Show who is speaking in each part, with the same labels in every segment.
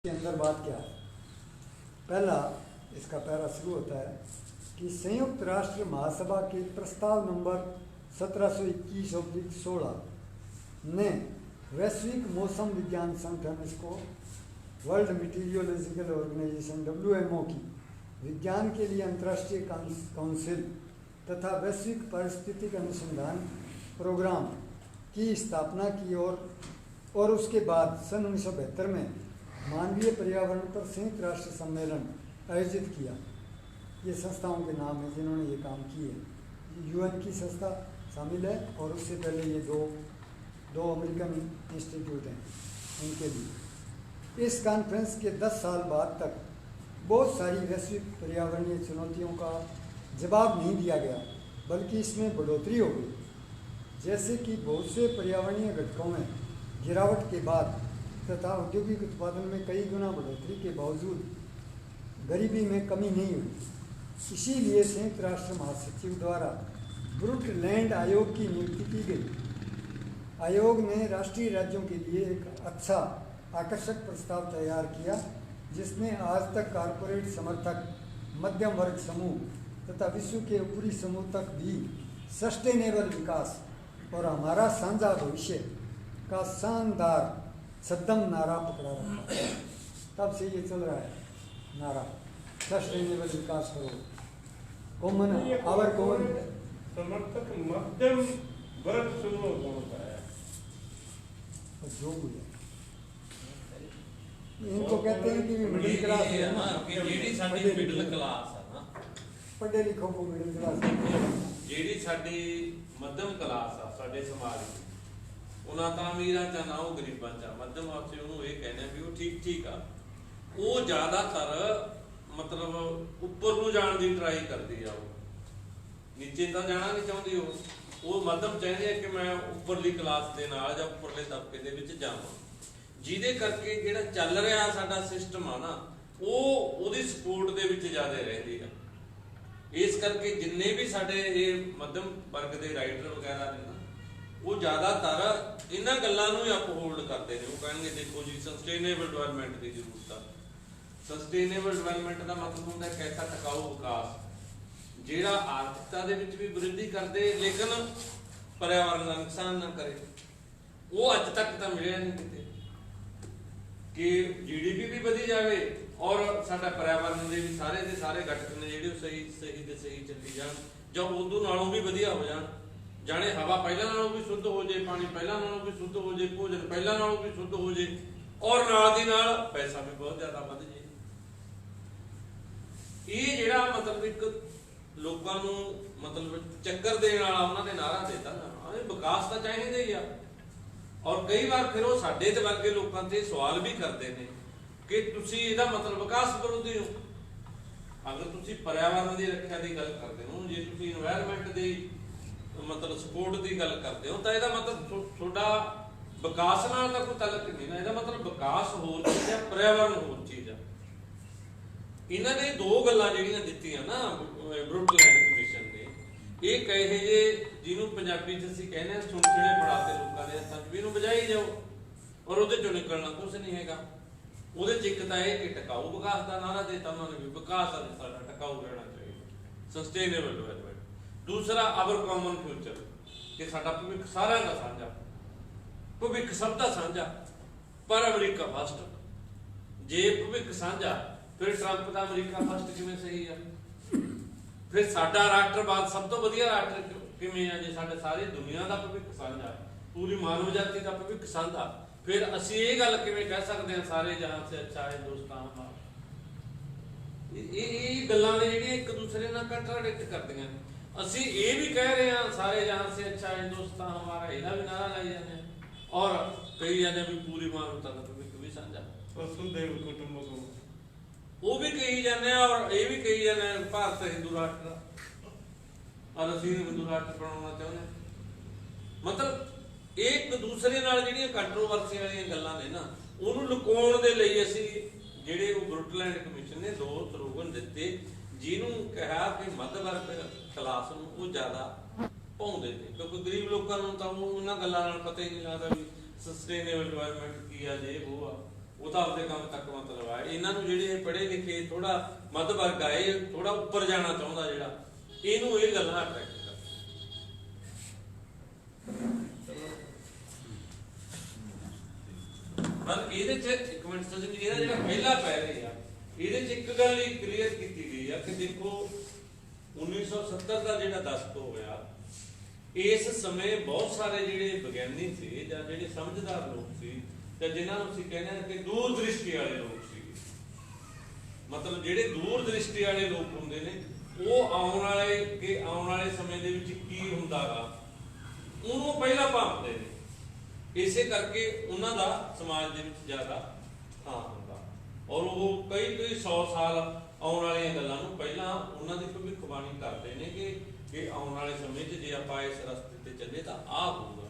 Speaker 1: के अंदर बात क्या है। पहला इसका पैरा शुरू होता है कि संयुक्त राष्ट्र महासभा के प्रस्ताव नंबर 1721/16 ने वैश्विक मौसम विज्ञान संगठन, इसको वर्ल्ड मीटीरियोलॉजिकल ऑर्गेनाइजेशन WMO की विज्ञान के लिए अंतर्राष्ट्रीय काउंसिल तथा वैश्विक पारिस्थितिक अनुसंधान प्रोग्राम की स्थापना की और उसके बाद सन 1972 में मानवीय पर्यावरण पर संयुक्त राष्ट्र सम्मेलन आयोजित किया। ये संस्थाओं के नाम हैं जिन्होंने ये काम किए। UN की संस्था शामिल है और उससे पहले ये दो अमेरिकन इंस्टीट्यूट हैं उनके लिए। इस कॉन्फ्रेंस के 10 साल बाद तक बहुत सारी वैश्विक पर्यावरणीय चुनौतियों का जवाब नहीं दिया गया, बल्कि इसमें बढ़ोतरी हो गई। जैसे कि बहुत से पर्यावरणीय घटकों में गिरावट के बाद तथा औद्योगिक उत्पादन में कई गुना बढ़ोतरी के बावजूद गरीबी में कमी नहीं हुई। इसीलिए संयुक्त राष्ट्र महासचिव द्वारा ब्रुटलैंड आयोग की नियुक्ति की गई। आयोग ने राष्ट्रीय राज्यों के लिए एक अच्छा आकर्षक प्रस्ताव तैयार किया, जिसमें आज तक कारपोरेट समर्थक, मध्यम वर्ग समूह तथा विश्व के ऊपरी समूह तक भी सस्टेनेबल विकास और हमारा साझा भविष्य का शानदार सद्दम नारा पकड़ा रखा। तब से ये चल रहा है नारा, सस्टेनेबल विकास करो, कॉमन आवर कॉमन
Speaker 2: समर्थक मध्यम वर्ग समूह कौन होता है?
Speaker 1: जो भी है इनको कहते हैं कि मिडिल क्लास है ना,
Speaker 3: जेडी साडी मिडिल क्लास है ना,
Speaker 1: पढ़े लिखों को मिडिल क्लास,
Speaker 3: जेडी साडी मध्यम क्लास आ साडे समाज ਦੀ ਉਹਨਾਂ ਤਾਂ ਅਮੀਰਾਂ ਚ ਨਾ ਉਹ ਗਰੀਬਾਂ ਚ ਮੱਧਮ ਵਾਸਤੇ ਉਹਨੂੰ ਇਹ ਕਹਿੰਦੇ ਵੀ ਉਹ ਠੀਕ ਆ। ਉਹ ਜ਼ਿਆਦਾਤਰ ਮਤਲਬ ਉੱਪਰ ਨੂੰ ਜਾਣ ਦੀ ਟਰਾਈ ਕਰਦੀ ਆ, ਉਹ ਨੀਚੇ ਤਾਂ ਜਾਣਾ ਨਹੀਂ ਚਾਹੁੰਦੀ। ਉਹ ਮੱਧਮ ਚਾਹੁੰਦੇ ਆ ਕਿ ਮੈਂ ਉੱਪਰਲੀ ਕਲਾਸ ਦੇ ਨਾਲ ਜਾਂ ਉੱਪਰਲੇ ਤਬਕੇ ਦੇ ਵਿੱਚ ਜਾਵਾਂ, ਜਿਹਦੇ ਕਰਕੇ ਜਿਹੜਾ ਚੱਲ ਰਿਹਾ ਸਾਡਾ ਸਿਸਟਮ ਆ ਨਾ ਉਹ ਉਹਦੀ ਸਪੋਰਟ ਦੇ ਵਿੱਚ ਜ਼ਿਆਦਾ ਰਹਿੰਦੀ ਆ। ਇਸ ਕਰਕੇ ਜਿੰਨੇ ਵੀ ਸਾਡੇ ਇਹ ਮੱਧਮ ਵਰਗ ਦੇ ਰਾਈਟਰ ਵਗੈਰਾ ਨੇ ਨਾ ਉਹ ਜ਼ਿਆਦਾਤਰ ਇਹਨਾਂ ਗੱਲਾਂ ਨੂੰ ਹੀ ਅਪਹੋਲਡ ਕਰਦੇ ਨੇ। ਉਹ ਕਹਿਣਗੇ ਦੇਖੋ ਜੀ ਸਸਟੇਨੇਬਲ ਡਿਵੈਲਪਮੈਂਟ ਦੀ ਜ਼ਰੂਰਤ ਆ। ਸਸਟੇਨੇਬਲ ਡਿਵੈਲਪਮੈਂਟ ਦਾ ਮਤਲਬ ਹੁੰਦਾ ਹੈ ਐਸਾ ਟਿਕਾਊ ਵਿਕਾਸ ਜਿਹੜਾ ਆਰਥਿਕਤਾ ਦੇ ਵਿੱਚ ਵੀ ਵ੍ਰਿੱਧੀ ਕਰਦੇ ਲੇਕਿਨ ਪਰਿਆਵਰਨ ਦਾ ਨੁਕਸਾਨ ਨਾ ਕਰੇ। ਉਹ ਅੱਜ ਤੱਕ ਤਾਂ ਮਿਲਿਆ ਨਹੀਂ ਕਿਤੇ ਕਿ GDP ਵੀ ਵਧੀ ਜਾਵੇ ਔਰ ਸਾਡਾ ਪਰਿਆਵਰਨ ਦੇ ਵੀ ਸਾਰੇ ਦੇ ਸਾਰੇ ਘਟਕ ਨੇ ਜਿਹੜੇ ਉਹ ਸਹੀ ਚੱਲੀ ਜਾਣ ਜਾਂ ਉਦੋਂ ਨਾਲੋਂ ਵੀ ਵਧੀਆ ਹੋ ਜਾਣ। ਜਾਣੇ ਹਵਾ ਪਹਿਲਾਂ ਨਾਲੋਂ ਵੀ ਸ਼ੁੱਧ ਹੋ ਜੇ, ਪਾਣੀ ਪਹਿਲਾਂ ਨਾਲੋਂ ਵੀ ਸ਼ੁੱਧ ਹੋ ਜੇ, ਭੋਜਨ ਪਹਿਲਾਂ ਨਾਲੋਂ ਵੀ ਸ਼ੁੱਧ ਹੋ ਜੇ ਔਰ ਨਾਲ ਦੀ ਨਾਲ ਪੈਸਾ ਵੀ ਬਹੁਤ ਜ਼ਿਆਦਾ ਵੱਧ ਜੇ। ਇਹ ਜਿਹੜਾ ਮਤਲਬ ਇੱਕ ਲੋਕਾਂ ਨੂੰ ਮਤਲਬ ਚੱਕਰ ਦੇਣ ਵਾਲਾ ਉਹਨਾਂ ਦੇ ਨਾਰਾ ਦਿੱਤਾ ਨਾ, ਇਹ ਵਿਕਾਸ ਤਾਂ ਚਾਹੀਦਾ ਹੀ ਆ। ਔਰ ਕਈ ਵਾਰ ਫਿਰ ਉਹ ਸਾਡੇ ਤੇ ਵਰਗੇ ਲੋਕਾਂ ਤੇ ਸਵਾਲ ਵੀ ਕਰਦੇ ਨੇ ਕਿ ਤੁਸੀਂ ਇਹਦਾ ਮਤਲਬ ਵਿਕਾਸ ਵਿਰੋਧੀ ਹੋ। ਅਗਰ ਤੁਸੀਂ ਪਰਿਆਵਰਨ ਦੀ ਰੱਖਿਆ ਦੀ ਗੱਲ ਕਰਦੇ ਹੋ, ਜੇ ਤੁਸੀਂ ਇਨਵਾਇਰਨਮੈਂਟ ਦੀ ਮਤਲਬ ਸਪੋਰਟ ਦੀ ਗੱਲ ਕਰਦੇ ਹੋ ਤਾਂ ਇਹਦਾ ਮਤਲਬ ਤੁਹਾਡਾ ਵਿਕਾਸ ਨਾਲ ਤਾਂ ਕੋਈ ਤਾਲੁਕ ਨਹੀਂ ਨਾ। ਇਹਦਾ ਮਤਲਬ ਵਿਕਾਸ ਹੋਰ ਚੀਜ਼ ਆ, ਪਰਿਆਵਰਨ ਹੋਰ ਚੀਜ਼ ਆ। ਇਹਨਾਂ ਨੇ ਦੋ ਗੱਲਾਂ ਜਿਹੜੀਆਂ ਦਿੱਤੀਆਂ ਨਾ ਬਰੁਟਲੈਂਡ ਕਮਿਸ਼ਨ ਨੇ, ਇਹ ਕਹੇ ਜੇ ਜਿਹਨੂੰ ਪੰਜਾਬੀ ਚ ਅਸੀਂ ਕਹਿੰਦੇ ਹਾਂ ਸੁਣਛੜੇ ਫੜਾਤੇ ਲੋਕਾਂ ਦੇ ਹੱਥਾਂ 'ਚ ਵੀ ਇਹਨੂੰ ਵਜਾਈ ਜਾਓ ਔਰ ਉਹਦੇ ਚੋਂ ਨਿਕਲਣਾ ਕੁਛ ਨਹੀਂ ਹੈਗਾ। ਉਹਦੇ ਚ ਇੱਕ ਤਾਂ ਇਹ ਕਿ ਟਿਕਾਊ ਵਿਕਾਸ ਦਾ ਨਾਰਾ ਦਿੱਤਾ ਉਹਨਾਂ ਨੇ ਵੀ ਵਿਕਾਸ ਸਾਡਾ ਟਿਕਾਊ ਰਹਿਣਾ ਚਾਹੀਦਾ, ਸਸਟੇਨੇਬਲ ਡਿਵੈਲਪਮੈਂਟ। ਦੂਸਰਾ ਅਵਰ ਕਾਮਨ ਫਿਊਚਰ, ਕਿ ਸਾਡਾ ਭਵਿੱਖ ਸਾਰਿਆਂ ਦਾ ਸਾਂਝਾ, ਭਵਿੱਖ ਸਭ ਦਾ ਸਾਂਝਾ, ਪਰ ਅਮਰੀਕਾ ਫਸਟ। ਜੇ ਭਵਿੱਖ ਸਾਂਝਾ ਫਿਰ ਟਰੰਪ ਦਾ ਅਮਰੀਕਾ ਫਸਟ ਕਿਵੇਂ ਸਹੀ ਆ? ਫਿਰ ਸਾਡਾ ਰਾਸ਼ਟਰਵਾਦ ਸਭ ਤੋਂ ਵਧੀਆ ਰਾਸ਼ਟਰ ਕਿਵੇਂ ਆ? ਜੇ ਸਾਡੇ ਸਾਰੀ ਦੁਨੀਆ ਦਾ ਭਵਿੱਖ ਸਾਂਝਾ, ਪੂਰੀ ਮਾਨਵ ਜਾਤੀ ਦਾ ਭਵਿੱਖ ਸਾਂਝਾ, ਫਿਰ ਅਸੀਂ ਇਹ ਗੱਲ ਕਿਵੇਂ ਕਹਿ ਸਕਦੇ ਹਾਂ ਸਾਰੇ ਜਹਾਨ ਸੇ ਅੱਛਾ ਹੈ ਹਿੰਦੁਸਤਾਨ ਹਮਾਰਾ? ਇਹ ਗੱਲਾਂ ਨੇ ਜਿਹੜੀਆਂ ਇੱਕ ਦੂਸਰੇ ਨਾਲ ਕੰਟਰਾਡਿਕਟ ਕਰਦੀਆਂ ਨੇ। ਅਸੀਂ ਇਹ ਵੀ ਕਹਿ ਰਹੇ ਹਾਂ ਸਾਰੇ ਜਹਾਨ ਸੇ ਅੱਛਾ ਹਿੰਦੁਸਤਾਨ ਹਮਾਰਾ, ਇਹਦਾ ਵੀ ਨਾਰਾ ਲਾਈ ਜਾਂਦੇ ਹਾਂ ਔਰ ਕਈ ਜਾਂਦੇ ਵੀ ਪੂਰੀ ਮਾਨਵਤਾ ਦਾ ਭਵਿੱਖ ਵੀ ਸਾਂਝਾ,
Speaker 2: ਵਸੁਧੈਵ ਕੁਟੁੰਬਕਮ
Speaker 3: ਉਹ ਵੀ ਕਹੀ ਜਾਂਦੇ ਆ ਔਰ ਇਹ ਵੀ ਕਹੀ ਜਾਂਦੇ ਆ ਭਾਰਤ ਹਿੰਦੂ ਰਾਸ਼ਟਰ ਦਾ ਔਰ ਅਸੀਂ ਹਿੰਦੂ ਰਾਸ਼ਟਰ ਬਣਾਉਣਾ ਚਾਹੁੰਦੇ ਹਾਂ। ਮਤਲਬ ਇਹ ਇੱਕ ਦੂਸਰੇ ਨਾਲ ਜਿਹੜੀਆਂ ਕੰਟਰੋਵਰਸੀ ਵਾਲੀਆਂ ਗੱਲਾਂ ਨੇ ਨਾ ਉਹਨੂੰ ਲੁਕਾਉਣ ਦੇ ਲਈ ਅਸੀਂ ਜਿਹੜੇ ਉਹ ਬਰੁਟਲੈਂਡ ਕਮਿਸ਼ਨ ਨੇ ਦੋ ਸਲੋਗਨ ਦਿੱਤੇ, ਜਿਹਨੂੰ ਕਿਹਾ ਕਿ ਮੱਧ ਵਰਗ ਕਲਾਸ ਨੂੰ ਉਹ ਜ਼ਿਆਦਾ ਪਾਉਂਦੇ ਨੇ, ਕਿਉਂਕਿ ਗਰੀਬ ਲੋਕਾਂ ਨੂੰ ਤਾਂ ਉਹਨਾਂ ਗੱਲਾਂ ਨਾਲ ਪਤਾ ਹੀ ਨਹੀਂ ਲੱਗਦਾ ਵੀ ਸਸਟੇਨੇਬਲ ਡਿਵੈਲਪਮੈਂਟ ਕੀ ਆ, ਜੇ ਉਹ ਆ ਉਹ ਤਾਂ ਆਪਦੇ ਕੰਮ ਤੱਕ ਮਤਲਬ ਆ। ਇਹਨਾਂ ਨੂੰ ਜਿਹੜੇ ਪੜ੍ਹੇ ਲਿਖੇ ਥੋੜਾ ਮੱਧ ਵਰਗ ਆ, ਇਹ ਥੋੜਾ ਉੱਪਰ ਜਾਣਾ ਚਾਹੁੰਦਾ, ਜਿਹੜਾ ਇਹਨੂੰ ਇਹ ਗੱਲਾਂ ਅਟਰੈਕਟ ਕਰਦੀਆਂ। ਪਰ ਇਹਦੇ ਚ ਇੱਕ ਮਿੰਟ ਸੋਚੋ, ਇਹਦਾ ਜਿਹੜਾ ਪਹਿਲਾ ਪੈਰੇ ਆ ਇਹਦੇ ਚ ਇੱਕ ਗੱਲ ਹੀ ਕਲੀਅਰ ਕੀਤੀ ਗਈ ਆ ਕਿ ਦੇਖੋ 1970 ਦਾ ਜਿਹੜਾ ਦਸਤ ਹੋਇਆ, ਇਸ ਸਮੇਂ ਬਹੁਤ ਸਾਰੇ ਜਿਹੜੇ ਵਿਗਿਆਨੀ ਸੀ ਜਾਂ ਜਿਹੜੇ ਸਮਝਦਾਰ ਲੋਕ ਸੀ ਜਾਂ ਜਿਨ੍ਹਾਂ ਨੂੰ ਅਸੀਂ ਕਹਿੰਦੇ ਹਾਂ ਕਿ ਦੂਰ ਦ੍ਰਿਸ਼ਟੀ ਵਾਲੇ ਲੋਕ ਸੀ, ਮਤਲਬ ਜਿਹੜੇ ਦੂਰ ਦ੍ਰਿਸ਼ਟੀ ਵਾਲੇ ਲੋਕ ਹੁੰਦੇ ਨੇ, ਉਹ ਆਉਣ ਵਾਲੇ ਸਮੇਂ ਦੇ ਵਿੱਚ ਕੀ ਹੁੰਦਾਗਾ ਉਹਨੂੰ ਪਹਿਲਾਂ ਭਾਂਪਦੇ ਨੇ। ਇਸੇ ਕਰਕੇ ਉਹਨਾਂ ਦਾ ਸਮਾਜ ਦੇ ਵਿੱਚ ਜ਼ਿਆਦਾ ਥਾਂ ਹੁੰਦਾ, ਔਰ ਉਹ ਕਈ 100 ਸਾਲ ਆਉਣ ਵਾਲੀਆਂ ਗੱਲਾਂ ਨੂੰ ਪਹਿਲਾਂ ਉਹਨਾਂ ਦੀ ਭਵਿੱਖਬਾਣੀ ਕਰਦੇ ਨੇ ਕਿ ਆਉਣ ਵਾਲੇ ਸਮੇਂ 'ਚ ਜੇ ਆਪਾਂ ਇਸ ਰਸਤੇ ਤੇ ਚੱਲੇ ਤਾਂ ਆਹ ਹੋਊਗਾ।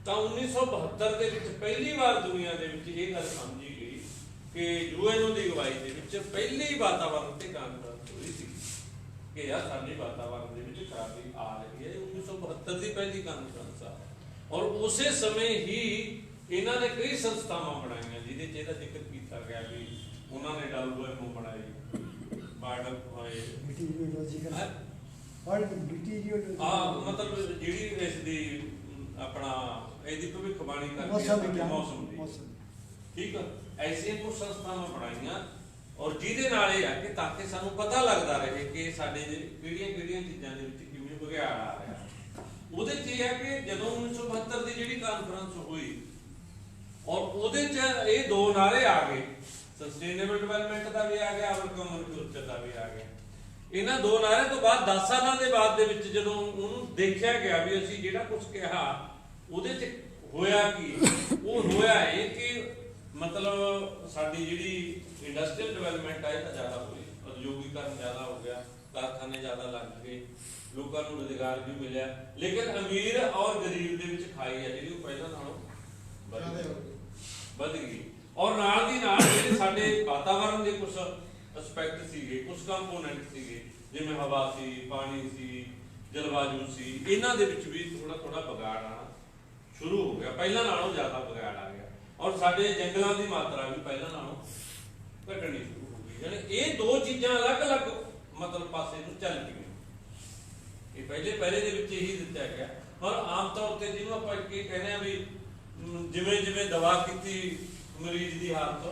Speaker 3: ਤਾਂ 1972 ਦੇ ਵਿੱਚ ਪਹਿਲੀ ਵਾਰ ਦੁਨੀਆ ਦੇ ਵਿੱਚ ਇਹ ਗੱਲ ਸਮਝੀ ਗਈ ਕਿ ਯੂਐਨਓ ਦੀ ਅਗਵਾਈ ਦੇ ਵਿੱਚ ਪਹਿਲੀ ਵਾਤਾਵਰਣ ਤੇ ਕਾਨਫਰੰਸ ਹੋਈ ਸੀ ਕਿ ਯਾਰ ਸਾਡੇ ਵਾਤਾਵਰਣ ਦੇ ਵਿੱਚ ਖਰਾਬੀ ਆ ਰਹੀ ਹੈ। 1972 ਦੀ ਪਹਿਲੀ ਕਾਨਫਰੰਸ ਆ, ਔਰ ਉਸੇ ਸਮੇਂ ਹੀ ਇਹਨਾਂ ਨੇ ਕਈ ਸੰਸਥਾਵਾਂ ਬਣਾਈਆਂ ਜਿਹਦੇ 'ਚ ਇਹਦਾ ਜ਼ਿਕਰ ਕੀਤਾ ਗਿਆ ਵੀ ਉਹਨਾਂ ਨੇ WMO ਬਣਾਈ, ਮਤਲਬ ਜਿਹੜੀ ਇਸ ਦੀ ਆਪਣਾ ਇਹਦੀ ਭਵਿੱਖਬਾਣੀ ਕਰਦੀ ਹੈ ਮੌਸਮ ਦੀ, ਠੀਕ ਆ। ਐਸੀਆਂ ਕੁਝ ਸੰਸਥਾਵਾਂ ਬਣਾਈਆਂ, ਔਰ ਜਿਹਦੇ ਨਾਲ ਇਹ ਆ ਕਿ ਤਾਂ ਕਿ ਸਾਨੂੰ ਪਤਾ ਲੱਗਦਾ ਰਹੇ ਕਿ ਸਾਡੇ ਕਿਹੜੀਆਂ ਚੀਜ਼ਾਂ ਦੇ ਵਿੱਚ ਕਿਵੇਂ ਬੁਝਾਰ ਆ ਰਿਹਾ। ਉਹਦੇ 'ਚ ਇਹ ਹੈ ਕਿ ਜਦੋਂ 1972 ਦੀ ਜਿਹੜੀ ਕਾਨਫਰੰਸ ਹੋਈ ਔਰ ਉਹਦੇ 'ਚ ਇਹ ਦੋ ਨਾਰੇ ਆ ਗਏ, ਸਸਟੇਨੇਬਲ ਡਿਵੈਲਪਮੈਂਟ ਦਾ ਵੀ ਆ ਗਿਆ ਔਰ ਕਾਮਨ ਫਿਊਚਰ ਦਾ ਵੀ ਆ ਗਿਆ। ਇਹਨਾਂ ਦੋ ਨਾਰਿਆਂ ਤੋਂ ਬਾਅਦ 10 ਸਾਲਾਂ ਦੇ ਬਾਅਦ ਦੇ ਵਿੱਚ ਜਦੋਂ ਉਹਨੂੰ ਦੇਖਿਆ ਗਿਆ ਵੀ ਅਸੀਂ ਜਿਹੜਾ ਕੁਝ ਕਿਹਾ ਉਹਦੇ 'ਚ ਹੋਇਆ ਕੀ, ਉਹ ਹੋਇਆ ਇਹ ਕਿ ਮਤਲਬ ਸਾਡੀ ਜਿਹੜੀ ਇੰਡਸਟਰੀਅਲ ਡਿਵੈਲਪਮੈਂਟ ਆ ਇਹ ਤਾਂ ਜ਼ਿਆਦਾ ਹੋਈ, ਉਦਯੋਗੀਕਰਨ ਜ਼ਿਆਦਾ ਹੋ ਗਿਆ, ਕਾਰਖਾਨੇ ਜ਼ਿਆਦਾ ਲੱਗ ਗਏ, ਲੋਕਾਂ ਨੂੰ ਰੁਜ਼ਗਾਰ ਵੀ ਮਿਲਿਆ, ਲੇਕਿਨ ਅਮੀਰ ਔਰ ਗਰੀਬ ਦੇ ਵਿੱਚ ਖਾਈ ਆ ਜਿਹੜੀ ਉਹ ਪਹਿਲਾਂ ਨਾਲੋਂ ਵੱਧ ਗਈ। ਔਰ ਨਾਲ ਦੀ ਨਾਲ ਜਿਹੜੇ ਸਾਡੇ ਵਾਤਾਵਰਣ ਦੇ ਕੁਝ ਐਸਪੈਕਟ ਸੀਗੇ, ਕੁਝ ਕੰਪੋਨੈਂਟ ਸੀਗੇ, ਜਿਵੇਂ ਹਵਾ ਸੀ, ਪਾਣੀ ਸੀ, ਜਲਵਾਯੂ ਸੀ, ਇਹਨਾਂ ਦੇ ਵਿੱਚ ਵੀ ਥੋੜਾ ਵਿਗਾੜ ਆਉਣਾ ਸ਼ੁਰੂ ਹੋ ਗਿਆ, ਪਹਿਲਾਂ ਨਾਲੋਂ ਜ਼ਿਆਦਾ ਵਿਗਾੜ ਆ ਗਿਆ। ਔਰ ਸਾਡੇ ਜੰਗਲਾਂ ਦੀ ਮਾਤਰਾ ਵੀ ਪਹਿਲਾਂ ਨਾਲੋਂ ਘਟਣੀ ਸ਼ੁਰੂ ਹੋ ਗਈ। ਯਾਨੀ ਇਹ ਦੋ ਚੀਜ਼ਾਂ ਅਲੱਗ-ਅਲੱਗ ਮਤਲਬ ਪਾਸੇ ਨੂੰ ਚੱਲ ਪਈਆਂ। ਇਹ ਪਹਿਲੇ ਦੇ ਵਿੱਚ ਇਹੀ ਦਿੱਤਾ ਗਿਆ। ਔਰ ਆਮ ਤੌਰ ਤੇ ਜਿਹਨੂੰ ਆਪਾਂ ਕੀ ਕਹਿੰਦੇ ਆ ਵੀ ਜਿਵੇਂ ਦਵਾ ਕੀਤੀ ਮਰੀਜ਼ ਦੀ ਹਾਲਤ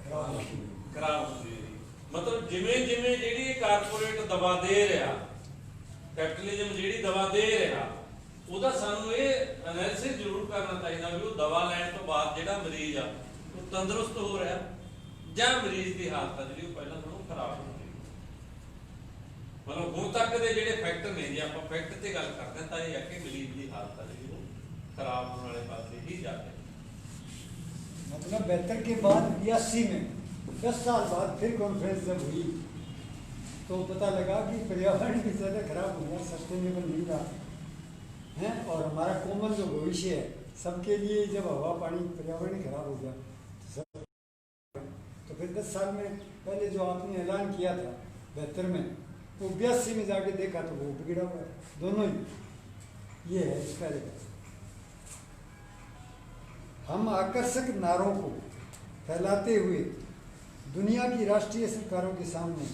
Speaker 3: ਖਰਾਬ ਹੁੰਦੀ ਹੈ, ਮਤਲਬ ਜਿਵੇਂ ਜਿਹੜੀ ਕਾਰਪੋਰੇਟ ਦਵਾ ਦੇ ਰਿਹਾ, ਕੈਪੀਟਲਿਜ਼ਮ ਜਿਹੜੀ ਦਵਾ ਦੇ ਰਿਹਾ, ਉਹਦਾ ਸਾਨੂੰ ਇਹ ਐਨਾਲਿਸਿਸ ਜ਼ਰੂਰ ਕਰਨਾ ਚਾਹੀਦਾ ਵੀ ਉਹ ਦਵਾ ਲੈਣ ਤੋਂ ਬਾਅਦ ਜਿਹੜਾ ਮਰੀਜ਼ ਆ ਉਹ ਤੰਦਰੁਸਤ ਹੋ ਰਿਹਾ ਜਾਂ ਮਰੀਜ਼ ਦੀ ਹਾਲਤ ਆ ਜਿਹੜੀ ਉਹ ਪਹਿਲਾਂ ਨਾਲੋਂ ਖਰਾਬ ਹੋ ਰਹੀ। ਮਤਲਬ ਹੁਣ ਤੱਕ ਦੇ ਜਿਹੜੇ ਫੈਕਟਰ ਨੇ, ਜੇ ਆਪਾਂ ਫੈਕਟ ਤੇ ਗੱਲ ਕਰਦੇ ਤਾਂ ਇਹ ਹੈ ਕਿ ਮਰੀਜ਼ ਦੀ ਹਾਲਤ ਆ ਜਿਹੜੀ ਉਹ खराब होने वाले पास ही जाते हैं।
Speaker 1: मतलब 72 के बाद 82 में 10 साल बाद फिर कॉन्फ्रेंस जब हुई तो पता लगा कि पर्यावरण की ज़्यादा खराब हो गया, सस्टेनेबल नहीं रहा है, और हमारा कॉमन जो भविष्य है सबके लिए, जब हवा पानी पर्यावरण खराब हो गया तो फिर 10 साल में पहले जो आपने ऐलान किया था 72 में, वो 82 में जाके देखा तो वो बिगड़ा हुआ है, दोनों ही। ये है इसका रिकॉर्ड। हम आकर्षक नारों को फैलाते हुए दुनिया की राष्ट्रीय सरकारों के सामने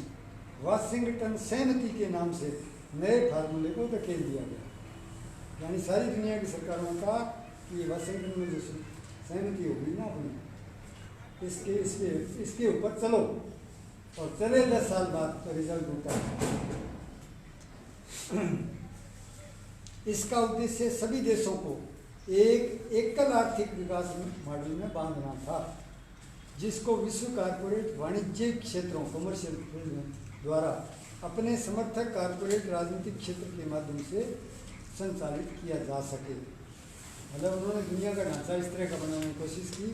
Speaker 1: वाशिंगटन सहमति के नाम से नए फार्मूले को धकेल दिया गया। यानी सारी दुनिया की सरकारों का कि वाशिंगटन में जो सहमति होगी ना अपनी, इसके ऊपर चलो, और चले 10 साल बाद तो रिजल्ट होता है। इसका उद्देश्य सभी देशों को एक एकल आर्थिक विकास मॉडल में बांधना था, जिसको विश्व कारपोरेट वाणिज्यिक क्षेत्रों कमर्शियल द्वारा अपने समर्थक कारपोरेट राजनीतिक क्षेत्र के माध्यम से संचालित किया जा सके। मतलब उन्होंने दुनिया का ढांचा इस तरह का बनाने की कोशिश की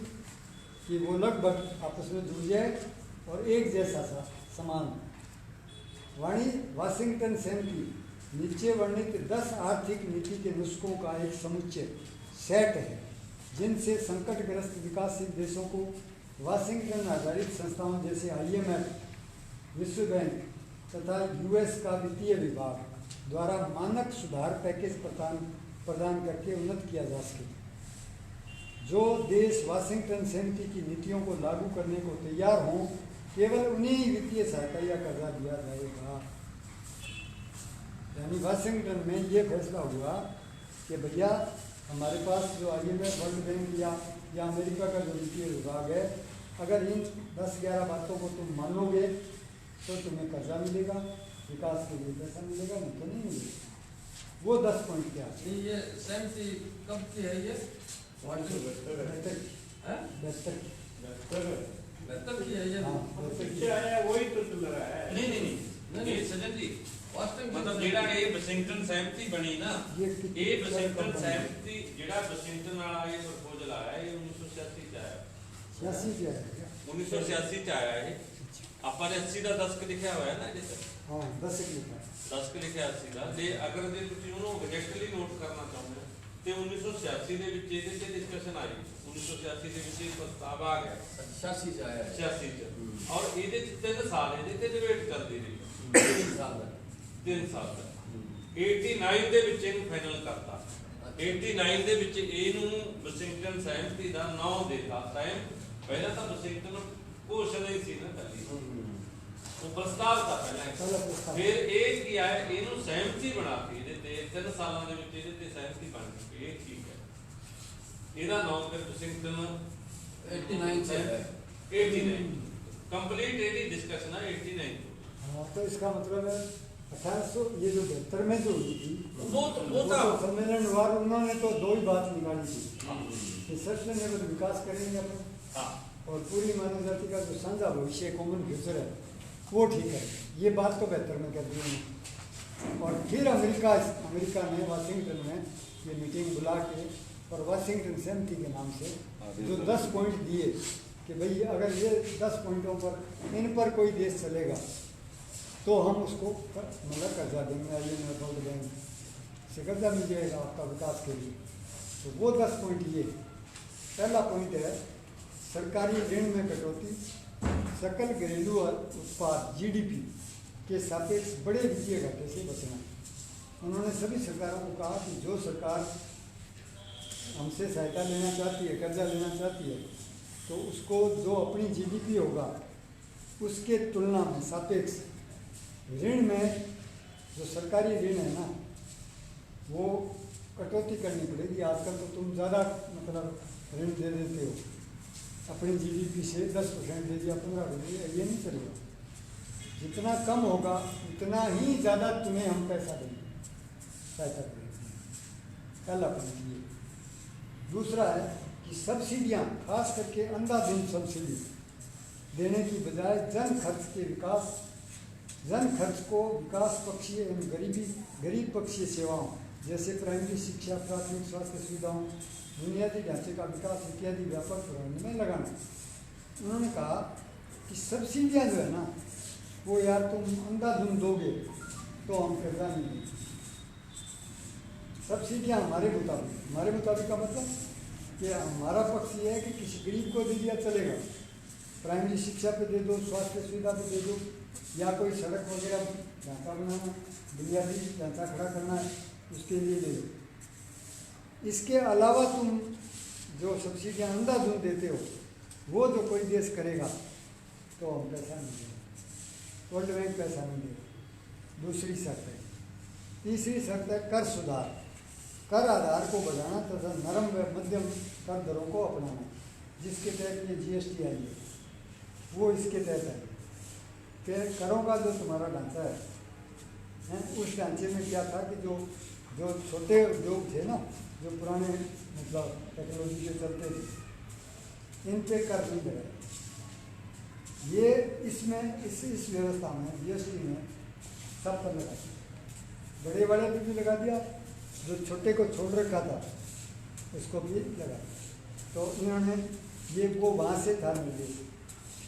Speaker 1: कि वो लगभग आपस में जुड़ जाए और एक जैसा सा समान। वाशिंगटन सहमति नीचे वर्णित 10 आर्थिक नीति के नुस्खों का एक समुच्चय सेट है, जिनसे संकटग्रस्त विकासशील देशों को वाशिंगटन आधारित संस्थाओं जैसे IMF, विश्व बैंक तथा US का वित्तीय विभाग द्वारा मानक सुधार पैकेज प्रदान करके उन्नत किया जा सके, जो देश वाशिंगटन सहमति की नीतियों को लागू करने को तैयार हों केवल उन्हें ही वित्तीय सहायता या कर्जा दिया जाएगा। यानी वाशिंगटन में ये फैसला हुआ कि भैया हमारे पास जो IMF, वर्ल्ड बैंक या अमेरिका का जो वित्तीय विभाग है, अगर इन 10-11 बातों को तुम मानोगे तो तुम्हें कर्जा मिलेगा, विकास के लिए पैसा मिलेगा, नहीं तो नहीं मिलेगा। वो 10 पॉइंट क्या है?
Speaker 4: ये सहमति कब की है ये? बेहतर की है ये?
Speaker 2: पीछे आया वही तो चल रहा है।
Speaker 3: नहीं ये सजन जी मतलब जेड़ा ये वाशिंगटन सहमति बनी ना, ये वाशिंगटन सहमति जेड़ा वाशिंगटन वाला ये प्रपोजल आया है, ये 1986 च आया। 1986 च आया है। ਆਪਾਂ ਨੇ 80 ਦਾ 10 ਲਿਖਿਆ ਹੋਇਆ ਨਾ ਇਹਦੇ ਚ।
Speaker 1: हाँ 10 लिखा
Speaker 3: 10 ਲਿਖਿਆ 80 ਦਾ। ਜੇ ਅਗਰ ਜੇ ਤੁਸੀਂ ਉਹਨੂੰ ਐਗਜ਼ੈਕਟਲੀ ਨੋਟ ਕਰਨਾ ਚਾਹੁੰਦੇ ਹੋ ਤੇ 1986 ਦੇ ਵਿੱਚ ਇਹਦੇ ਤੇ ਡਿਸਕਸ਼ਨ ਆਈ। 1986 ਦੇ ਵਿੱਚ ਇਹ ਪ੍ਰਸਤਾਵ ਆ ਗਿਆ।
Speaker 4: 86 ਚ ਆਇਆ
Speaker 3: 86 ਚ। ਔਰ ਇਹਦੇ ਚ 3 ਸਾਲ ਇਹਦੇ ਤੇ ਡਿਬੇਟ ਚੱਲਦੀ ਰਹੀ।
Speaker 4: 3 ਸਾਲ ਦਾ
Speaker 3: 3 ਸਾਲ ਦਾ 89 ਦੇ ਵਿੱਚ ਇਹਨੂੰ ਫਾਈਨਲ ਕਰਤਾ। 89 ਦੇ ਵਿੱਚ ਇਹਨੂੰ ਵਾਸ਼ਿੰਗਟਨ ਸਹਿਮਤੀ ਦਾ ਨਾਮ ਦੇਤਾ। ਪਹਿਲਾਂ ਤਾਂ ਵਾਸ਼ਿੰਗਟਨ घोषणा ही थी ना पहली, वो प्रस्ताव था पहले। फिर एक किया है इन्हों सहमति बनाती है ते 3 सालों ਦੇ ਵਿੱਚ ਇਹਦੇ ਤੇ सहमति बन गई। ਇਹ ਠੀਕ ਹੈ। ਇਹਦਾ ਨਾਮ ਫਿਰ ਵਾਸ਼ਿੰਗਟਨ
Speaker 4: 89 से है।
Speaker 3: 89 कंप्लीट ਇਹਦੀ डिस्कशन है 89।
Speaker 1: हाँ तो इसका मतलब है 1800 ये जो 72 में जो हुई थी
Speaker 3: वो था
Speaker 1: सम्मेलन हुआ, उन्होंने तो 2 ही बात निकाली थी कि सस्टेनेबल विकास करेंगे अपन,
Speaker 3: हाँ,
Speaker 1: और पूरी मानव जाति का जो साझा भविष्य कॉमन फ्यूचर है वो ठीक है। ये बात तो 72 में कर दी उन्होंने। और फिर अमेरिका ने वाशिंगटन में ये मीटिंग बुला के और वाशिंगटन सहमति के नाम से जो 10 पॉइंट दिए कि भाई अगर ये 10 पॉइंटों पर इन पर कोई देश चलेगा तो हम उसको मतलब कर्जा देंगे, IMF, वर्ल्ड बैंक से कर्जा मिल जाएगा आपका विकास के लिए। तो वो 10 पॉइंट ये। पहला पॉइंट है सरकारी ऋण में कटौती, सकल घरेलू उत्पाद GDP के सापेक्ष बड़े वित्तीय घाटे से बचना। उन्होंने सभी सरकारों को कहा कि जो सरकार हमसे सहायता लेना चाहती है, कर्जा लेना चाहती है, तो उसको जो अपनी GDP होगा उसके तुलना में सापेक्ष ऋण में जो सरकारी ऋण है ना वो कटौती करनी पड़ेगी। आजकल तो तुम ज़्यादा मतलब ऋण दे देते हो, अपनी GDP से 10% दे दिया, 15 दे दिया, ये नहीं चलेगा। जितना कम होगा उतना ही ज़्यादा तुम्हें हम पैसा देंगे, सहायता करेंगे। पहला पॉइंट ये। दूसरा है कि सब्सिडियाँ, खास करके अंधाधुंध सब्सिडी देने की बजाय जन खर्च को विकास पक्षीय एवं गरीब पक्षीय सेवाओं जैसे प्राइमरी शिक्षा, प्राथमिक स्वास्थ्य सुविधाओं, बुनियादी ढांचे का विकास इत्यादि व्यापक प्रबंधन में लगाना। उन्होंने कहा कि सब्सिडियाँ जो है ना वो यार तुम अंधाधुंध दोगे तो हम कर्जा नहीं देंगे। सब्सिडियाँ हमारे मुताबिक का मतलब कि हमारा पक्ष ये है कि किसी गरीब को दे दिया चलेगा, प्राइमरी शिक्षा पे दे दो, स्वास्थ्य सुविधा पे दे दो, या कोई सड़क वगैरह ढांचा बनाना, बुनियादी ढांचा खड़ा करना है उसके लिए दे दो। इसके अलावा तुम जो सब्सिडियाँ अंधाधुंध देते हो वो जो कोई देश करेगा तो हम पैसा नहीं देंगे, वर्ल्ड बैंक पैसा नहीं देगा। दूसरी शर्त है। तीसरी शर्त है कर सुधार, कर आधार को बढ़ाना तथा नरम व मध्यम कर दरों को अपनाना, जिसके तहत ये GST आई है वो इसके तहत है। फिर करों का जो तुम्हारा ढांचा है उस ढांचे में क्या था कि जो छोटे उद्योग थे ना, जो पुराने मतलब टेक्नोलॉजी के चलते थे, इन पे कर नहीं लगा। ये इसमें इस व्यवस्था में GST में सब पर लगा दिया, बड़े वाले पे भी लगा दिया, जो छोटे को छोड़ रखा था उसको भी लगा दिया। तो इन्होंने ये वो वहाँ से था निर्देश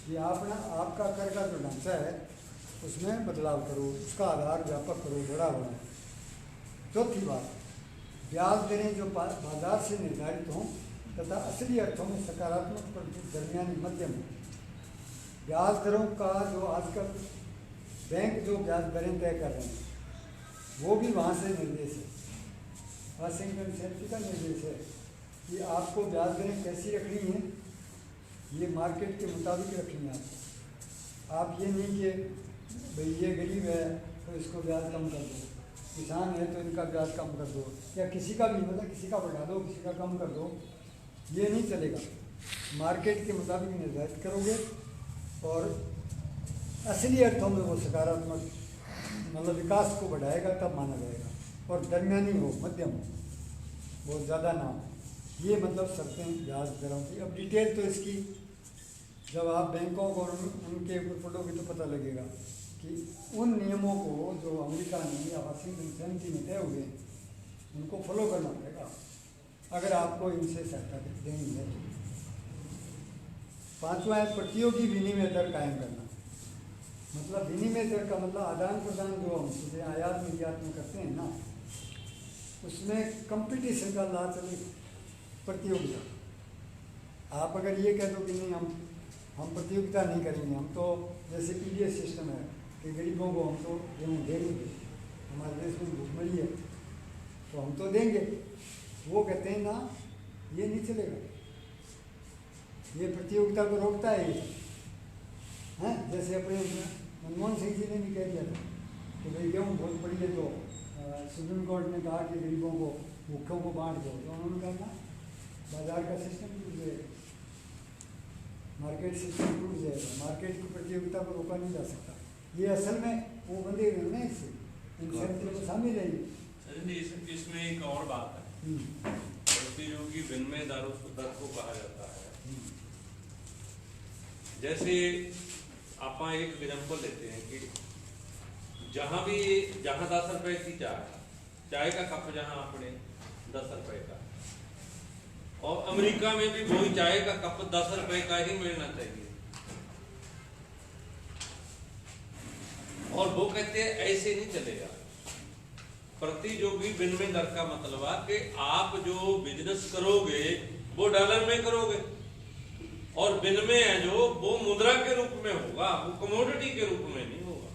Speaker 1: कि आपका कर का जो ढांचा है उसमें बदलाव करो, उसका आधार व्यापक करो, बड़ा बनाओ। चौथी बात, ब्याज दरें जो बाजार से निर्धारित हों तथा असली अर्थों में सकारात्मक पर दरमियानी मध्यम हो। ब्याज दरों का जो आजकल बैंक जो ब्याज दरें तय कर रहे हैं वो भी वहाँ से निर्देश है, वाशिंगटन सहमति का निर्देश है कि आपको ब्याज दरें कैसी रखनी है, ये मार्केट के मुताबिक रखनी है आपको। आप ये नहीं कि भाई ये गरीब है तो इसको ब्याज कम कर दो, किसान है तो इनका ब्याज कम कर दो, या किसी का भी मतलब किसी का बढ़ा दो किसी का कम कर दो, ये नहीं चलेगा। मार्केट के मुताबिक निर्धारित करोगे और असली अर्थों में वो सकारात्मक मतलब विकास को बढ़ाएगा तब माना जाएगा, और दरमियानी हो, मध्यम हो, बहुत ज़्यादा ना हो। ये मतलब शर्तें ब्याज दरों की। अब डिटेल तो इसकी जब आप बैंकों को उनके ऊपर पढ़ोगे तो पता लगेगा कि उन नियमों को जो अमेरिका ने या वाशिंगटन सहमति में तय हुए उनको फॉलो करना पड़ेगा अगर आपको इनसे सहायता देनी है। पांचवा है प्रतियोगी विनिमय दर कायम करना। मतलब विनिमय दर का मतलब आदान प्रदान जो हम सीधे आयात निर्यात में करते हैं ना, उसमें कंपटीशन का ला चले, प्रतियोगिता। आप अगर ये कह दो कि नहीं हम प्रतियोगिता नहीं करेंगे, हम तो जैसे पीडीएस सिस्टम है कि गरीबों को हम तो गेहूँ देंगे, हमारे देश में भूखमरी है तो हम तो देंगे, वो कहते हैं ना ये नहीं चलेगा, ये प्रतियोगिता को रोकता है ये हैं। जैसे अपने मनमोहन सिंह जी ने भी कह दिया था कि भाई गेहूँ बहुत पड़ी है तो सुप्रीम कोर्ट ने कहा कि गरीबों को भूखों को बांट दो, तो उन्होंने कहा ना बाजार का सिस्टम टूट जाएगा, मार्केट सिस्टम टूट जाएगा, मार्केट की प्रतियोगिता को रोका नहीं जा सकता। ये असल में वो बंदे ना इससे इंसेंटिव में शामिल है।
Speaker 3: इसमें एक और बात है, प्रतियोगी विनिमय दर को कहा जाता है। जैसे आप एक एग्जाम्पल लेते हैं कि जहाँ 10 रुपए की चाय का कप जहाँ अपने 10 रुपए का, और अमेरिका में भी वही चाय का कप 10 रुपए का ही मिलना चाहिए, और वो कहते हैं ऐसे नहीं चलेगा। प्रतियोगी विनिमय दर का मतलब है कि आप जो बिजनेस करोगे वो डॉलर में करोगे, और विनिमय है जो वो मुद्रा के रूप में होगा, वो कमोडिटी के रूप में नहीं होगा।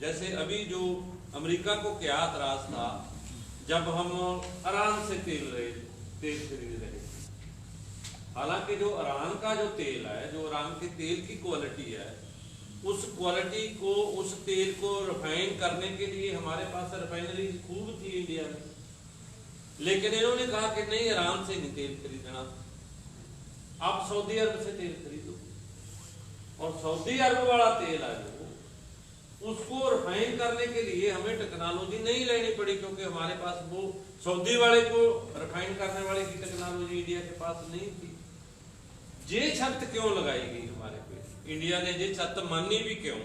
Speaker 3: जैसे अभी जो अमेरिका को क्या एतराज था जब हम ईरान से तेल खरीद रहे, हालांकि जो ईरान का जो तेल है, जो ईरान के तेल की क्वालिटी है, उस क्वालिटी को, उस तेल को रिफाइन करने के लिए हमारे पास रिफाइनरी खूब थी इंडिया में, लेकिन इन्होंने कहा कि नहीं ईरान से नहीं तेल खरीदना, आप सऊदी अरब से तेल खरीदो, और सऊदी अरब वाला तेल है जो उसको रिफाइन करने के लिए हमें टेक्नोलॉजी नहीं लेनी पड़ी, क्योंकि हमारे पास वो सऊदी वाले को रिफाइन करने वाले की टेक्नोलॉजी इंडिया के पास नहीं थी। ये छत क्यों लगाई गई हमारे पे, इंडिया ने ये छत मानी भी क्यों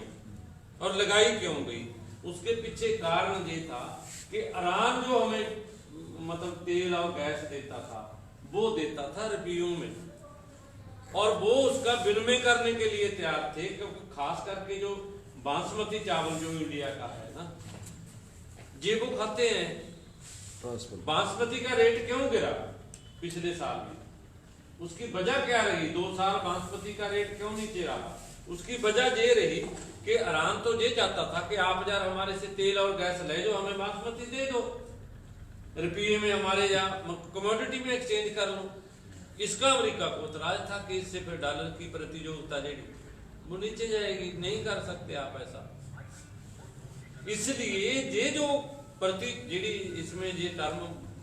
Speaker 3: और लगाई क्यों गई, उसके पीछे कारण ये था कि ईरान जो हमें मतलब तेल और गैस देता था वो देता था रुपयों में, और वो उसका विनिमय करने के लिए तैयार थे, क्योंकि खास करके जो बासमती चावल जो इंडिया का है ना, ये वो खाते हैं। बासमती का रेट क्यों गिरा पिछले साल में, उसकी वजह क्या रही? 2 साल बासमती का रेट क्यों नीचे रहा? उसकी वजह ये रही कि ईरान तो ये चाहता था कि आप यार हमारे से तेल और गैस ले जो, हमें बासमती दे दो, रुपये में हमारे यहाँ कमोडिटी में एक्सचेंज कर लो। इसका अमेरिका को इतराज था कि इससे फिर डॉलर की प्रतियोगिता जो वो नीचे जाएगी, नहीं कर सकते आप ऐसा। इसलिए ये जो जी इसमें ये टर्म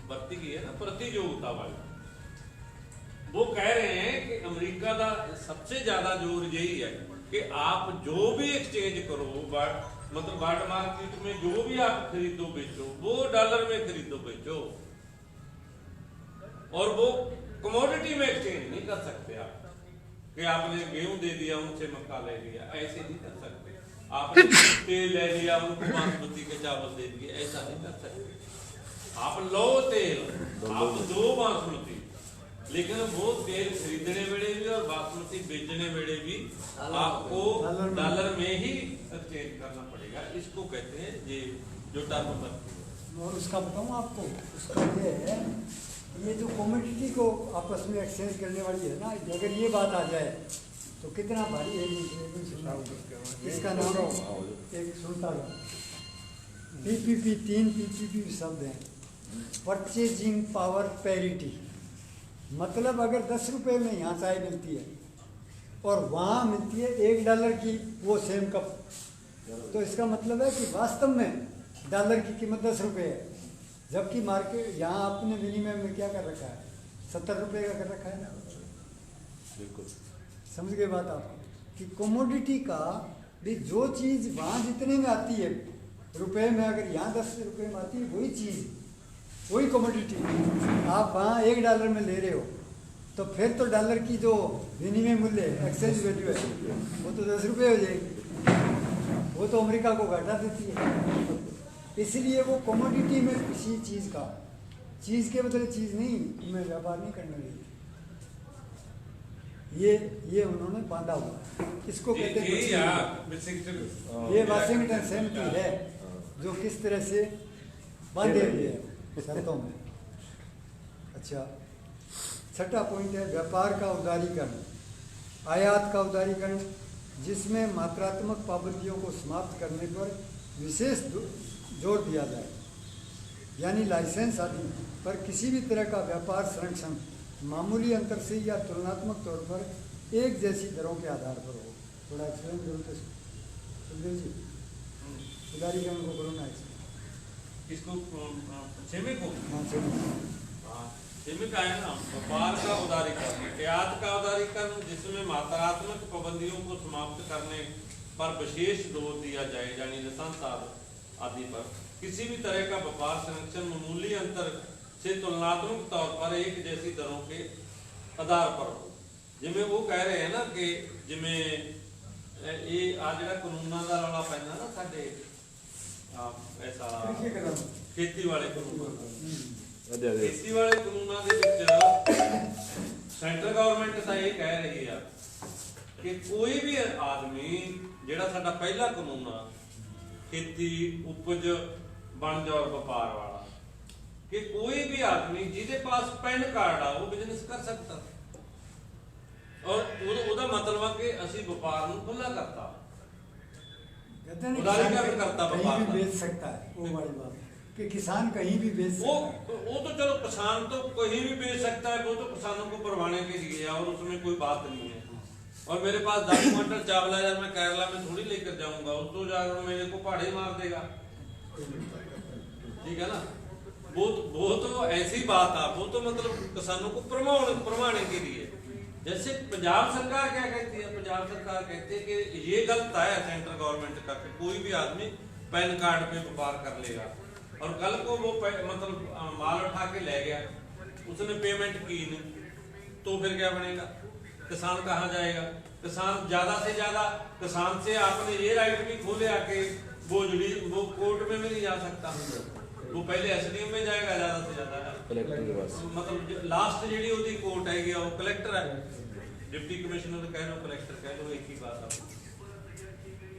Speaker 3: बरती गई है ना प्रतियोगिता वाली, वो कह रहे हैं कि अमेरिका का सबसे ज्यादा जोर यही है कि आप जो भी एक्सचेंज करो, मतलब वर्ल्ड मार्केट में जो भी आप खरीदो बेचो वो डॉलर में खरीदो बेचो, और वो कमोडिटी में एक्सचेंज नहीं कर सकते आप कि आपने गेहूं दे दिया उनसे मक्का ले लिया, ऐसे नहीं कर सकते। आपने तेल ले लिया उनको बासमती के चावल दे दिए, ऐसा नहीं कर सकते। आप लो तेल, आप दो बासमती, लेकिन वो तेल खरीदने वेले भी और बासमती बेचने वेले भी आपको डॉलर में ही एक्सचेंज करना पड़ेगा। इसको कहते हैं ये जो टर्म बनती है।
Speaker 1: और उसका बताऊँ आपको, उसका ये है, ये जो कमोडिटी को आपस में एक्सचेंज करने वाली है ना, अगर ये बात आ जाए तो कितना भारी है। इसका नाम एक सुनता है PPP, 3 PPP शब्द हैं, परचेजिंग पावर पैरिटी, मतलब अगर 10 रुपये में यहाँ चाय मिलती है और वहाँ मिलती है $1 की वो सेम कप, तो इसका मतलब है कि वास्तव में डॉलर की कीमत 10 रुपये है, जबकि मार्केट यहाँ आपने विनिमय में क्या कर रखा है, 70 रुपये का कर रखा है ना।
Speaker 3: बिल्कुल
Speaker 1: समझ गए बात आप, कि कमोडिटी का भी जो चीज़ वहाँ जितने में आती है रुपए में, अगर यहाँ 10 रुपये में आती है वही चीज़, वही कमोडिटी आप वहाँ $1 में ले रहे हो, तो फिर तो डॉलर की जो विनिमय मूल्य है, एक्सचेंज वैल्यू है, वो तो 10 रुपये हो जाएगी, वो तो अमेरिका को घटा देती है। इसलिए वो कमोडिटी में किसी चीज़ का, चीज़ के बदले चीज़ नहीं में व्यापार नहीं करने लगी, ये उन्होंने बांधा हुआ, इसको कहते हैं। ये वाशिंगटन सहमति है जो किस तरह से बांधे हुए है शर्तों में। अच्छा, छठा पॉइंट है व्यापार का उदारीकरण, आयात का उदारीकरण, जिसमें मात्रात्मक पाबंदियों को समाप्त करने पर विशेष जोर दिया जाए, यानी लाइसेंस आदि पर किसी भी तरह का व्यापार संरक्षण मामूली अंतर से या तुलनात्मक तौर पर एक जैसी दरों के आधार पर हो। थोड़ा एक्सप्लेन करो तो सुखदेव जी, उदारीकरण को करो ना
Speaker 3: इसको सेमिक को
Speaker 1: हाँ चलो।
Speaker 3: सेमिक आया ना, व्यापार का उदारीकरण, आयात का उदारीकरण, जिसमें मात्रात्मक पाबंदियों को समाप्त करने पर विशेष जोर दिया जाए, यानी लाइसेंस आदि पर किसी भी तरह का व्यापार संरक्षण मामूली अंतर से तुलनात्मक तौर पर एक जैसी दरों के आधार पर हो। जिमें वो कह रहे हैं ना कि जिमें ये आज जरा कानूना का रौला पैदा ना साडे ऐसा खेती वाले कानून, खेती वाले कानूना दे विच सेंट्रल गवर्नमेंट तो ये कह रही है कि कोई भी आदमी जिहड़ा साडा पहला कानून आ खेती उपज वणज और व्यापार वाला, कि कोई भी आदमी जिसके पास पैन कार्ड आ वो बिजनेस कर सकता, और ਉਹਦਾ मतलब है कि ਅਸੀਂ व्यापार ਨੂੰ खुला करता, उदारीकरण करता,
Speaker 1: कहीं भी बेच सकता है, वो बड़ी बात कि किसान कहीं भी बेच सकता है।
Speaker 3: वो तो चलो किसान तो कहीं भी बेच सकता है, वो तो किसानों को परवाने के लिए है और उसमें कोई बात नहीं है। और मेरे पास 10 क्विंटल चावल है, मैं केरला में थोड़ी लेकर जाऊंगा, उसको जाकर मेरे को पहाड़े मार देगा, ठीक है ना। वो तो ऐसी बात है, वो तो मतलब किसानों को परवाने के लिए। जैसे पंजाब सरकार क्या कहती है, पंजाब सरकार कहती है कि ये गलत है सेंट्रल गवर्नमेंट का कि कोई भी आदमी पैन कार्ड पे व्यापार कर लेगा, और कल को वो मतलब माल उठा के ले गया, उसने पेमेंट की नहीं, तो फिर क्या बनेगा, किसान कहाँ जाएगा। किसान ज्यादा से ज्यादा, किसान से आपने ये राइट भी खोले आके वो कोर्ट में भी नहीं जा सकता, वो पहले एसडीएम में जाएगा ज्यादा से ज्यादा, मतलब लास्ट जी उसकी कोर्ट है वो कलेक्टर है, डिप्टी कमिश्नर कह लो कलेक्टर कह लो, एक ही बात है।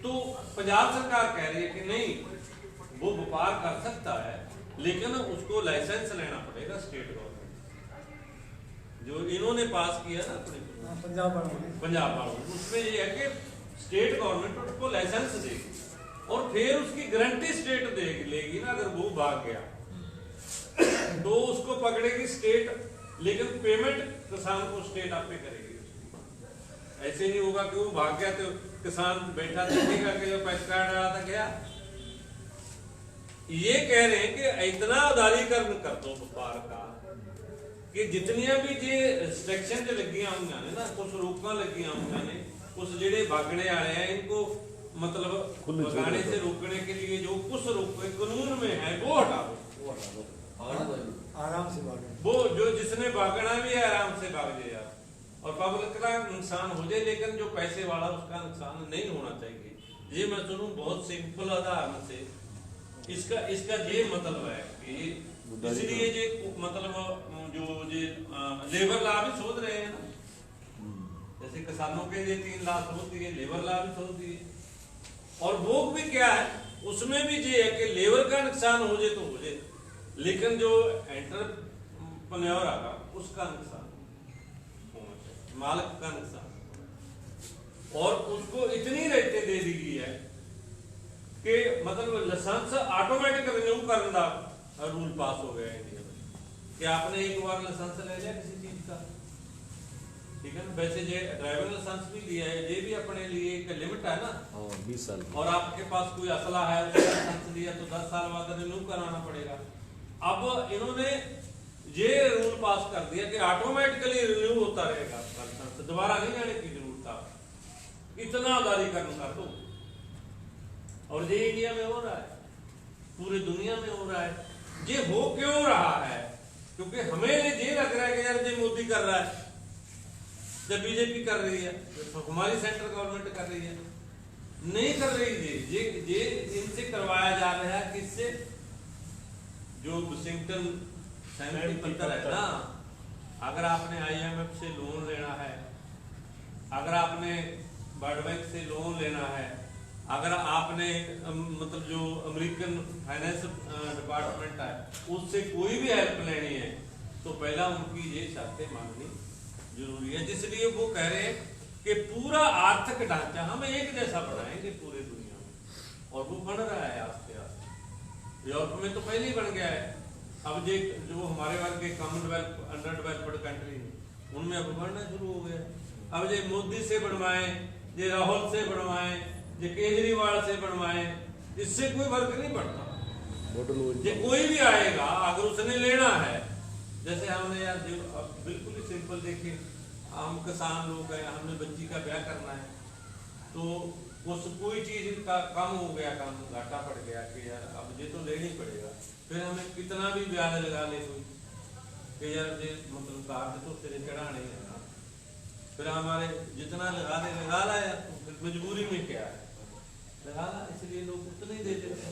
Speaker 3: तो पंजाब सरकार कह रही है कि नहीं वो व्यापार कर सकता है, लेकिन उसको लाइसेंस लेना पड़ेगा स्टेट गवर्नमेंट, जो इन्होंने पास किया ना अपने पंजाब वालों, उसमें ये है कि स्टेट गवर्नमेंट उसको लाइसेंस देगी और फिर उसकी गारंटी स्टेट लेगी ना, अगर वो भाग गया तो उसको पकड़ेगी स्टेट, लेकिन पेमेंट किसान को स्टेट आपे करेगी। ऐसे नहीं होगा कि वो भाग गया तो किसान बैठा देखेगा कि जो पैसा कार्ड डाला था गया। ये कह रहे हैं कि इतना उदारीकरण कर दो व्यापार का कि जितनियां भी जे रिस्ट्रिक्शन जो लगियां हुई ने ना, कुछ रोकां लगियां हुई ने, कुछ जेडे भागने वाले हैं इनको मतलब भगाने से रोकने के लिए जो कुछ कानून में है वो हटा दो,
Speaker 1: आराम से भागे,
Speaker 3: वो जो जिसने भागना भी है आराम से भाग जाए यार, और पब्लिक का नुकसान हो जाए, लेकिन जो पैसे वाला उसका नुकसान नहीं होना चाहिए। ये मैं सुनूं बहुत सिंपल उदाहरण से इसका ये मतलब है कि इसलिए जे मतलब जो जे लेबर लॉ भी सोच रहे हैं ना, जैसे किसानों के लिए 3 लाख होती है, लेबर लॉ भी सोच दी है, और वो भी क्या है उसमें भी ये है कि लेबर का नुकसान हो जाए तो हो जाए, लेकिन जो एंटरप्रेन्योर आगा उसका नुकसान होना चाहिए, मालिक का नुकसान, और उसको इतनी रेटें दे दी गई है कि मतलब लाइसेंस ऑटोमेटिक रिन्यू करने का रूल पास हो गया इंडिया में कि आपने एक बार लाइसेंस ले लिया किसी चीज का, ठीक है ना। वैसे जो ड्राइविंग लाइसेंस भी लिया है, ये भी अपने लिए एक लिमिट है ना,
Speaker 5: 20 साल
Speaker 3: और आपके पास कोई असला है, लाइसेंस लिया तो 10 साल बाद रिन्यू कराना पड़ेगा। अब इन्होंने ये रूल पास कर दिया कि ऑटोमेटिकली रिन्यू होता रहेगा लाइसेंस, दोबारा नहीं आने की जरूरत है। इतना उदारीकरण कर दो, और ये इंडिया में हो रहा है, पूरी दुनिया में हो रहा है। ये हो क्यों रहा है? क्योंकि हमें ये लग रहा है कि यार ये मोदी कर रहा है, जब बीजेपी कर रही है, तो हमारी सेंट्रल गवर्नमेंट कर रही है, नहीं कर रही। ये इनसे करवाया जा रहा है, किससे? जो वाशिंगटन सहमति पत्र है ना, अगर आपने IMF से लोन लेना है, अगर आपने वर्ल्ड बैंक से लोन लेना है, अगर आपने मतलब जो अमेरिकन फाइनेंस डिपार्टमेंट है उससे कोई भी हेल्प लेनी है, तो पहला उनकी ये शर्तें माननी जरूरी है। जिसलिए वो कह रहे हैं कि पूरा आर्थिक ढांचा हम एक जैसा बनाएंगे पूरी दुनिया में, और वो बन रहा है आस्ते आस्ते। यूरोप में तो पहले ही बन गया है। अब जो हमारे वर्ग के कॉमनवेल्थ अंडर डेवलप्ड कंट्री है उनमें अब बढ़ना शुरू हो गया। अब ये मोदी से बनवाएं, ये राहुल से बनवाएं, ये केजरीवाल से बनवाएं, इससे कोई फर्क नहीं पड़ता। ये कोई भी आएगा अगर उसने लेना है, जैसे हमने यार बिल्कुल ही सिंपल देखिए, हम किसान लोग हैं, हमने बच्ची का ब्याह करना है, तो उस कोई चीज का कम हो गया, कम घाटा पड़ गया कि यार अब ये तो लेना ही पड़ेगा। फिर हमें कितना भी ब्याज लगा ले कोई कि यार ये मतलब कार्ड तो तेरे चढ़ाने है ना, फिर हमारे जितना लगा लाया, तो फिर मजबूरी में क्या है लगा ला, इसलिए लोग उतना ही देते थे।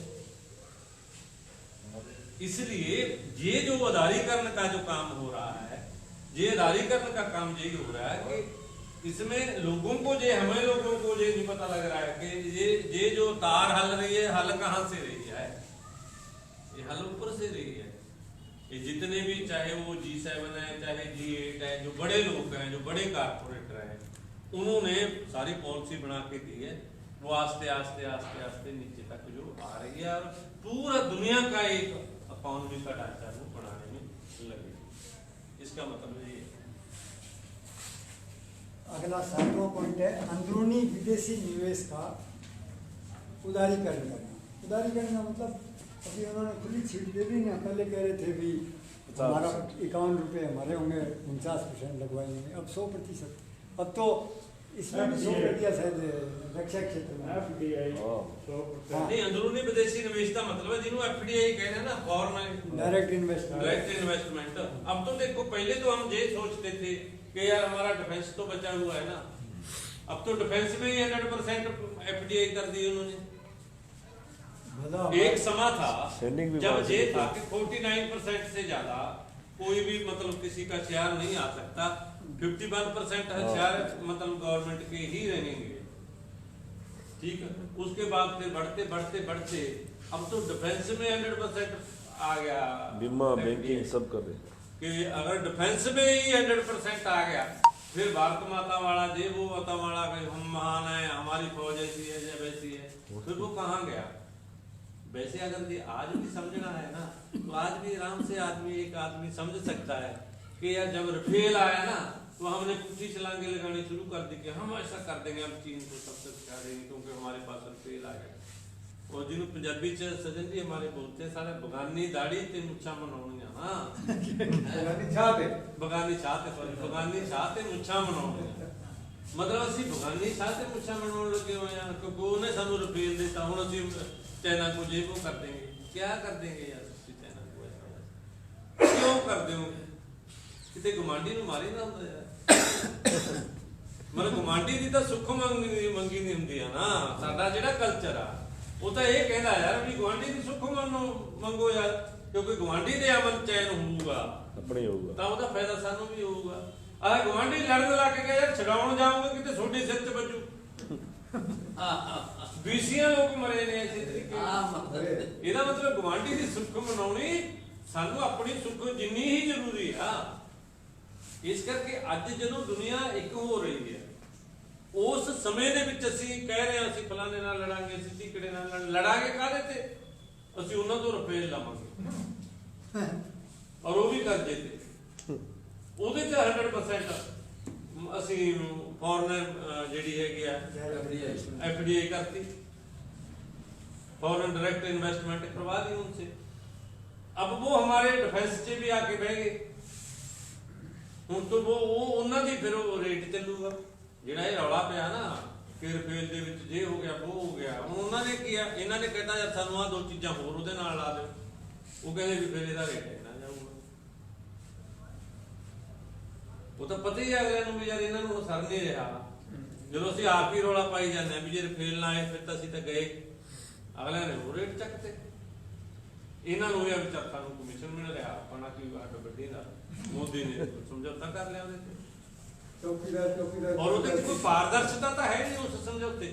Speaker 3: इसलिए ये जो उदारीकरण का जो काम हो रहा है, ये उदारीकरण का काम यही हो रहा है कि इसमें लोगों को हमें लोगों को ये नहीं पता लग रहा है कि ये जो तार हल रही है, हल कहाँ से रही है? ये हल ऊपर से रही है। ये जितने भी, चाहे वो G7 है, चाहे G8 है, जो बड़े लोग हैं, जो बड़े कारपोरेटर हैं, उन्होंने सारी पॉलिसी बना के दी है, वो आस्ते आस्ते आस्ते आस्ते नीचे तक जो आ रही है, और पूरा दुनिया का एक इकोनॉमी का ढांचा वो बनाने में लगे। इसका मतलब ये है।
Speaker 1: अगला 7वां पॉइंट है अंदरूनी विदेशी निवेश का उदारीकरण करना। उदारीकरण का मतलब अभी उन्होंने खुली छीट दे दी ना, पहले कह रहे थे भी हमारा 51 रुपये हमारे होंगे, 49% लगवाएंगे, अब 100%। अब तो इसमें भी 100 कर दिया शायद रक्षा क्षेत्र में।
Speaker 3: नहीं, अंदरूनी विदेशी निवेश का मतलब है जिन्होंने FDI कहते हैं ना, फॉरेन
Speaker 1: डायरेक्ट
Speaker 3: इन्वेस्टमेंट। अब तो देखो, पहले तो हम ये सोचते थे कि यार हमारा डिफेंस तो बचा हुआ है ना, अब तो डिफेंस में ही 100% FDI कर दी उन्होंने। एक समय था जब ये था कि 49% से ज्यादा कोई भी मतलब किसी का शेयर नहीं आ सकता, 51% शेयर मतलब गवर्नमेंट के ही रहेंगे, ठीक है। उसके बाद फिर बढ़ते बढ़ते बढ़ते अब तो डिफेंस में 100% आ गया,
Speaker 5: बीमा बैंकिंग सब कर रहे
Speaker 3: कि अगर डिफेंस में ही 100% आ गया, फिर भारत माता वाला जे वो माता वाला हम महान है, हमारी फौज ऐसी है वैसी है, फिर वो कहाँ गया? वैसे अगर ये आज भी समझना है ना, तो आज भी आराम से एक आदमी समझ सकता है कि यार जब रफेल आया ना, तो हमने कुछ छलांगे लगानी शुरू कर दी कि हम ऐसा कर देंगे, हम चीन को सबसे सिखा देंगे क्योंकि हमारे पास रफेल आ गया। और जिन्होंने पंजाबी च सजन जी हमारे बोलते हैं सारे बगानी दाढ़ी ते मुच्छा मनाउणियां, हाँ बगानी छाते मुच्छा मनाउणियां, मतलब ਅਸੀਂ बगानी छाते मुच्छा मनाउण लगे हुए हैं क्योंकि उन्हें सानू रफेल देता, हुण ਅਸੀਂ चाइना को ये वो कर देंगे। क्या कर देंगे यार चाइना को ऐसा क्यों कर दोगे? कितने गुमांडी मारी ना ਹੁੰਦਾ यार, मतलब गुमांडी की तो सुख मंगी नहीं ਹੁੰਦੀ है ना। साडा ਜਿਹੜਾ कल्चर आ वो तो ये कहना यार भी गुआंढी की सुख मंगो यार, क्योंकि गुआंढी दे अमन चैन होगा
Speaker 5: अपने होगा
Speaker 3: ਤਾਂ ਉਹਦਾ ਫਾਇਦਾ ਸਾਨੂੰ ਵੀ ਹੋਊਗਾ। ਆਹ ਗੁਆਂਢੀ ਲੜਨ ਲਾ ਕੇ ਕਹੇ ਯਾਰ ਛਡਾਉਣ ਜਾਊਂਗੇ ਕਿਤੇ ਛੋਟੀ ਸਿਰ ਚ ਵੱਜੂ, 20 ਲੋਕ ਮਰੇ ਨੇ ਇਸੇ ਤਰੀਕੇ। ਇਹਦਾ ਮਤਲਬ ਗੁਆਂਢੀ ਦੀ ਸੁੱਖ ਮਨਾਉਣੀ ਸਾਨੂੰ ਆਪਣੀ ਸੁੱਖ ਜਿੰਨੀ ਹੀ ਜ਼ਰੂਰੀ ਆ। ਇਸ ਕਰਕੇ ਅੱਜ ਜਦੋਂ ਦੁਨੀਆ ਇੱਕ ਹੋ ਰਹੀ ਹੈ, ਉਸ ਸਮੇਂ ਦੇ ਵਿੱਚ ਅਸੀਂ ਕਹਿ ਰਹੇ ਹਾਂ ਅਸੀਂ ਫਲਾਣੇ ਨਾਲ ਲੜਾਂਗੇ, ਅਸੀਂ ਟਿਕੜੇ ਨਾਲ ਲੜਾਂਗੇ, ਕਾਹਦੇ ਤੇ? ਅਸੀਂ ਉਹਨਾਂ ਤੋਂ ਰੁਪਏ ਲਵਾਂਗੇ, ਔਰ ਉਹ ਵੀ ਕਰਜ਼ੇ ਤੇ। ਉਹਦੇ 'ਚ 100% ਅਸੀਂ ਫੋਰਨ ਜਿਹੜੀ ਹੈਗੀ ਆ FDI करती, फॉरेन डायरेक्ट इन्वेस्टमेंट करवा दी उनसे। अब वो हमारे डिफेंस से भी आके बह गए, हूँ तो वो उन्होंने फिर वो रेट चलूगा ਜਿਹੜਾ ਇਹ ਰੌਲਾ ਪਿਆ ਨਾ ਕਿ ਰਫੇਲ ਦੇ ਵਿੱਚ ਜੇ ਹੋ ਗਿਆ ਉਹ ਹੋ ਗਿਆ। ਹੁਣ ਉਹਨਾਂ ਨੇ ਕੀ ਆ, ਇਹਨਾਂ ਨੇ ਕਹਿੰਦਾ ਯਾਰ ਸਾਨੂੰ ਆਹ 2 ਚੀਜ਼ਾਂ ਹੋਰ ਉਹਦੇ ਨਾਲ ਲਾ ਦਿਓ, ਉਹ ਕਹਿੰਦੇ ਵੀ ਫਿਰ ਇਹਦਾ ਰੇਟ ਇੰਨਾ ਜਾਊਗਾ। ਉਹ ਤਾਂ ਪਤਾ ਹੀ ਆ ਅਗਲਿਆਂ ਨੂੰ ਵੀ ਯਾਰ ਇਹਨਾਂ ਨੂੰ ਅਸਰ ਨਹੀਂ ਰਿਹਾ। ਜਦੋਂ ਅਸੀਂ ਆਪ ਹੀ ਰੌਲਾ ਪਾਈ ਜਾਂਦੇ ਵੀ ਜੇ ਰਫੇਲ ਨਾ ਆਏ ਫਿਰ ਤਾਂ ਅਸੀਂ ਤਾਂ ਗਏ, ਅਗਲਿਆਂ ਨੇ ਉਹ ਰੇਟ ਚੱਕਤੇ। ਇਹਨਾਂ ਨੂੰ ਇਹ ਵਿਚਾਰ ਸਾਨੂੰ ਕਮਿਸ਼ਨ ਮਿਲ ਰਿਹਾ, ਆਪਣਾ ਕੀ ਹੱਡ ਵੱਡੀ ਦਾ ਮੋਦੀ ਨੇ ਸਮਝੌਤਾ ਕਰ ਲਿਆ ਉਹਦੇ ਤੇ।
Speaker 1: चौकीदार
Speaker 3: और उसमें कोई पारदर्शिता तो है नहीं उस समझौते,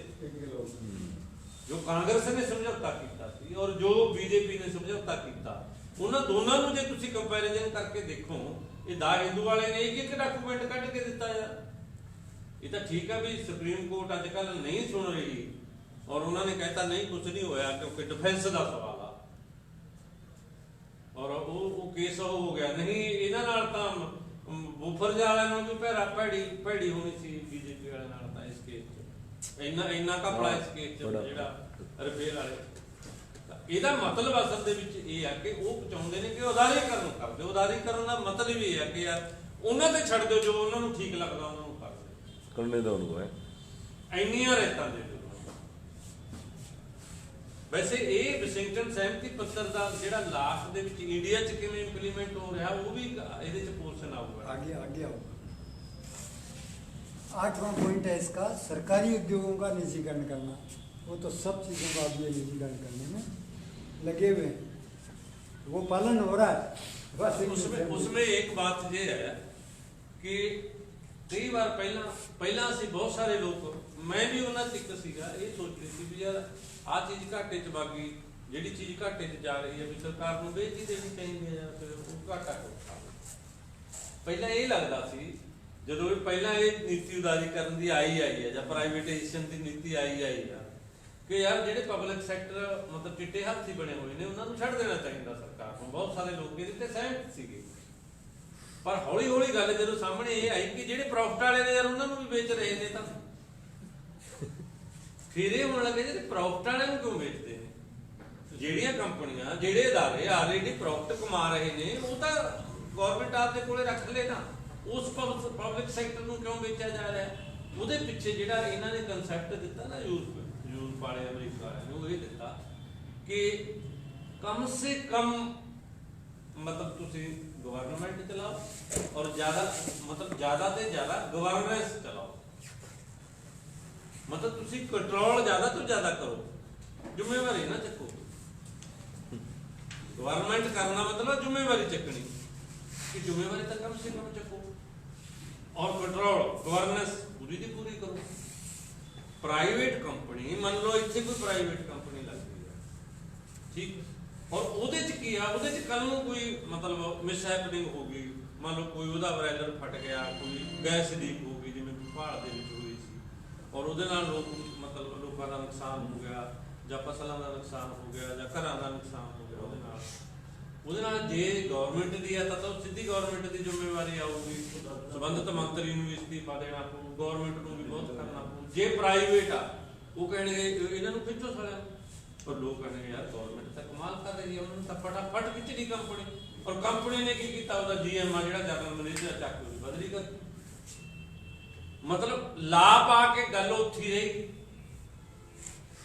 Speaker 3: जो कांग्रेस ने समझौता किया सी और जो बीजेपी ने समझौता किया, उन्होंने दोनों ਨੂੰ ਜੇ ਤੁਸੀਂ ਕੰਪੈਰੀਜ਼ਨ ਕਰਕੇ ਦੇਖੋ, ਇਹ ਦਾ ਹਿੰਦੂ ਵਾਲੇ ਨੇ ਇੱਕ ਡਾਕੂਮੈਂਟ ਕੱਢ ਕੇ ਦਿੱਤਾ ਯਾਰ। ਇਹ ਤਾਂ ਠੀਕ ਹੈ ਵੀ ਸੁਪਰੀਮ ਕੋਰਟ ਅੱਜ ਕੱਲ ਨਹੀਂ ਸੁਣ ਰਹੀ ਔਰ ਉਹਨਾਂ ਨੇ ਕਹਿਤਾ ਨਹੀਂ ਕੁਝ ਨਹੀਂ ਹੋਇਆ ਕਿਉਂਕਿ ਡਿਫੈਂਸ ਦਾ ਸਵਾਲ ਆ ਔਰ ਉਹ ਕੇਸ ਹੋ ਗਿਆ। ਨਹੀਂ ਇਹਨਾਂ ਨਾਲ ਤਾਂ ਬੂਫਰ ਵਾਲਿਆਂ ਨੂੰ ਵੀ ਭੈੜੀ ਹੋਣੀ ਸੀ ਬੀਜੇਪੀ ਵਾਲਿਆਂ ਨਾਲ ਤਾਂ ਇਸ ਕੇਸ 'ਚ ਇੰਨਾ ਘਪਲਾ ਇਸ ਕੇਸ 'ਚ ਜਿਹੜਾ ਰਫੇਲ ਵਾਲੇ। ਇਹਦਾ ਮਤਲਬ ਅਸਲ ਦੇ ਵਿੱਚ ਇਹ ਆ ਕਿ ਉਹ ਚਾਹੁੰਦੇ ਨੇ ਕਿ ਉਦਾਰੀਕਰਨ ਕਰ ਦਿਓ। ਉਦਾਰੀਕਰਨ ਦਾ ਮਤਲਬ ਇਹ ਆ ਕਿ ਯਾਰ ਉਹਨਾਂ ਤੇ ਛੱਡ ਦਿਓ, ਜੋ ਉਹਨਾਂ ਨੂੰ ਠੀਕ ਲੱਗਦਾ ਉਹਨਾਂ ਨੂੰ ਕਰ ਦਿਓ,
Speaker 5: करने दो उनको है।
Speaker 3: ਇੰਨੀਆਂ ਰੇਤਾਂ ਦੇ ਦਿਓ। ਵੈਸੇ ਇਹ ਵਾਸ਼ਿੰਗਟਨ ਸਹਿਮਤੀ ਪੱਤਰ ਦਾ ਜਿਹੜਾ ਲਾਸਟ ਦੇ ਵਿੱਚ ਇੰਡੀਆ 'ਚ ਕਿਵੇਂ ਇੰਪਲੀਮੈਂਟ ਹੋ ਰਿਹਾ ਉਹ ਵੀ ਇਹਦੇ 'ਚ ਪੋਰਸ਼ਨ ਆਊਗਾ।
Speaker 1: आगे आगे आओ। 8वां पॉइंट है इसका, सरकारी उद्योगों का निजीकरण करना। वो तो सब चीज़ों का अभी निजीकरण करने में लगे हुए हैं, वो पालन हो रहा है बस।
Speaker 3: उसमें एक बात ये है कि कई बार पहला ਅਸੀਂ बहुत सारे लोग, मैं भी ਉਹਨਾਂ 'ਚ ਇੱਕ ਸੀਗਾ, ਇਹ ਸੋਚ ਰਹੀ ਸੀ ਵੀ ਯਾਰ ਆਹ ਚੀਜ਼ ਘਾਟੇ 'ਚ ਬਾਗੀ, ਜਿਹੜੀ ਚੀਜ਼ ਘਾਟੇ 'ਚ ਜਾ ਰਹੀ ਹੈ ਵੀ ਸਰਕਾਰ ਨੂੰ ਵੇਚ ਹੀ ਦੇਣੀ ਚਾਹੀਦੀ ਹੈ ਜਾਂ ਫਿਰ ਉਹ ਘਾਟਾ ਕਿਉਂ ਖਾਵੇ। ਪਹਿਲਾਂ ਇਹ ਲੱਗਦਾ ਸੀ ਜਦੋਂ ਇਹ ਪਹਿਲਾਂ ਇਹ ਨੀਤੀ ਉਦਾਰੀਕਰਨ ਦੀ ਆਈ ਹੈ ਜਾਂ ਪ੍ਰਾਈਵੇਟਾਈਜੇਸ਼ਨ ਦੀ ਨੀਤੀ ਆਈ ਆ ਕਿ ਯਾਰ ਜਿਹੜੇ ਪਬਲਿਕ ਸੈਕਟਰ ਮਤਲਬ ਚਿੱਟੇ ਹੱਥੀ ਬਣੇ ਹੋਏ ਨੇ ਉਹਨਾਂ ਨੂੰ ਛੱਡ ਦੇਣਾ ਚਾਹੀਦਾ ਸਰਕਾਰ ਨੂੰ। ਬਹੁਤ ਸਾਰੇ ਲੋਕ ਇਹਦੇ ਤੇ ਸਹਿਮਤ ਸੀਗੇ, ਪਰ ਹੌਲੀ ਹੌਲੀ ਗੱਲ ਜਦੋਂ ਸਾਹਮਣੇ ਇਹ ਆਈ ਕਿ ਜਿਹੜੇ ਪ੍ਰੋਫਿਟ ਵਾਲੇ ਨੇ ਯਾਰ ਉਹਨਾਂ ਨੂੰ ਵੀ ਵੇਚ ਰਹੇ ਨੇ, ਤਾਂ ਫਿਰ ਇਹ ਹੋਣ ਲੱਗੇ ਜਿਹੜੇ ਪ੍ਰੋਫਿਟ ਵਾਲਿਆਂ ਨੂੰ ਕਿਉਂ ਵੇਚਦੇ ਨੇ। ਜਿਹੜੀਆਂ ਕੰਪਨੀਆਂ ਜਿਹੜੇ ਅਦਾਰੇ ਆਲਰੇਡੀ ਪ੍ਰੋਫਿਟ ਕਮਾ ਰਹੇ ਨੇ ਉਹ ਤਾਂ ਗਵਰਨਮੈਂਟ ਆਪਦੇ ਕੋਲੇ ਰੱਖ ਲੈ ਨਾ, ਉਸ ਪਬਲਿਕ ਸੈਕਟਰ ਨੂੰ ਕਿਉਂ ਵੇਚਿਆ ਜਾ ਰਿਹਾ। ਉਹਦੇ ਪਿੱਛੇ ਜਿਹੜਾ ਇਹਨਾਂ ਨੇ ਕਨਸੈਪਟ ਦਿੱਤਾ ਨਾ ਯੂਰਪ ਵਾਲੇ ਅਮਰੀਕਾ ਵਾਲਿਆਂ ਨੂੰ, ਇਹ ਦਿੱਤਾ ਕਿ ਕਮ ਸੇ ਕਮ ਮਤਲਬ ਤੁਸੀਂ ਗਵਰਨਮੈਂਟ ਚਲਾਓ ਔਰ ਜ਼ਿਆਦਾ ਤੇ ਜ਼ਿਆਦਾ ਗਵਰਨੈਂਸ ਚਲਾਓ। ਮਤਲਬ ਤੁਸੀਂ ਕੰਟਰੋਲ ਜ਼ਿਆਦਾ ਤੋਂ ਜ਼ਿਆਦਾ ਕਰੋ, ਜ਼ਿੰਮੇਵਾਰੀ ਨਾ ਚੱਕੋ। ਗਵਰਨਮੈਂਟ ਕਰਨਾ ਮਤਲਬ ਜ਼ਿੰਮੇਵਾਰੀ ਚੱਕਣੀ, ਕਿ ਜ਼ਿੰਮੇਵਾਰੀ ਤਾਂ ਕਮ ਸੇ ਕਮ ਚੱਕੋ ਔਰ ਕੰਟਰੋਲ ਗਵਰਨੈਂਸ ਪੂਰੀ ਦੀ ਪੂਰੀ ਕਰੋ। ਪ੍ਰਾਈਵੇਟ ਕੰਪਨੀ ਮੰਨ ਲਓ ਇੱਥੇ ਕੋਈ ਪ੍ਰਾਈਵੇਟ ਕੰਪਨੀ ਲੱਗਦੀ ਹੈ, ਠੀਕ, ਔਰ ਉਹਦੇ 'ਚ ਕੀ ਆ, ਉਹਦੇ 'ਚ ਕੱਲ ਨੂੰ ਕੋਈ ਮਤਲਬ ਮਿਸਹੈਪਨਿੰਗ ਹੋ ਗਈ, ਮੰਨ ਲਓ ਕੋਈ ਉਹਦਾ ਬਰਾਈਲਰ ਫਟ ਗਿਆ, ਕੋਈ ਗੈਸ ਲੀਕ ਹੋ ਗਈ ਜਿਵੇਂ ਭੋਪਾਲ ਦੇ ਵਿੱਚ ਹੋਈ ਸੀ, ਔਰ ਉਹਦੇ ਨਾਲ ਲੋਕਾਂ ਦਾ ਨੁਕਸਾਨ ਹੋ ਗਿਆ ਜਾਂ ਫਸਲਾਂ ਦਾ ਨੁਕਸਾਨ ਹੋ ਗਿਆ ਜਾਂ ਘਰਾਂ ਦਾ ਨੁਕਸਾਨ ਹੋ ਗਿਆ ਉਹਦੇ ਨਾਲ ਜੇ ਗਵਰਨਮੈਂਟ ਦੀ ਆ ਤਾਂ ਸਿੱਧੀ ਗਵਰਨਮੈਂਟ ਦੀ ਜ਼ਿੰਮੇਵਾਰੀ ਆਊਗੀ, ਸੰਬੰਧਿਤ ਮੰਤਰੀ ਨੂੰ ਵੀ ਅਸਤੀਫਾ ਦੇਣਾ ਪਊ, ਗਵਰਨਮੈਂਟ ਨੂੰ ਵੀ ਬਹੁਤ ਕਰਨਾ ਪਊ। ਜੇ ਪ੍ਰਾਈਵੇਟ ਆ ਉਹ ਕਹਿਣਗੇ ਇਹਨਾਂ ਨੂੰ ਖਿੱਚੋ ਸਾਲਿਆਂ ਨੂੰ, ਪਰ ਲੋਕ ਕਹਿੰਦੇ ਯਾਰ ਗਵਰਨਮੈਂਟ ਤਾਂ ਕਮਾਲ ਕਰ ਰਹੀ ਹੈ, ਉਹਨਾਂ ਨੂੰ ਤਾਂ ਫਟਾਫਟ ਖਿੱਚਣੀ ਕੰਪਨੀ, ਔਰ ਕੰਪਨੀ ਨੇ ਕੀ ਕੀਤਾ, ਉਹਦਾ GM ਆ ਜਿਹੜਾ ਜਨਰਲ ਮੈਨੇਜਰ ਚੱਕ ਕੇ ਬਦਲੀ ਕਰ, ਮਤਲਬ ਲਾ ਪਾ ਕੇ ਗੱਲ ਉੱਥੀ ਰਹੀ,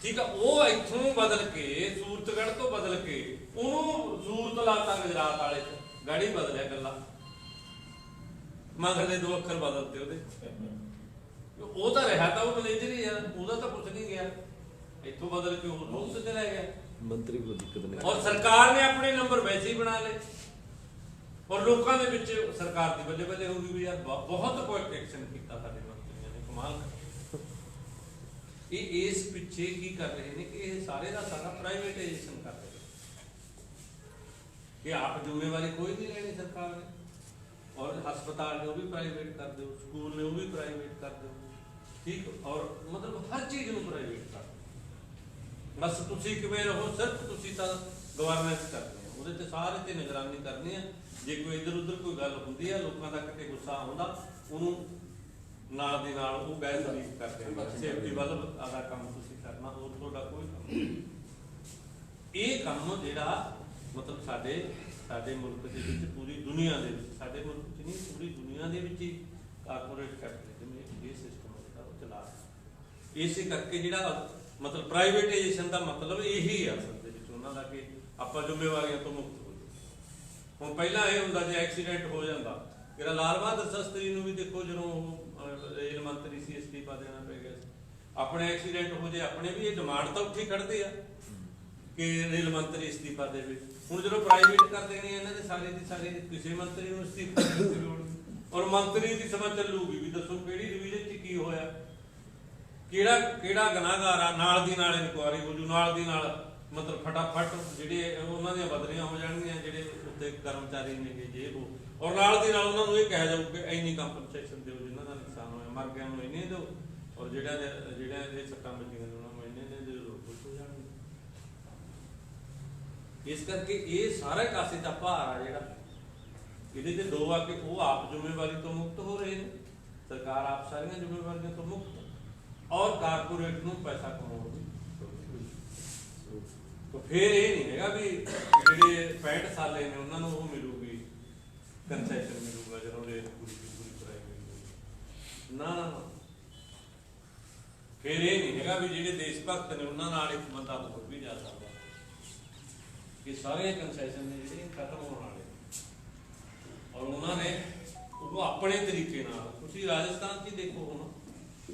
Speaker 3: ਠੀਕ ਆ। ਉਹ ਇੱਥੋਂ ਬਦਲ ਕੇ ਸੂਰਤਗੜ੍ਹ ਤੋਂ ਬਦਲ ਕੇ ਉਹਨੂੰ ਸੂਰਤ ਲਾਤਾ ਗੁਜਰਾਤ ਵਾਲੇ ਚ, ਗਾੜੀ ਬਦਲਿਆ ਗੱਲਾਂ, ਮਗਰਲੇ 2 ਅੱਖਰ ਬਦਲਤੇ ਉਹਦੇ। ਉਹ ਤਾਂ ਰਿਹਾ ਤਾਂ ਉਹ ਮੈਨੇਜਰ ਹੀ ਆ, ਉਹਦਾ ਤਾਂ ਕੁਛ ਨਹੀਂ ਗਿਆ, ਇੱਥੋਂ ਬਦਲ ਕੇ ਉਹ ਲੋਕ ਚਲਾ ਗਿਆ।
Speaker 5: मंत्री को दिक्कत नहीं।
Speaker 3: ਔਰ ਸਰਕਾਰ ਨੇ ਆਪਣੇ ਨੰਬਰ ਵੈਸੇ ਹੀ ਬਣਾ ਲਏ ਔਰ ਲੋਕਾਂ ਦੇ ਵਿੱਚ ਸਰਕਾਰ ਦੀ ਬੱਲੇ ਬੱਲੇ ਹੋ ਗਈ ਵੀ ਯਾਰ ਬਹੁਤ ਕੁਇਕ ਐਕਸ਼ਨ ਕੀਤਾ ਸਾਡੇ ਮੰਤਰੀਆਂ ਨੇ, ਕਮਾਲ। ਇਹ ਇਸ ਪਿੱਛੇ ਕੀ ਕਰ ਰਹੇ ਨੇ ਕਿ ਇਹ ਸਾਰੇ ਦਾ ਸਾਰਾ ਪ੍ਰਾਈਵੇਟਾਈਜੇਸ਼ਨ ਕਰ ਰਹੇ ਕਿ ਆਪ ਜ਼ਿੰਮੇਵਾਰੀ ਕੋਈ ਨਹੀਂ ਲੈਣੀ ਸਰਕਾਰ ਨੇ, ਔਰ ਹਸਪਤਾਲ ਨੇ ਉਹ ਵੀ ਪ੍ਰਾਈਵੇਟ ਕਰ ਦਿਓ, ਸਕੂਲ ਨੇ ਉਹ ਵੀ ਪ੍ਰਾਈਵੇਟ ਕਰ ਦਿਓ, ਠੀਕ, ਔਰ ਮਤਲਬ ਹਰ ਚੀਜ਼ ਨੂੰ ਪ੍ਰਾਈਵੇਟ ਕਰ ਦਿਓ। ਬਸ ਤੁਸੀਂ ਕਿਵੇਂ ਰਹੋ, ਸਿਰਫ ਤੁਸੀਂ ਤਾਂ ਗਵਰਨੈਂਸ ਕਰਦੇ ਹੋ, ਉਹਦੇ ਤੇ ਸਾਰੇ ਤੇ ਨਿਗਰਾਨੀ ਕਰਨੀ ਆ। ਜੇ ਕੋਈ ਇੱਧਰ ਉੱਧਰ ਕੋਈ ਗੱਲ ਹੁੰਦੀ ਆ, ਲੋਕਾਂ ਦਾ ਕਿਤੇ ਗੁੱਸਾ ਆਉਂਦਾ, ਉਹਨੂੰ ਨਾਲ ਦੀ ਨਾਲ ਉਹ ਗੈਰ ਤਰੀਕ ਕਰਦੇ ਆ। ਸੇਫਟੀ ਵੱਲ ਆਦਾ ਕੰਮ ਤੁਸੀਂ ਕਰਨਾ, ਹੋਰ ਤੁਹਾਡਾ ਕੋਈ ਕੰਮ ਨਹੀਂ। ਇਹ ਕੰਮ ਜਿਹੜਾ ਮਤਲਬ ਸਾਡੇ ਮੁਲਕ ਦੇ ਵਿੱਚ, ਪੂਰੀ ਦੁਨੀਆ ਦੇ ਵਿੱਚ, ਸਾਡੇ ਮੁਲਕ 'ਚ ਨਹੀਂ ਪੂਰੀ ਦੁਨੀਆ ਦੇ ਵਿੱਚ ਹੀ ਕਾਰਪੋਰੇਟ ਕੈਪੀਟਲਿਜ਼ਮ ਇਹ ਸਿਸਟਮ ਜਿਹੜਾ ਉਹ ਚਲਾ ਰਿਹਾ। ਇਸੇ ਕਰਕੇ ਜਿਹੜਾ ਮਤਲਬ ਪ੍ਰਾਈਵੇਟਾਈਜੇਸ਼ਨ ਦਾ ਮਤਲਬ ਇਹੀ ਆ ਅਸਲ ਦੇ ਵਿੱਚ ਉਹਨਾਂ ਦਾ, ਕਿ ਆਪਾਂ ਜ਼ਿੰਮੇਵਾਰੀਆਂ ਤੋਂ ਮੁਕਤ ਹੋ ਜਾਈਏ। ਹੁਣ ਪਹਿਲਾਂ ਇਹ ਹੁੰਦਾ ਜੇ ਐਕਸੀਡੈਂਟ ਹੋ ਜਾਂਦਾ, ਜਿਹੜਾ ਲਾਲ ਬਹਾਦਰ ਸ਼ਾਸਤਰੀ ਨੂੰ ਵੀ ਦੇਖੋ ਜਦੋਂ ਉਹ ਰੇਲ ਮੰਤਰੀ ਸੀ, ਅਸਤੀਫਾ ਦੇਣਾ ਪੈ ਗਿਆ ਸੀ। ਆਪਣੇ ਐਕਸੀਡੈਂਟ ਹੋ ਜੇ ਆਪਣੇ ਵੀ ਇਹ ਡਿਮਾਂਡ ਤਾਂ ਉੱਥੇ ਖੜਦੇ ਆ ਕਿ ਰੇਲ ਮੰਤਰੀ ਅਸਤੀਫਾ ਦੇਵੇ। ਹੁਣ ਜਦੋਂ ਪ੍ਰਾਈਵੇਟ ਕਰਦੇ ਨੇ ਇਹਨਾਂ ਦੇ ਸਾਰੇ ਦੀ ਸਾਰੇ, ਕਿਸੇ ਮੰਤਰੀ ਨੂੰ ਅਸਤੀਫਾ ਦੇਣ ਦੀ ਲੋੜ ਨਹੀਂ, ਔਰ ਮੰਤਰੀ ਦੀ ਸਮਾਂ ਚੱਲੂਗੀ ਵੀ ਦੱਸੋ ਕਿਹੜੀ ਡਿਵੀਜ਼ਨ 'ਚ ਕੀ ਹੋਇਆ, ਕਿਹੜਾ ਗੁਨਾਹਗਾਰ ਆ, ਨਾਲ ਦੀ ਨਾਲ ਇਨਕੁਆਇਰੀ ਹੋ ਜੂ, ਨਾਲ ਦੀ ਨਾਲ ਮਤਲਬ ਫਟਾਫਟ ਜਿਹੜੇ ਉਹਨਾਂ ਦੀਆਂ ਬਦਲੀਆਂ ਹੋ ਜਾਣਗੀਆਂ, ਜਿਹੜੇ ਉੱਤੇ ਕਰਮਚਾਰੀ ਨੇ ਜੇ ਉਹ, ਔਰ ਨਾਲ ਦੀ ਨਾਲ ਉਹਨਾਂ ਨੂੰ ਇਹ ਕਿਹਾ ਜਾਊ ਕਿ ਇੰਨੀ ਕੰਪਨਸੇਸ਼ਨ ਦਿਓ ਜਿਨ੍ਹਾਂ ਦਾ ਨੁਕਸਾਨ ਹੋਇਆ, ਮਰ ਗਿਆ ਨੂੰ ਇੰਨੇ ਦਿਓ, ਔਰ ਜਿਹੜਾ ਦੇ ਸੱਟਾਂ ਵੱਜੀਆਂ ਨੇ ਉਹਨਾਂ ਨੂੰ ਇੰਨੇ ਦੇ ਖੁਸ਼ ਹੋ ਜਾਣਗੇ। ਇਸ ਕਰਕੇ ਇਹ ਸਾਰਾ ਕਾਸੇ ਦਾ ਭਾਰ ਆ ਜਿਹੜਾ ਇਹਦੇ ਤੇ ਦੋ ਆ ਕਿ ਉਹ ਆਪ ਜ਼ਿੰਮੇਵਾਰੀ ਤੋਂ ਮੁਕਤ ਹੋ ਰਹੇ ਨੇ, ਸਰਕਾਰ ਆਪ ਸਾਰੀਆਂ ਜ਼ਿੰਮੇਵਾਰੀਆਂ ਤੋਂ ਮੁਕਤ, ਔਰ ਕਾਰਪੋਰੇਟ ਨੂੰ ਪੈਸਾ ਕਮਾਉਣ ਦੀ। ਤਾਂ ਫਿਰ ਇਹ ਨਹੀਂ ਹੈਗਾ ਵੀ ਜਿਹੜੇ 65 ਸਾਲੇ ਨੇ ਉਹਨਾਂ ਨੂੰ ਉਹ ਮਿਲੂਗੀ, ਕੰਸੈਸ਼ਨ ਮਿਲੂਗਾ ਜਦੋਂ ਰੇਲ ਪੂਰੀ ਕਰਾਈ ਗਈ। ਨਾ ਫਿਰ ਇਹ ਨਹੀਂ ਹੈਗਾ ਵੀ ਜਿਹੜੇ ਦੇਸ਼ ਭਗਤ ਨੇ ਉਹਨਾਂ ਨਾਲ ਇੱਕ ਬੰਦਾ ਹੋਰ ਵੀ ਜਾ ਸਕਦਾ। ਇਹ ਸਾਰੇ ਕੰਸੈਸ਼ਨ ਨੇ ਜਿਹੜੇ ਖਤਮ ਹੋਣ ਵਾਲੇ, ਔਰ ਉਹਨਾਂ ਨੇ ਉਹ ਆਪਣੇ ਤਰੀਕੇ ਨਾਲ, ਤੁਸੀਂ ਰਾਜਸਥਾਨ 'ਚ ਦੇਖੋ ਹੁਣ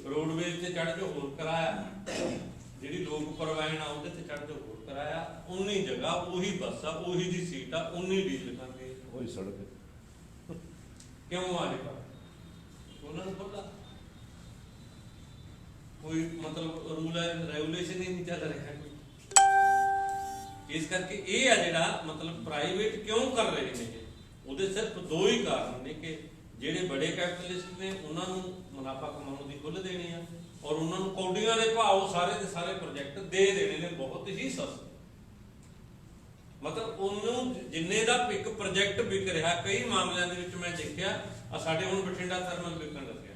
Speaker 3: ਰੋਡਵੇਜ਼ ਤੇ ਚੜ੍ਹ ਜੋ ਹੋਰ ਕਰਾਇਆ, ਜਿਹੜੀ ਲੋਕ ਪਰਵਾਹਨ ਆ ਉਹਦੇ ਤੇ ਚੜ੍ਹ ਜੋ ਹੋਰ ਕਰਾਇਆ, ਉਨੀ ਜਗ੍ਹਾ ਉਹੀ ਬੱਸ ਆ, ਉਹੀ ਦੀ ਸੀਟ ਆ, ਉਨੀ ਡੀਜ਼ਲ ਖਾਂਦੇ,
Speaker 5: ਉਹੀ ਸੜਕ।
Speaker 3: ਕਿਉਂ ਆ ਰਿਹਾ ਉਹਨਾਂ ਨੂੰ ਪਤਾ ਕੋਈ ਮਤਲਬ ਰੂਲ ਰੈਗੂਲੇਸ਼ਨ ਹੀ ਨਹੀਂ ਚੱਲ ਰਿਹਾ ਕੋਈ। ਇਸ ਕਰਕੇ ਇਹ ਆ ਜਿਹੜਾ ਮਤਲਬ ਪ੍ਰਾਈਵੇਟ ਕਿਉਂ ਕਰ ਰਹੇ ਨੇ, ਉਹਦੇ ਸਿਰਫ ਦੋ ਹੀ ਕਾਰਨ ਨੇ ਕਿ ਜਿਹੜੇ ਬੜੇ ਕੈਪੀਟਲਿਸਟ ਨੇ ਉਹਨਾਂ ਨੂੰ ਮੁਨਾਫਾ ਕਮਾਉਣ ਦੀ ਖੁੱਲ੍ਹ ਦੇਣੀ ਆ, ਔਰ ਉਹਨਾਂ ਨੂੰ ਕੌਡੀਆਂ ਦੇ ਭਾਅ ਸਾਰੇ ਦੇ ਸਾਰੇ ਪ੍ਰੋਜੈਕਟ ਦੇ ਦੇਣੇ ਨੇ ਬਹੁਤ ਹੀ ਸਸਤੇ। ਮਤਲਬ ਉਹਨੂੰ ਜਿੰਨੇ ਦਾ ਇੱਕ ਪ੍ਰੋਜੈਕਟ ਵਿਕ ਰਿਹਾ, ਕਈ ਮਾਮਲਿਆਂ ਦੇ ਵਿੱਚ ਮੈਂ ਦੇਖਿਆ ਆ ਸਾਡੇ ਹੁਣ ਬਠਿੰਡਾ ਥਰਮਲ ਵਿਕਣ ਲੱਗਿਆ,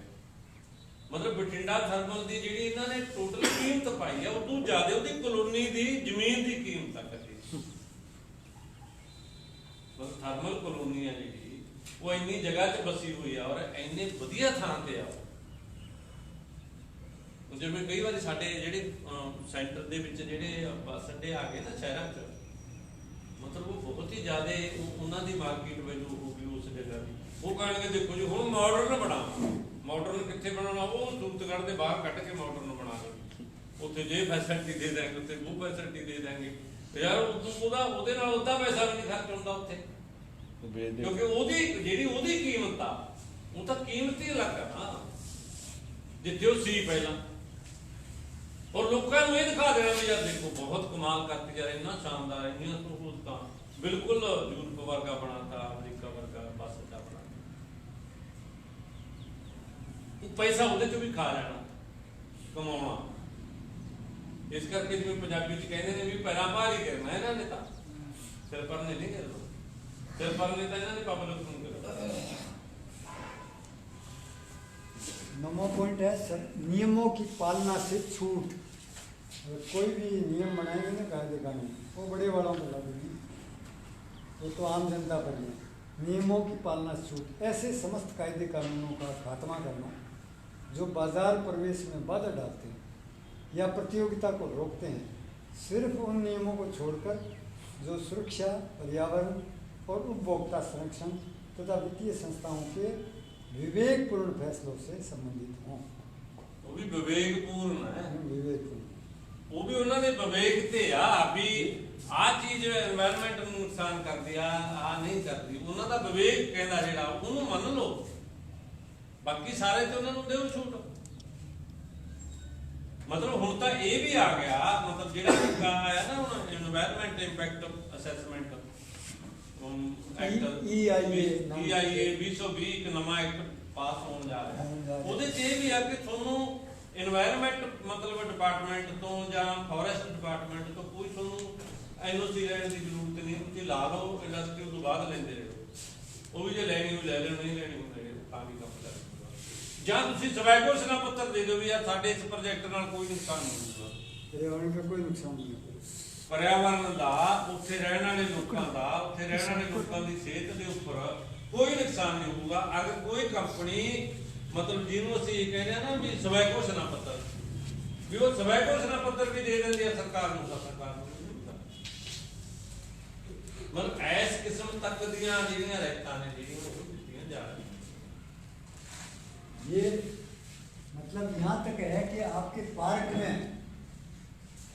Speaker 3: ਮਤਲਬ ਬਠਿੰਡਾ ਥਰਮਲ ਦੀ ਜਿਹੜੀ ਇਹਨਾਂ ਨੇ ਟੋਟਲ ਕੀਮਤ ਪਾਈ ਆ ਉਦੋਂ ਜ਼ਿਆਦਾ ਉਹਦੀ ਕਲੋਨੀ ਦੀ ਜ਼ਮੀਨ ਦੀ ਕੀਮਤ ਆ ਕਦੀ। ਮਤਲਬ ਥਰਮਲ ਕਲੋਨੀ ਆ ਜਿਹੜੀ ਉਹ ਇੰਨੀ ਜਗ੍ਹਾ 'ਚ ਬਸੀ ਹੋਈ ਆ ਔਰ ਇੰਨੇ ਵਧੀਆ ਥਾਂ ਤੇ ਆ। ਜਿਵੇਂ ਕਈ ਵਾਰੀ ਸਾਡੇ ਜਿਹੜੇ ਸੈਂਟਰ ਦੇ ਵਿੱਚ ਜਿਹੜੇ ਬੱਸ ਅੱਡੇ ਆ ਗਏ ਨਾ ਸ਼ਹਿਰਾਂ 'ਚ, ਮਤਲਬ ਉਹ ਬਹੁਤ ਹੀ ਜ਼ਿਆਦਾ ਉਹਨਾਂ ਦੀ ਮਾਰਕੀਟ ਵੈਲਿਊ ਹੋ ਗਈ ਉਸ ਜਗ੍ਹਾ ਦੀ। ਉਹ ਕਹਿਣਗੇ ਦੇਖੋ ਜੀ ਹੁਣ ਮਾਡਰਨ ਬਣਾਵਾਂ, ਮਾਡਰਨ ਕਿੱਥੇ ਬਣਾਉਣਾ, ਉਹ ਸੂਰਤਗੜ੍ਹ ਦੇ ਬਾਹਰ ਕੱਢ ਕੇ ਮਾਡਰਨ ਬਣਾ ਲਓ, ਉੱਥੇ ਜੇ ਫੈਸਿਲਿਟੀ ਦੇ ਦਾਂਗੇ, ਉੱਥੇ ਉਹ ਫੈਸਿਲਿਟੀ ਦੇ ਦਾਂਗੇ। ਯਾਰ ਉਹਦੇ ਨਾਲ ਉਹਦਾ ਪੈਸਾ ਵੀ ਨਹੀਂ ਖਰਚ ਹੁੰਦਾ ਉੱਥੇ, ਕਿਉਂਕਿ ਉਹਦੀ ਕੀਮਤ ਆ, ਉਹ ਤਾਂ ਕੀਮਤ ਹੀ ਅਲੱਗ ਆ ਨਾ ਜਿੱਥੇ ਉਹ ਸੀ ਪਹਿਲਾਂ। ਔਰ ਲੋਕਾਂ ਨੂੰ ਇਹ ਦਿਖਾ ਦੇਣਾ ਵੀ ਯਾਰ ਦੇਖੋ ਬਹੁਤ ਕਮਾਲ ਕਰਤੀ ਯਾਰ, ਇੰਨਾ ਸ਼ਾਨਦਾਰ, ਇੰਨੀਆਂ ਸਹੂਲਤਾਂ, ਬਿਲਕੁਲ ਯੂਰਪ ਵਰਗਾ ਬਣਾਤਾ, ਅਮਰੀਕਾ ਵਰਗਾ ਬੱਸ ਅੱਡਾ ਬਣਾਤਾ। ਉਹ ਪੈਸਾ ਉਹਦੇ ਚੋਂ ਵੀ ਖਾ ਲੈਣਾ, ਕਮਾਉਣਾ। ਇਸ ਕਰਕੇ ਜਿਵੇਂ ਪੰਜਾਬੀ ਚ ਕਹਿੰਦੇ ਨੇ ਵੀ ਪੈਰਾਂ ਭਾਰੀ ਕਰਨਾ ਇਹਨਾਂ ਨੇ, ਤਾਂ ਸਿਰ ਭਰਨੇ ਨਹੀਂ ਕਰਨਾ, सिर पर लेता है ना पब्लिक सुन कर।
Speaker 1: नमो पॉइंट है सर, नियमों की पालना से छूट। अगर कोई भी नियम बनाएंगे ना कायदे कानून, वो बड़े वालों को लगेगी, वो तो आम जनता पर है। नियमों की पालना से छूट, ऐसे समस्त कायदे कानूनों का खात्मा करना जो बाजार प्रवेश में बाधा डालते हैं या प्रतियोगिता को रोकते हैं। सिर्फ उन नियमों को छोड़कर जो सुरक्षा, पर्यावरण और उपभोक्ता संरक्षण तथा वित्तीय संस्थाओं के विवेकपूर्ण फैसलों से संबंधित हों।
Speaker 3: वो भी विवेकपूर्ण है,
Speaker 1: विवेकपूर्ण,
Speaker 3: वो भी उन्होंने विवेक ते अभी आ चीज एनवायरमेंट ਨੂੰ ਨੁਕਸਾਨ ਕਰਦੀ ਆ ਨਹੀਂ ਕਰਦੀ, ਉਹਨਾਂ ਦਾ ਵਿਵੇਕ ਕਹਿੰਦਾ ਜਿਹੜਾ ਉਹਨੂੰ ਮੰਨ ਲਓ, ਬਾਕੀ ਸਾਰੇ ਤੇ ਉਹਨਾਂ ਨੂੰ ਦਿਓ ਛੂਟ। ਮਤਲਬ ਹੁਣ ਤਾਂ ਇਹ ਵੀ ਆ ਗਿਆ, ਮਤਲਬ ਜਿਹੜਾ ਆਇਆ ਨਾ ਹੁਣ environment impact assessment act EIA 2020 ਇੱਕ ਨਵਾਂ ਐਕਟ ਪਾਸ ਹੋਣ ਜਾ ਰਿਹਾ। ਉਹਦੇ 'ਚ ਇਹ ਵੀ ਆ ਕਿ ਤੁਹਾਨੂੰ এনवायरमेंट ਮਤਲਬ ਡਿਪਾਰਟਮੈਂਟ ਤੋਂ ਜਾਂ ਫੋਰੈਸਟ ਡਿਪਾਰਟਮੈਂਟ ਤੋਂ ਕੋਈ ਤੁਹਾਨੂੰ ਐਨਓਸੀ ਲੈਣ ਦੀ ਜ਼ਰੂਰਤ ਨਹੀਂ, ਤੁਸੀਂ ਲਾ ਲਓ ਇੰਡਸਟਰੀ ਤੋਂ ਬਾਅਦ ਲੈਂਦੇ ਰਹੋ, ਉਹ ਵੀ ਜੇ ਲੈਣੀ ਹੋਈ ਲੈ ਲੈਣ, ਨਹੀਂ ਲੈਣੀ ਹੋਈ ਲੈ ਲੈਣ, ਤਾਂ ਵੀ ਕੰਮ ਚੱਲ ਪਊਗਾ। ਜਾਂ ਤੁਸੀਂ ਸਵੈ ਘੋਸ਼ਣਾ ਪੱਤਰ ਦੇ ਦਿਓ ਵੀ ਯਾਰ ਸਾਡੇ ਇਸ ਪ੍ਰੋਜੈਕਟ ਨਾਲ ਕੋਈ ਨੁਕਸਾਨ ਨਹੀਂ ਹੋਊਗਾ,
Speaker 1: पर्यावरण का कोई नुकसान नहीं होगा।
Speaker 3: ਪਰਿਆਵਰਨ ਦਾ, ਉੱਥੇ ਰਹਿਣ ਵਾਲੇ ਲੋਕਾਂ ਦਾ, ਉੱਥੇ ਰਹਿਣ ਵਾਲੇ ਲੋਕਾਂ ਦੀ ਸਿਹਤ ਦੇ ਉੱਪਰ ਕੋਈ ਨੁਕਸਾਨ ਨਹੀਂ ਹੋਊਗਾ। ਅਗਰ ਕੋਈ ਕੰਪਨੀ ਮਤਲਬ ਜਿਹਨੂੰ ਅਸੀਂ ਕਹਿੰਦੇ ਆ ਨਾ ਵੀ ਸਵੈ ਘੋਸ਼ਣਾ ਪੱਤਰ, ਵੀ ਉਹ ਸਵੈ ਘੋਸ਼ਣਾ ਪੱਤਰ ਵੀ ਦੇ ਦਿੰਦੀ ਆ ਸਰਕਾਰ ਨੂੰ, ਤਾਂ ਸਰਕਾਰ ਨੂੰ ਨਹੀਂ ਹੁੰਦਾ। ਮਤਲਬ ਇਸ ਕਿਸਮ ਤੱਕ ਦੀਆਂ ਜਿਹੜੀਆਂ ਰਹਿਤਾਂ ਨੇ ਜਿਹੜੀਆਂ ਉਹ ਦਿੱਤੀਆਂ ਜਾ ਰਹੀਆਂ।
Speaker 1: ये मतलब यहाँ तक है कि आपके पार्क में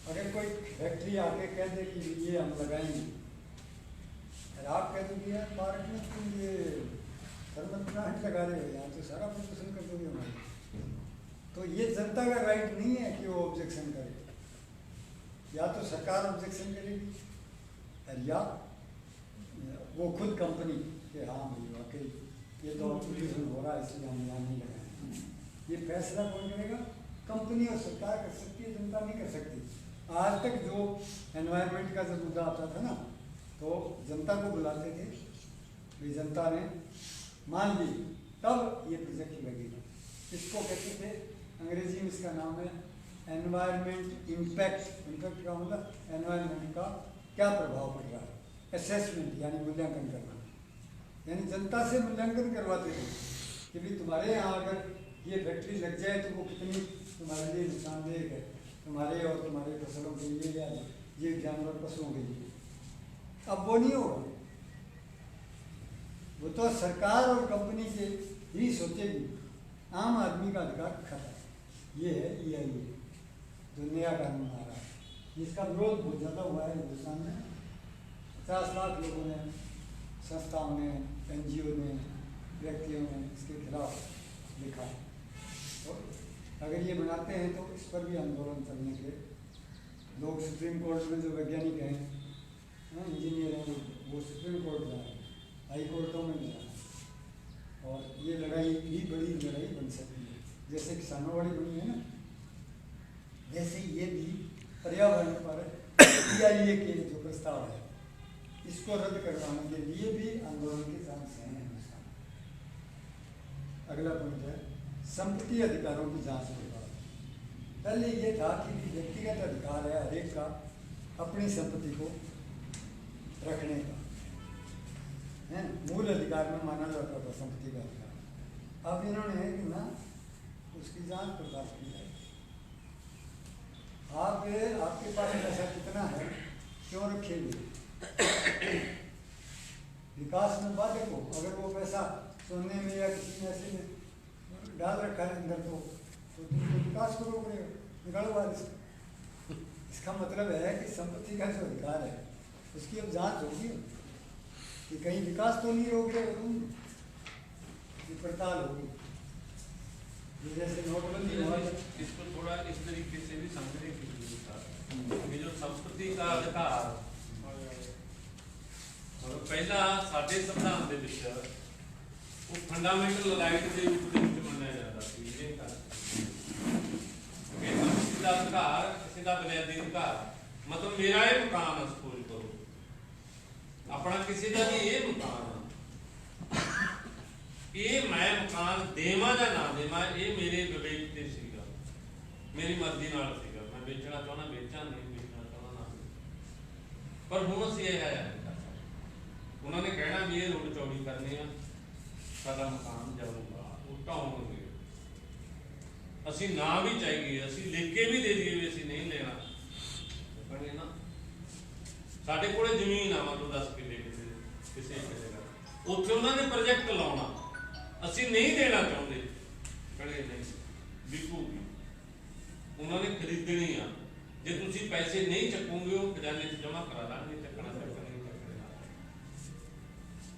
Speaker 1: अगर कोई फैक्ट्री आके कह दे कि ये हम लगाएंगे, और आप कह दो कि यार पार्क में तुम ये थर्मल प्लांट लगा रहे हो, यहाँ तो सारा प्रदूषण कर दोगे हमारे, तो ये जनता का राइट नहीं है कि वो ऑब्जेक्शन करे। या तो सरकार ऑब्जेक्शन करेगी और या वो खुद कंपनी कि हाँ भाई वाकई ये तो प्रदूषण हो रहा है इसलिए हम यहाँ नहीं लगाएंगे। ये फैसला कौन करेगा? कंपनी और सरकार कर सकती है, जनता नहीं कर सकती। आज तक जो एनवायरनमेंट का जब मुद्दा आता था ना, तो जनता को बुलाते थे, भी जनता ने मान ली तब ये प्रोजेक्ट लगेगा। इसको कहते थे, अंग्रेजी में इसका नाम है एनवायरनमेंट इम्पैक्ट। इम्पैक्ट का मतलब एनवायरनमेंट का क्या प्रभाव पड़ रहा है, असेसमेंट यानी मूल्यांकन करना, यानी जनता से मूल्यांकन करवाते थे कि भाई तुम्हारे यहाँ अगर ये फैक्ट्री लग जाए तो वो कितनी तुम्हारे लिए नुकसानदेह है, तुम्हारे और तुम्हारे फसलों के लिए या ये जानवर पशुओं के लिए। अब वो नहीं होगा, वो तो सरकार और कंपनी के ही सोचेगी। आम आदमी का अधिकार खत्म। ये है EIA जो नया कानून आ रहा है, जिसका विरोध बहुत ज़्यादा हुआ है हिंदुस्तान में। 50 लाख लोगों ने, संस्थाओं ने, NGO ने, व्यक्तियों ने इसके खिलाफ लिखा है। तो अगर ये बनाते हैं तो इस पर भी आंदोलन करने के लोग सुप्रीम कोर्ट में जो वैज्ञानिक हैं, इंजीनियर हैं, वो सुप्रीम कोर्ट जा रहे हैं, हाई कोर्टों में जा रहे हैं। और ये लड़ाई भी बड़ी लड़ाई बन सकती है। जैसे किसानों वाली बनी है ना, वैसे ये भी पर्यावरण पर EIA के जो प्रस्ताव है, इसको रद्द करवाने के लिए भी आंदोलन के चांस हैं हिंदुस्तान। अगला पॉइंट है संपत्ति अधिकारों की जांच के बाद। पहले ये था कि व्यक्तिगत अधिकार है हर एक का अपनी संपत्ति को रखने का, है मूल अधिकार में माना जाता था संपत्ति का अधिकार। अब इन्होंने है कि ना उसकी जांच पड़ताल की जाए। आपके पास पैसा कितना है, क्यों रखेंगे? विकास में बाधक हो। अगर वो पैसा सोने में या किसी में ऐसे में डाल रखा है अंदर, तो तुम तो विकास को रोक रहे हो, निकालो बाहर इसको। इसका मतलब है कि संपत्ति का जो अधिकार है उसकी अब जांच होगी कि कहीं विकास तो नहीं रोक रहे हो तुम, ये पड़ताल होगी। जैसे नोटबंदी हुआ,
Speaker 3: इसको थोड़ा इस तरीके से भी समझने की जरूरत है कि जो संपत्ति का अधिकार पहला साडे संविधान ਦੇ ਵਿੱਚ ਉਹ ਫੰਡਾਮੈਂਟਲ ਰਾਈਟ ਦੇ ਰੂਪ ਦੇ ਵਿੱਚ ਮੰਨਿਆ ਜਾਂਦਾ ਸੀ। ਇਹ ਗੱਲ ਕਿ ਸੰਪत्ति ਦਾ ਅਧਿਕਾਰ ਕਿਸੇ ਦਾ ਬੁਨਿਆਦੀ ਅਧਿਕਾਰ, ਮਤਲਬ ਮੇਰਾ ਇਹ ਮਕਾਨ ਹੈ, ਸਪੋਜ਼ ਕਰੋ ਆਪਣਾ ਕਿਸੇ ਦਾ ਵੀ ਇਹ ਮਕਾਨ ਹੈ, ਇਹ ਮੈਂ ਮਕਾਨ ਦੇਵਾਂ ਜਾਂ ਨਾ ਦੇਵਾਂ ਇਹ ਮੇਰੇ ਵਿਵੇਕ ਤੇ ਸੀਗਾ, ਮੇਰੀ ਮਰਜ਼ੀ ਨਾਲ ਸੀਗਾ। ਮੈਂ ਵੇਚਣਾ ਚਾਹੁੰਦਾ ਵੇਚਾਂ, ਨਹੀਂ ਵੇਚਣਾ ਚਾਹੁੰਦਾ ਨਾ। ਪਰ ਹੁਣ ਅਸੀਂ ਇਹ ਹੈ ਉਹਨਾਂ ਨੇ ਕਹਿਣਾ ਵੀ ਇਹ ਰੋਡ ਚੌੜੀ ਕਰਨੀ ਆ, ਸਾਡਾ ਮਕਾਨ ਜਾਊਗਾ, ਉਹ ਢਾਉਣਗੇ। ਅਸੀਂ ਨਾ ਵੀ ਚਾਹੀਏ, ਅਸੀਂ ਲਿਖ ਕੇ ਵੀ ਦੇ ਦਈਏ ਵੀ ਅਸੀਂ ਨਹੀਂ ਲੈਣਾ, ਕਹਿੰਦੇ ਨਾ ਸਾਡੇ ਕੋਲੇ ਜ਼ਮੀਨ ਆ ਮਤਲਬ 10 ਕਿੱਲੇ ਕਿਸੇ ਜਗ੍ਹਾ, ਉੱਥੇ ਉਹਨਾਂ ਨੇ ਪ੍ਰੋਜੈਕਟ ਲਾਉਣਾ, ਅਸੀਂ ਨਹੀਂ ਦੇਣਾ ਚਾਹੁੰਦੇ, ਕਹਿੰਦੇ ਨਹੀਂ ਵਿਕੂਗੀ, ਉਹਨਾਂ ਨੇ ਖਰੀਦਣੀ ਆ। ਜੇ ਤੁਸੀਂ ਪੈਸੇ ਨਹੀਂ ਚੱਕੋਗੇ ਉਹ ਖਜ਼ਾਨੇ 'ਚ ਜਮ੍ਹਾਂ ਕਰਾ ਦਾਂਗੇ, ਚੱਕਣਾ ਚੱਕਣਾ ਨਹੀਂ ਚੱਕਣਾ।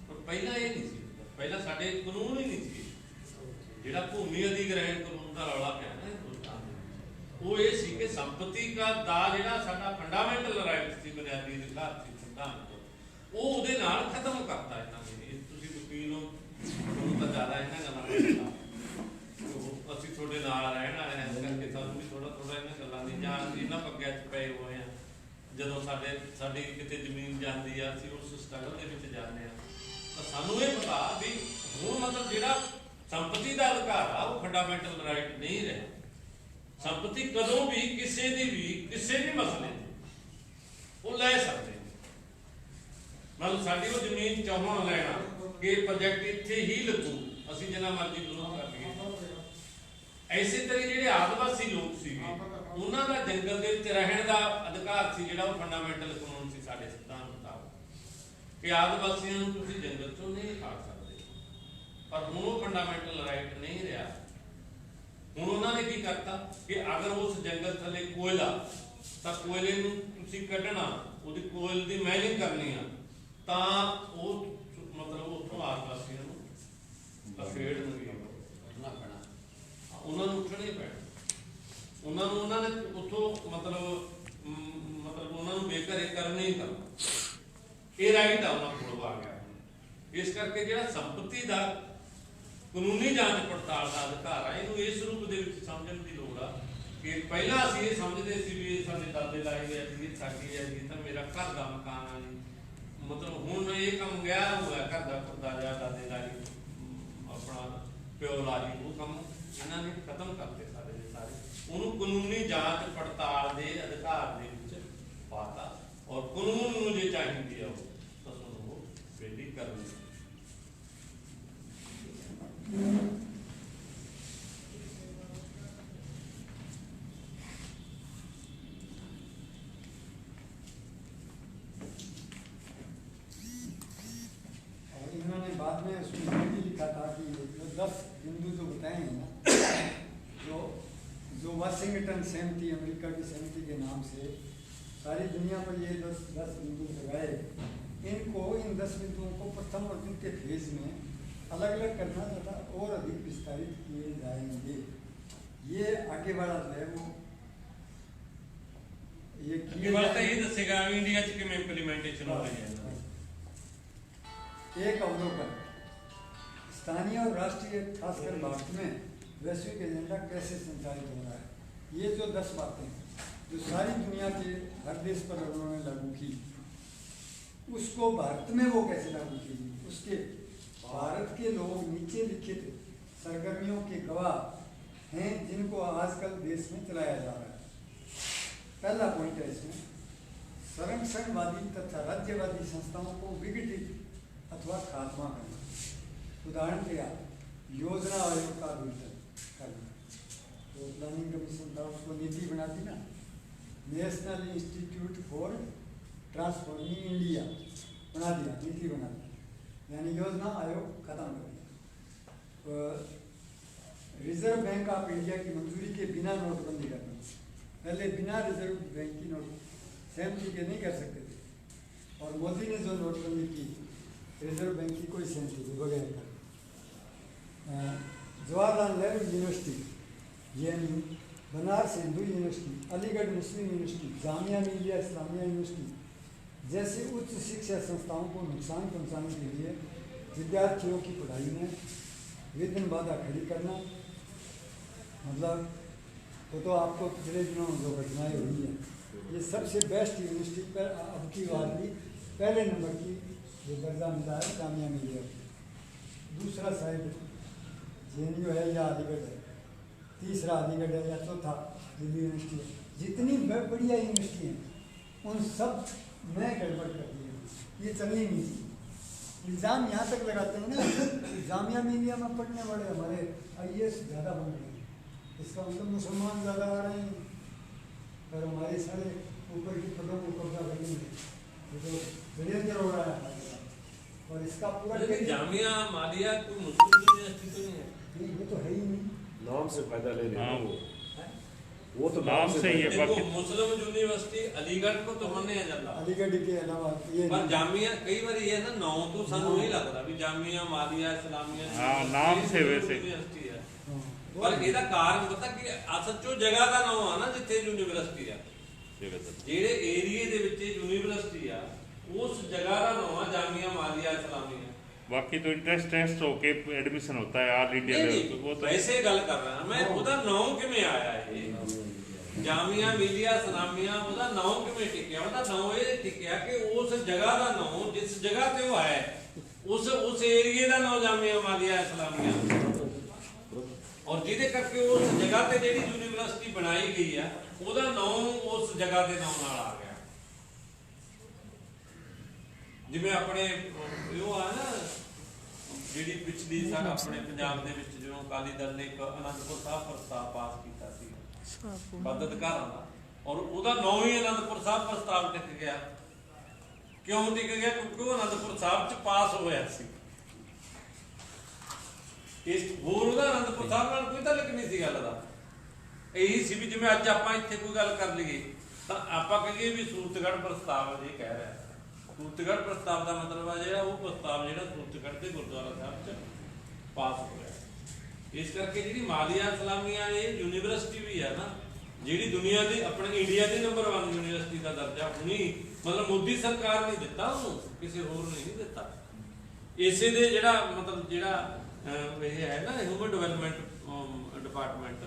Speaker 3: ਪਰ ਪਹਿਲਾਂ ਇਹ ਨਹੀਂ ਸੀ, ਪਹਿਲਾਂ ਸਾਡੇ ਕਾਨੂੰਨ ਹੀ ਨਹੀਂ ਸੀ। ਜਿਹੜਾ ਭੂਮੀ ਅਧਿਗ੍ਰਹਿਣ ਕਾਨੂੰਨ ਦਾ ਰੌਲਾ ਪਿਆ ਨਾ ਹਿੰਦੁਸਤਾਨ ਦੇ, ਉਹ ਇਹ ਸੀ ਕਿ ਸੰਪत्ति ਦਾ ਜਿਹੜਾ ਸਾਡਾ ਫੰਡਾਮੈਂਟਲ ਰਾਈਟ ਸੀ, ਬੁਨਿਆਦੀ ਅਧਿਕਾਰ ਸੀ ਸੰਵਿਧਾਨ ਤੋਂ, ਉਹ ਉਹਦੇ ਨਾਲ ਖਤਮ ਕਰਤਾ ਇਹਨਾਂ ਨੇ। ਤੁਸੀਂ ਵਕੀਲ ਹੋ, ਤੁਹਾਨੂੰ ਤਾਂ ਜ਼ਿਆਦਾ ਇਹਨਾਂ ਗੱਲਾਂ ਦਾ, ਅਸੀਂ ਤੁਹਾਡੇ ਨਾਲ ਰਹਿਣ ਵਾਲੇ ਹਾਂ, ਇਸ ਕਰਕੇ ਸਾਨੂੰ ਵੀ ਥੋੜਾ ਥੋੜਾ ਇਹਨਾਂ ਗੱਲਾਂ ਦੀ ਜਾਂ ਇਹਨਾਂ ਪੱਗਿਆਂ 'ਚ ਪਏ ਹੋਏ ਆ ਜਦੋਂ ਸਾਡੀ ਕਿਤੇ ਜ਼ਮੀਨ ਜਾਂਦੀ ਆ, ਅਸੀਂ ਉਸ ਸਟਰਗਲ ਦੇ ਵਿੱਚ ਜਾਂਦੇ ਆ, ਤਾਂ ਸਾਨੂੰ ਇਹ ਪਤਾ ਵੀ ਹੁਣ ਮਤਲਬ ਜਿਹੜਾ ਸੰਪਤੀ ਦਾ ਅਧਿਕਾਰ ਆ ਉਹ ਫੰਡਾਮੈਂਟਲ ਰਾਈਟ ਨਹੀਂ ਰਿਹਾ। ਸੰਪਤੀ ਕਦੋਂ ਵੀ ਕਿਸੇ ਵੀ ਮਸਲੇ ਦੀ ਉਹ ਲੈ ਸਕਦੇ ਨੇ। ਮਤਲਬ ਸਾਡੀ ਉਹ ਜ਼ਮੀਨ ਚਾਹਣ ਲੈਣਾ ਕਿ ਪ੍ਰੋਜੈਕਟ ਇੱਥੇ ਹੀ ਲੱਗੂ, ਅਸੀਂ ਜਿੰਨਾ ਮਰਜ਼ੀ ਵਿਰੋਧ ਕਰ ਲਈਏ। ਐਸੇ ਤਰ੍ਹਾਂ ਜਿਹੜੇ ਆਦਿਵਾਸੀ ਲੋਕ ਸੀਗੇ ਉਹਨਾਂ ਦਾ ਜੰਗਲ ਦੇ ਵਿੱਚ ਰਹਿਣ ਦਾ ਅਧਿਕਾਰ ਸੀ, ਜਿਹੜਾ ਉਹ ਫੰਡਾਮੈਂਟਲ ਕਾਨੂੰਨ ਸੀ ਸਾਡੇ ਸਿਧਾਂਤ ਮੁਤਾਬਕ ਕਿ ਆਦਿਵਾਸੀਆਂ ਨੂੰ ਤੁਸੀਂ ਜੰਗਲ ਚੋਂ ਨਹੀਂ ਖਾ ਸਕਦੇ। ਪਰ ਹੁਣ ਉਹ ਫੰਡਾਮੈਂਟਲ ਰਾਈਟ ਨਹੀਂ ਰਿਹਾ। ਹੁਣ ਉਹਨਾਂ ਨੇ ਕੀ ਕਰਤਾ ਕਿ ਅਗਰ ਉਸ ਜੰਗਲ ਥੱਲੇ ਕੋਇਲਾ, ਤਾਂ ਕੋਇਲੇ ਨੂੰ ਤੁਸੀਂ ਕੱਢਣਾ, ਉਹਦੀ ਕੋਇਲ ਦੀ ਮਾਈਨਿੰਗ ਕਰਨੀ ਆ, ਤਾਂ ਉਹ ਮਤਲਬ ਉੱਥੋਂ ਆਦਿਵਾਸੀਆਂ ਨੂੰ ਅਫੇੜਨਗੇ, ਉਹਨਾਂ ਨੂੰ ਉੱਠਣਾ ਹੀ ਪੈਣਾ। ਉਹਨਾਂ ਨੇ ਉੱਥੋਂ ਮਤਲਬ ਉਹਨਾਂ ਨੂੰ ਬੇਘਰੇ ਕਰਨਾ ਹੀ ਕਰਨਾ। ਇਹ ਰਾਈਟ ਆ ਉਹਨਾਂ ਕੋਲ ਆ ਗਿਆ। ਇਸ ਕਰਕੇ ਜਿਹੜਾ ਸੰਪਤੀ ਦਾ ਕਾਨੂੰਨੀ ਜਾਂਚ ਪੜਤਾਲ ਦਾ ਅਧਿਕਾਰ ਆ, ਇਹਨੂੰ ਇਸ ਰੂਪ ਦੇ ਵਿੱਚ ਸਮਝਣ ਦੀ ਲੋੜ ਆ ਕਿ ਪਹਿਲਾਂ ਅਸੀਂ ਇਹ ਸਮਝਦੇ ਸੀ ਵੀ ਇਹ ਸਾਡੇ ਦਾਦੇ ਲਾਏ ਹੋਏ ਸੀ, ਸਾਡੀ ਹੈ ਜੀ, ਤਾਂ ਮੇਰਾ ਘਰ ਦਾ ਮਕਾਨ ਆ ਜੀ। ਮਤਲਬ ਹੁਣ ਇਹ ਕੰਮ ਗਿਆ ਹੋਇਆ, ਘਰ ਦਾ ਖੁਰਦਾ ਜਾਂ ਦਾਦੇ ਲਾਈ, ਆਪਣਾ ਪਿਓ ਲਾਈ, ਉਹ ਕੰਮ ਇਹਨਾਂ ਨੇ ਖਤਮ ਕਰਤੇ ਸਾਰੇ ਦੇ ਸਾਰੇ। ਉਹਨੂੰ ਕਾਨੂੰਨੀ ਜਾਂਚ ਪੜਤਾਲ ਦੇ ਅਧਿਕਾਰ ਦੇ ਵਿੱਚ ਪਾਤਾ, ਔਰ ਕਾਨੂੰਨ ਨੂੰ ਜੇ ਚਾਹੀਦੀ ਆ ਤਾਂ ਤੁਹਾਨੂੰ ਉਹ ਬੇਲੀ ਕਰਨੀ।
Speaker 1: और इन्होंने बाद में उसमें ये भी लिखा था कि जो 10 बिंदु जो बताए हैं ना, जो वाशिंगटन सहमति, अमेरिका की सहमति के नाम से सारी दुनिया पर ये 10 बिंदु लगाए, इनको इन 10 बिंदुओं को प्रथम और द्वितीय फेज में अलग अलग करना तथा और अधिक विस्तारित किए जाएंगे। ये आगे वाला जो है वो ये
Speaker 3: दसेगा इंडिया च किवें इंप्लीमेंटेशन हो रही है।
Speaker 1: एक अवलोकन, स्थानीय और राष्ट्रीय खासकर भारत में वैश्विक एजेंडा कैसे संचालित हो रहा है। ये जो 10 बातें जो सारी दुनिया के हर देश पर उन्होंने लागू की, उसको भारत में वो कैसे लागू की, उसके भारत के लोग नीचे लिखित सरगर्मियों के गवाह हैं जिनको आजकल देश में चलाया जा रहा है। पहला पॉइंट है इसमें, संरक्षणवादी तथा राज्यवादी संस्थाओं को विघटित अथवा खात्मा करना। उदाहरण के योजना आयोग का विघटन करना। तो प्लानिंग कमीशन था, उसको नीति बना दी ना, national institute for transforming India बना दिया, नीति बना दी, यानी योजना आयोग खत्म कर दिया। रिजर्व बैंक ऑफ इंडिया की मंजूरी के बिना नोटबंदी करना। पहले बिना रिजर्व बैंक की नोट सहमति के नहीं कर सकते थे, और मोदी ने जो नोटबंदी की रिजर्व बैंक की कोई सहमति के बगैर कर। Jawaharlal Nehru university (JNU), Banaras Hindu university, Aligarh Muslim university, Jamia Millia Islamia university जैसे उच्च शिक्षा संस्थाओं को नुकसान पहुंचाने के लिए विद्यार्थियों की पढ़ाई में विघ्न बाधा खड़ी करना। मतलब तो आपको पिछले दिनों जो घटनाएं हुई हैं, ये सबसे बेस्ट यूनिवर्सिटी पर अब की बार भी पहले नंबर की जो दर्जा मिला है जामिया मिलिया। दूसरा साइड JNU है या अलीगढ़ है, तीसरा अलीगढ़ है या चौथा दिल्ली यूनिवर्सिटी है। जितनी बढ़िया यूनिवर्सिटी हैं उन सब में गड़बड़ कर दी है, ये चलनी नहीं थी। इल्ज़ाम यहाँ तक लगाते हैं ना, जामिया मिलिया में पढ़ने वाले हमारे IAS ज़्यादा बन रहे हैं, इसका मतलब मुसलमान ज़्यादा आ रहे हैं, पर हमारे सारे ऊपर की पदों को कब्जा करने में तो षड्यंत्र हो रहा है। और इसका पूरा
Speaker 3: जामिया मालिया कोई मुस्लिम यूनिवर्सिटी तो नहीं है,
Speaker 1: ये तो है ही नहीं,
Speaker 5: नाम से फायदा ले रहे हैं वो तो
Speaker 6: नाम से ही है।
Speaker 3: देखो मुस्लिम यूनिवर्सिटी अलीगढ़ को तो मन्ने जल्ला,
Speaker 1: अलीगढ़ के अलावा ये
Speaker 3: पर जामिया कई बार ये ना नाम तो सानू नहीं लगता भी जामिया मालिया इस्लामिया
Speaker 6: हाँ, नाम से वैसे
Speaker 3: यूनिवर्सिटी है। पर ਇਹਦਾ ਕਾਰਨ ਪਤਾ ਕਿ ਅਸਲ ਚੋਂ ਜਗ੍ਹਾ ਦਾ ਨਾਮ ਆ ਨਾ ਜਿੱਥੇ ਯੂਨੀਵਰਸਿਟੀ ਆ, ਜਿਹੜੇ ਏਰੀਏ ਦੇ ਵਿੱਚ ਯੂਨੀਵਰਸਿਟੀ ਆ उस जगह का नाम है जामिया मालिया इस्लामिया।
Speaker 6: बाकी तो इंटरेस्ट टेस्ट होके एडमिशन होता है ऑल इंडिया लेवल पे, वो तो
Speaker 3: वैसे गल कर रहा मैं, ਉਹਦਾ नाम किवें आया है ਜਾਮੀਆ ਮਿਲੀਆ ਇਸਲਾਮੀਆ ਉਹਦਾ ਨਾਂ ਕਿਵੇਂ ਟਿਕਿਆ? ਉਹਦਾ ਨਾਂ ਇਹ ਟਿਕਿਆ ਕਿ ਉਸ ਜਗ੍ਹਾ ਦਾ ਨਾਂ, ਜਿਸ ਜਗ੍ਹਾ ਤੇ ਉਹ ਹੈ, ਉਸ ਏਰੀਏ ਦਾ ਨਾਂ ਜਾਮੀਆ ਮਿਲੀਆ ਇਸਲਾਮੀਆ, ਔਰ ਜਿਹਦੇ ਕਰਕੇ ਉਸ ਜਗ੍ਹਾ ਤੇ ਜਿਹੜੀ ਯੂਨੀਵਰਸਿਟੀ ਬਣਾਈ ਗਈ ਆ ਉਹਦਾ ਨਾਂ ਉਸ ਜਗ੍ਹਾ ਦੇ ਨਾਂ ਨਾਲ ਆ ਗਿਆ। ਜਿਵੇਂ ਆਪਣੇ ਉਹ ਆ ਨਾ, ਜਿਹੜੀ ਪਿਛਲੀ ਸਾਲ ਆਪਣੇ ਪੰਜਾਬ ਦੇ ਵਿੱਚ ਜਦੋਂ ਅਕਾਲੀ ਦਲ ਨੇ ਇੱਕ ਅਨੰਦਪੁਰ ਸਾਹਿਬ ਪ੍ਰਸਤਾਵ ਪਾਸ ਕੀਤਾ ਸੀ ਪਦ ਅਧਿਕਾਰਾਂ ਦਾ, ਔਰ ਉਹਦਾ ਨਾਂ ਹੀ ਅਨੰਦਪੁਰ ਸਾਹਿਬ ਪ੍ਰਸਤਾਵ ਟਿਕ ਗਿਆ। ਕਿਉਂ ਟਿਕ ਗਿਆ? ਕਿਉਂਕਿ ਉਹ ਅਨੰਦਪੁਰ ਸਾਹਿਬ ਚ ਪਾਸ ਹੋਇਆ ਸੀ। ਇਸ ਹੋਰ ਉਹਦਾ ਅਨੰਦਪੁਰ ਸਾਹਿਬ ਨਾਲ ਕੋਈ ਤਾਲੁਕ ਨਹੀਂ ਸੀ ਗੱਲ ਦਾ। ਇਹੀ ਸੀ ਵੀ ਜਿਵੇਂ ਅੱਜ ਆਪਾਂ ਇੱਥੇ ਕੋਈ ਗੱਲ ਕਰ ਲਈਏ ਤਾਂ ਆਪਾਂ ਕਹੀਏ ਵੀ ਸੂਰਤਗੜ੍ਹ ਪ੍ਰਸਤਾਵ ਜੇ ਕਹਿ ਰਿਹਾ। ਸੂਰਤਗੜ੍ਹ ਪ੍ਰਸਤਾਵ ਦਾ ਮਤਲਬ ਆ ਜਿਹੜਾ ਉਹ ਪ੍ਰਸਤਾਵ ਜਿਹੜਾ ਸੂਰਤਗੜ੍ਹ ਦੇ ਗੁਰਦੁਆਰਾ ਸਾਹਿਬ ਚ ਪਾਸ ਹੋਇਆ। ਇਸ ਕਰਕੇ ਜਿਹੜੀ ਮਾਲੀਆ ਇਸਲਾਮੀਆ ਇਹ ਯੂਨੀਵਰਸਿਟੀ ਵੀ ਹੈ ਨਾ, ਜਿਹੜੀ ਦੁਨੀਆ ਦੀ ਆਪਣੇ ਇੰਡੀਆ ਦੀ ਨੰਬਰ 1 ਯੂਨੀਵਰਸਿਟੀ ਦਾ ਦਰਜਾ ਹੁਣੀ ਮਤਲਬ ਮੋਦੀ ਸਰਕਾਰ ਨੇ ਦਿੱਤਾ, ਉਹਨੂੰ ਕਿਸੇ ਹੋਰ ਨੇ ਨਹੀਂ ਦਿੱਤਾ। ਇਸੇ ਦੇ ਜਿਹੜਾ ਮਤਲਬ ਜਿਹੜਾ ਇਹ ਹੈ ਨਾ ਹਿਊਮਨ ਡਿਵੈਲਪਮੈਂਟ ਡਿਪਾਰਟਮੈਂਟ,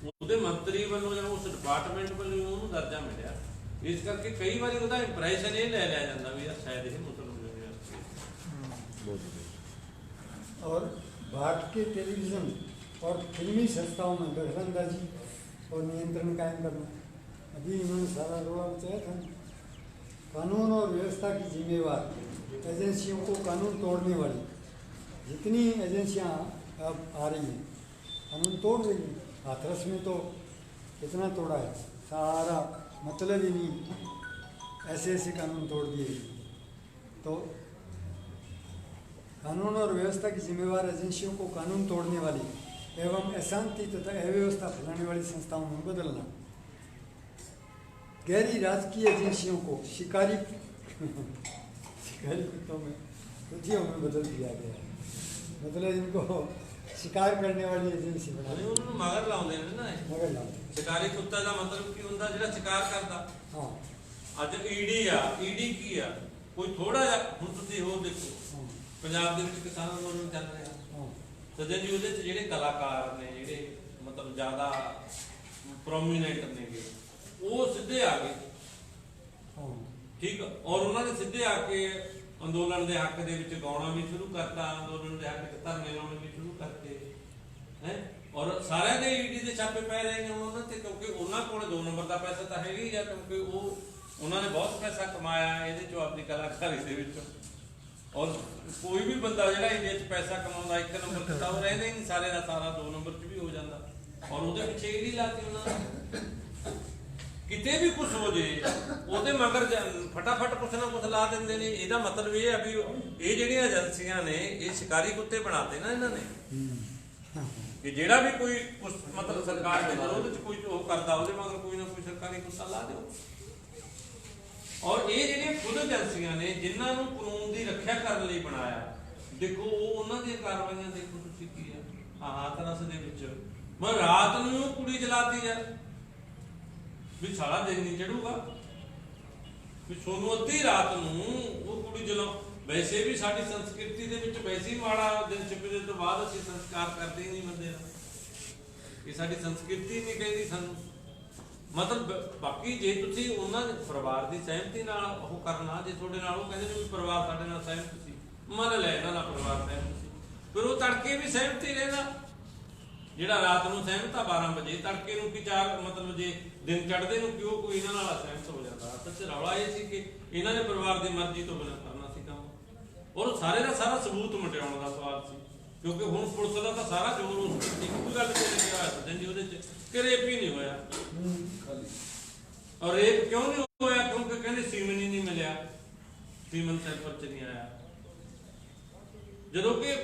Speaker 3: ਉਹਦੇ ਮੰਤਰੀ ਵੱਲੋਂ ਜਾਂ ਉਸ ਡਿਪਾਰਟਮੈਂਟ ਵੱਲੋਂ ਉਹਨੂੰ ਦਰਜਾ ਮਿਲਿਆ। ਇਸ ਕਰਕੇ ਕਈ ਵਾਰੀ ਉਹਦਾ ਇੰਪ੍ਰੈਸ਼ਨ ਇਹ ਲੈ ਲਿਆ ਜਾਂਦਾ ਵੀ ਸ਼ਾਇਦ ਇਹ ਮੁਸਲਿਮ यूनिवर्सिटी।
Speaker 1: और भारत के टेलीविज़न और फिल्मी संस्थाओं में दखलंदाजी और नियंत्रण कायम करना, अभी इन्होंने सारा रोड़ा बताया था। कानून और व्यवस्था की जिम्मेवार एजेंसियों को कानून तोड़ने वाली जितनी एजेंसियां अब आ रही हैं कानून तोड़ रही हैं। हाथरस में तो कितना तोड़ा है, सारा मतलब ही नहीं, ऐसे ऐसे कानून तोड़ दिए। तो कानून और व्यवस्था की जिम्मेवार एजेंसियों को कानून तोड़ने वाली एवं अशांति तथा अव्यवस्था फैलाने वाली संस्थाओं में बदलना, गैरी राजकीय एजेंसियों को शिकारी कुत्तों में कुतियों में बदल दिया गया है। मतलब इनको शिकार करने वाली एजेंसी बना दी।
Speaker 3: ਉਹਨੂੰ ਮਗਰ ਲਾਉਂਦੇ ਨੇ ਨਾ ਇਹ।
Speaker 1: मगर लाओ
Speaker 3: ਸ਼ਿਕਾਰੀ ਕੁੱਤਾ ਦਾ ਮਤਲਬ ਕੀ ਹੁੰਦਾ? ਜਿਹੜਾ ਸ਼ਿਕਾਰ ਕਰਦਾ।
Speaker 1: हाँ
Speaker 3: ਅੱਜ ਈਡੀ ਆ, ਈਡੀ ਕੀ ਆ? ਕੋਈ ਥੋੜਾ ਜਿਹਾ ਹੁਣ ਤੁਸੀਂ ਹੋਰ ਦੇਖੋ
Speaker 1: हाँ
Speaker 3: ਪੰਜਾਬ ਦੇ ਵਿੱਚ ਕਿਸਾਨ ਅੰਦੋਲਨ ਚੱਲ ਰਿਹਾ।
Speaker 1: हाँ
Speaker 3: ਸੱਜਣ ਜੀ ਉਹਦੇ ਚ ਜਿਹੜੇ ਕਲਾਕਾਰ ਨੇ, ਜਿਹੜੇ ਮਤਲਬ ਜ਼ਿਆਦਾ ਪ੍ਰੋਮੀਨੈਂਟ ਨੇਗੇ, ਉਹ ਸਿੱਧੇ ਆ ਗਏ।
Speaker 1: हाँ
Speaker 3: ਠੀਕ, ਔਰ ਉਹਨਾਂ ਨੇ ਸਿੱਧੇ ਆ ਕੇ ਅੰਦੋਲਨ ਦੇ ਹੱਕ ਦੇ ਵਿੱਚ ਗਾਉਣਾ ਵੀ ਸ਼ੁਰੂ ਕਰਤਾ, ਅੰਦੋਲਨ ਦੇ ਹੱਕ ਚ ਧਰਨੇ ਲਾਉਣੇ ਵੀ ਸ਼ੁਰੂ ਕਰਤੇ ਹੈ। ਔਰ ਸਾਰਿਆਂ ਦੇ ਈਡੀ ਦੇ ਛਾਪੇ ਪੈ ਰਹੇ ਨੇ ਉਹਨਾਂ ਤੇ, ਕਿਉਂਕਿ ਉਹਨਾਂ ਕੋਲ 2 ਨੰਬਰ ਦਾ ਪੈਸਾ ਤਾਂ ਹੈਗਾ ਹੀ ਆ, ਕਿਉਂਕਿ ਉਹਨਾਂ ਨੇ ਬਹੁਤ ਪੈਸਾ ਕਮਾਇਆ ਇਹਦੇ ਚੋਂ ਆਪਣੀ ਕਲਾਕਾਰੀ ਦੇ ਵਿੱਚੋਂ। ਔਰ ਕੋਈ ਵੀ ਬੰਦਾ ਜਿਹੜਾ ਇੰਡੀਆ 'ਚ ਪੈਸਾ ਕਮਾਉਂਦਾ 1 ਨੰਬਰ ਤੇ ਤਾਂ ਉਹ ਰਹਿੰਦਾ ਹੀ ਨਹੀਂ, ਸਾਰੇ ਦਾ ਸਾਰਾ 2 ਨੰਬਰ 'ਚ ਵੀ ਹੋ ਜਾਂਦਾ। ਔਰ ਉਹਦੇ ਪਿੱਛੇ ਈਡੀ ਲਾਤੀ ਉਹਨਾਂ ਨੇ। ਕਿਤੇ ਵੀ ਕੁਝ ਹੋ ਜੇ ਉਹਦੇ ਮਗਰ ਫਟਾਫਟ ਕੁਛ ਨਾ ਕੁਛ ਲਾ ਦਿੰਦੇ ਨੇ। ਇਹਦਾ ਮਤਲਬ ਇਹ ਹੈ ਵੀ ਇਹ ਜਿਹੜੀਆਂ ਏਜੰਸੀਆਂ ਨੇ ਇਹ ਸ਼ਿਕਾਰੀ ਕੁੱਤੇ ਬਣਾਤੇ ਨਾ ਇਹਨਾਂ ਨੇ, ਕਿ ਜਿਹੜਾ ਵੀ ਕੋਈ ਕੁਛ ਮਤਲਬ ਸਰਕਾਰ ਦੇ ਵਿਰੋਧ 'ਚ ਕੋਈ ਉਹ ਕਰਦਾ ਉਹਦੇ ਮਗਰ ਕੋਈ ਨਾ ਕੋਈ ਸਰਕਾਰੀ ਕੁੱਤਾ ਲਾ ਦਿਓ। ਔਰ ਇਹ ਜਿਹੜੀਆਂ ਖੁਦ ਏਜੰਸੀਆਂ ਨੇ ਜਿਨ੍ਹਾਂ ਨੂੰ ਕਾਨੂੰਨ ਦੀ ਰੱਖਿਆ ਕਰਨ ਲਈ ਬਣਾਇਆ, ਦੇਖੋ ਉਹ ਉਹਨਾਂ ਦੀਆਂ ਕਾਰਵਾਈਆਂ ਦੇਖੋ ਤੁਸੀਂ ਕੀ ਆ। ਹਾਥਰਸ ਦੇ ਵਿੱਚ ਮੈਂ ਰਾਤ ਨੂੰ ਕੁੜੀ ਜਲਾਤੀ ਯਾਰ, ਵੀ ਸਾਰਾ ਦਿਨ ਨਹੀਂ ਚੜੂਗਾ, ਵੀ ਸੋਨੂੰ ਅੱਧੀ ਰਾਤ ਨੂੰ ਉਹ ਕੁੜੀ ਜਲਾਓ। ਵੈਸੇ ਵੀ ਸਾਡੀ ਸੰਸਕ੍ਰਿਤੀ ਦੇ ਵਿੱਚ ਵੈਸੇ ਹੀ ਮਾੜਾ ਦਿਨ ਛਿਪਦੇ ਤੋਂ ਬਾਅਦ ਅਸੀਂ ਸੰਸਕਾਰ ਕਰਦੇ ਹੀ ਨਹੀਂ ਬੰਦੇ ਦਾ, ਇਹ ਸਾਡੀ ਸੰਸਕ੍ਰਿਤੀ ਨਹੀਂ ਕਹਿੰਦੀ ਸਾਨੂੰ। ਮਤਲਬ ਬਾਕੀ ਜੇ ਤੁਸੀਂ ਉਹਨਾਂ ਦੇ ਪਰਿਵਾਰ ਦੀ ਸਹਿਮਤੀ ਨਾਲ ਉਹ ਕਰਨਾ, ਜੇ ਤੁਹਾਡੇ ਨਾਲ ਉਹ ਕਹਿੰਦੇ ਨੇ ਵੀ ਪਰਿਵਾਰ ਸਾਡੇ ਨਾਲ ਸਹਿਮਤ ਸੀ, ਮੰਨ ਲੈ ਇਹਨਾਂ ਨਾਲ ਪਰਿਵਾਰ ਸਹਿਮਤ ਸੀ, ਫਿਰ ਉਹ ਤੜਕੇ ਵੀ ਸਹਿਮਤੀ ਰਹਿੰਦਾ। ਜਿਹੜਾ ਰਾਤ ਨੂੰ ਸਹਿਮਤ ਆ 12 ਵਜੇ, ਤੜਕੇ ਨੂੰ ਕੀ ਚਾਰ ਮਤਲਬ ਜੇ ਦਿਨ ਚੜ੍ਹਦੇ ਨੂੰ ਕਿਉਂ ਕੋਈ ਇਹਨਾਂ ਨਾਲ ਸਹਿਮਤ ਹੋ ਜਾਂਦਾ। ਸੱਚ ਰੌਲਾ ਇਹ ਸੀ ਕਿ ਇਹਨਾਂ ਨੇ ਪਰਿਵਾਰ ਦੀ ਮਰਜ਼ੀ ਤੋਂ ਬਿਨਾਂ ਕਰਨਾ ਸੀ ਕੰਮ, ਔਰ ਸਾਰੇ ਦਾ ਸਾਰਾ ਸਬੂਤ ਮਟਿਆਉਣ ਦਾ ਸਵਾਲ ਸੀ। ਕਿਉਂਕਿ ਹੁਣ ਪੁਲਿਸ ਦਾ ਤਾਂ ਸਾਰਾ ਜ਼ੋਰ ਉਸ ਇੱਕੋ ਗੱਲ ਤੇ ਲੱਗਿਆ ਹੋਇਆ ਸੀ ਜੀ ਉਹਦੇ 'ਚ ਕਿ ਰੇਪ ਹੀ ਨਹੀਂ ਹੋਇਆ। ਔਰ ਰੇਪ ਕਿਉਂ ਨਹੀਂ ਹੋਇਆ? ਕਿਉਂਕਿ ਕਹਿੰਦੇ ਸੀਮਨ ਹੀ ਨਹੀਂ ਮਿਲਿਆ, ਸੀਮਨ ਸੈਂਪਲ 'ਚ ਨਹੀਂ ਆਇਆ। ਜਦੋਂ ਕਿ